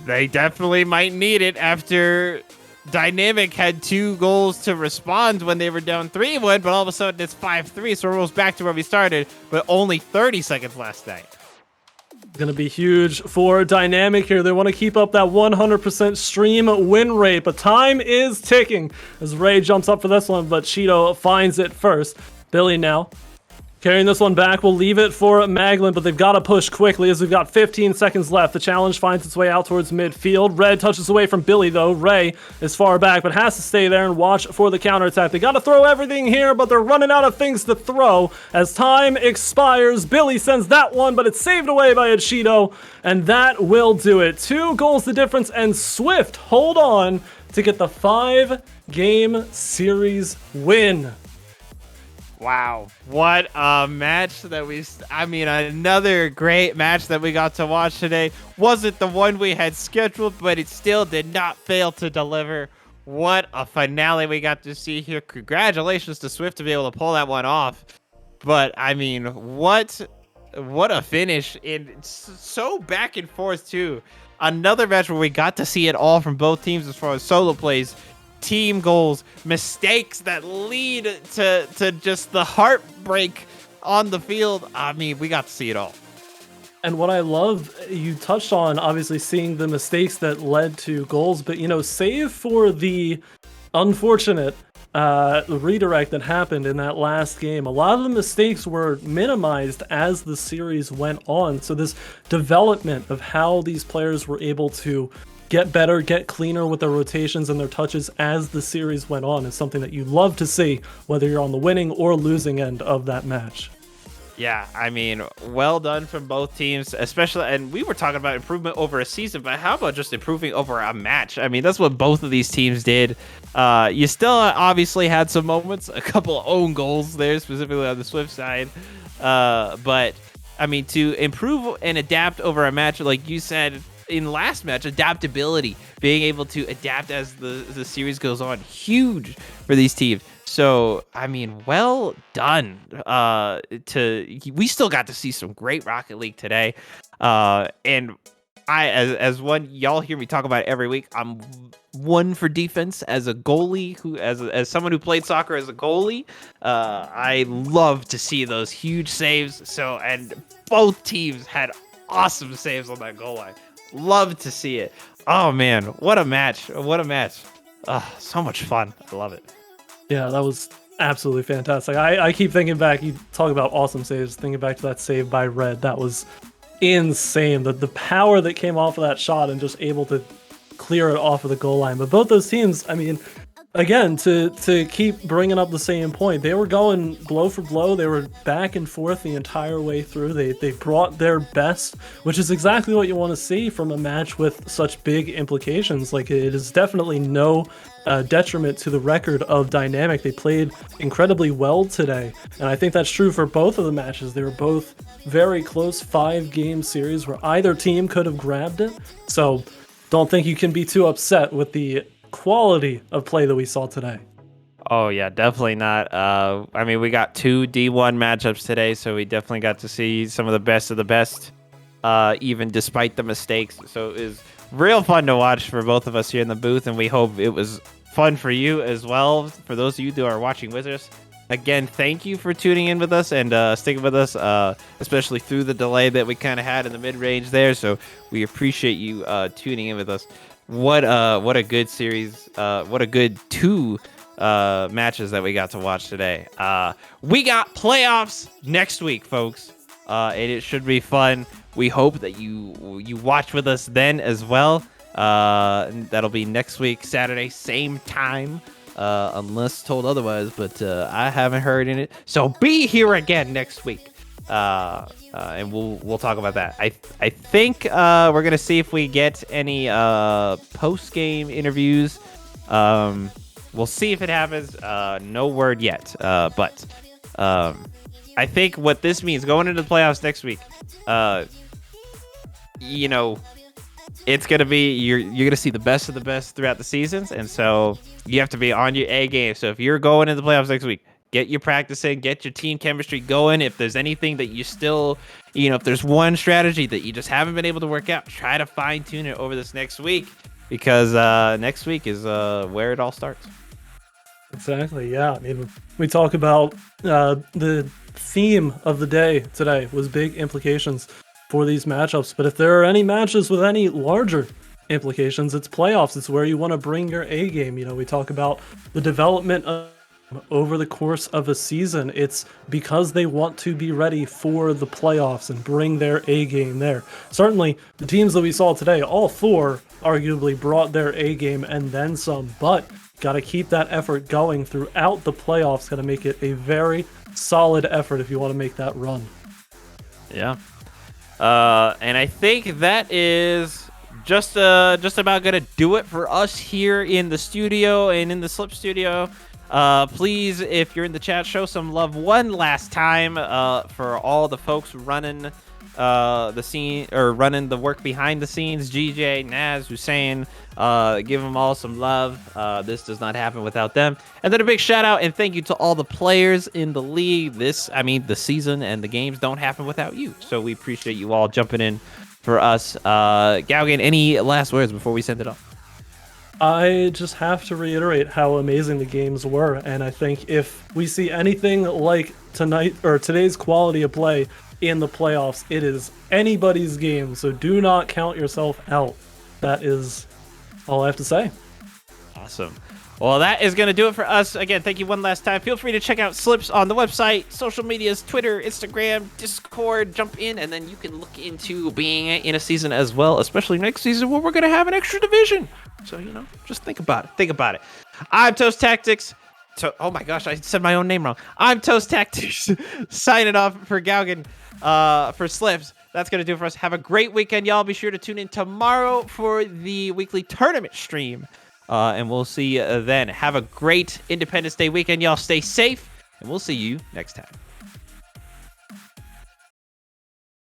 They definitely might need it after Dynamic had 2 goals to respond when they were down 3-1, but all of a sudden it's 5-3, so we're almost back to where we started, but only 30 seconds last night. Going to be huge for Dynamic here. They want to keep up that 100% stream win rate, but time is ticking as Ray jumps up for this one, but Cheeto finds it first. Billy now carrying this one back. We'll leave it for Maglin, but they've got to push quickly as we've got 15 seconds left. The challenge finds its way out towards midfield. Red touches away from Billy, though. Ray is far back, but has to stay there and watch for the counterattack. They got to throw everything here, but they're running out of things to throw as time expires. Billy sends that one, but it's saved away by Achido, and that will do it. 2 goals the difference, and Swift hold on to get the 5-game series win. Wow, what a match that another great match that we got to watch today. Wasn't the one we had scheduled, but it still did not fail to deliver. What a finale we got to see here. Congratulations to Swift to be able to pull that one off. But, I mean, what a finish. And it's so back and forth, too. Another match where we got to see it all from both teams as far as solo plays, team goals, mistakes that lead to just the heartbreak on the field. I mean, we got to see it all. And what I love, you touched on obviously seeing the mistakes that led to goals, but save for the unfortunate redirect that happened in that last game, a lot of the mistakes were minimized as the series went on. So this development of how these players were able to get better, get cleaner with their rotations and their touches as the series went on is something that you love to see, whether you're on the winning or losing end of that match. Yeah, I mean, well done from both teams, especially, and we were talking about improvement over a season, but how about just improving over a match? I mean, that's what both of these teams did. You still obviously had some moments, a couple of own goals there, specifically on the Swift side. But, I mean, to improve and adapt over a match, like you said in last match, adaptability, being able to adapt as the series goes on, huge for these teams. So, I mean, well done. We still got to see some great Rocket League today. And as one, y'all hear me talk about it every week. I'm one for defense as a goalie, as someone who played soccer as a goalie. I love to see those huge saves. So, and both teams had awesome saves on that goal line. Love to see it. Oh man, what a match! What a match! So much fun. I love it. Yeah, that was absolutely fantastic. I keep thinking back, you talk about awesome saves, thinking back to that save by Red. That was insane. The power that came off of that shot and just able to clear it off of the goal line. But both those teams, I mean, again, to keep bringing up the same point, they were going blow for blow. They were back and forth the entire way through. They brought their best, which is exactly what you want to see from a match with such big implications. Like, it is definitely no detriment to the record of Dynamic. They played incredibly well today, and I think that's true for both of the matches. They were both very close 5-game series where either team could have grabbed it. So don't think you can be too upset with the quality of play that we saw today. Oh yeah, definitely not. I mean, we got 2 D1 matchups today, so we definitely got to see some of the best, even despite the mistakes. So it was real fun to watch for both of us here in the booth, and we hope it was fun for you as well. For those of you who are watching with us, again, thank you for tuning in with us and sticking with us, especially through the delay that we kind of had in the mid-range there. So we appreciate you tuning in with us. What a good series. What a good 2 matches that we got to watch today. We got playoffs next week, folks, and it should be fun. We hope that you watch with us then as well. That'll be next week, Saturday, same time, unless told otherwise, but I haven't heard in it. So be here again next week. And we'll talk about that. I think we're gonna see if we get any post game interviews. We'll see if it happens. No word yet. But I think what this means going into the playoffs next week, you know, it's gonna be you're gonna see the best of the best throughout the seasons, and so you have to be on your A game. So if you're going into the playoffs next week, get your practice in, get your team chemistry going. If there's anything that you still, if there's one strategy that you just haven't been able to work out, try to fine tune it over this next week, because next week is where it all starts. Exactly, yeah. I mean, we talk about the theme of the day today was big implications for these matchups. But if there are any matches with any larger implications, it's playoffs. It's where you want to bring your A game. We talk about the development of over the course of a season. It's because they want to be ready for the playoffs and bring their A game there. Certainly, the teams that we saw today, all 4 arguably brought their A game and then some, but got to keep that effort going throughout the playoffs. Got to make it a very solid effort if you want to make that run. Yeah. And I think that is just about gonna do it for us here in the studio and in the Slip studio. Please, if you're in the chat, show some love one last time for all the folks running the scene, or running the work behind the scenes. GJ, Naz, Hussein, give them all some love. This does not happen without them. And then a big shout out and thank you to all the players in the league. The season and the games don't happen without you. So we appreciate you all jumping in for us. Galgan, any last words before we send it off? I just have to reiterate how amazing the games were, and I think if we see anything like tonight or today's quality of play in the playoffs, it is anybody's game, so do not count yourself out. That is all I have to say. Awesome. Well, that is going to do it for us. Again, thank you one last time. Feel free to check out Slips on the website, social medias, Twitter, Instagram, Discord. Jump in, and then you can look into being in a season as well, especially next season where we're going to have an extra division. So, just think about it. I'm Toast Tactics. oh my gosh, I said my own name wrong. I'm Toast Tactics signing off for Gaugan, for Slips. That's going to do it for us. Have a great weekend, y'all. Be sure to tune in tomorrow for the weekly tournament stream. And we'll see you then. Have a great Independence Day weekend, y'all. Stay safe, and we'll see you next time.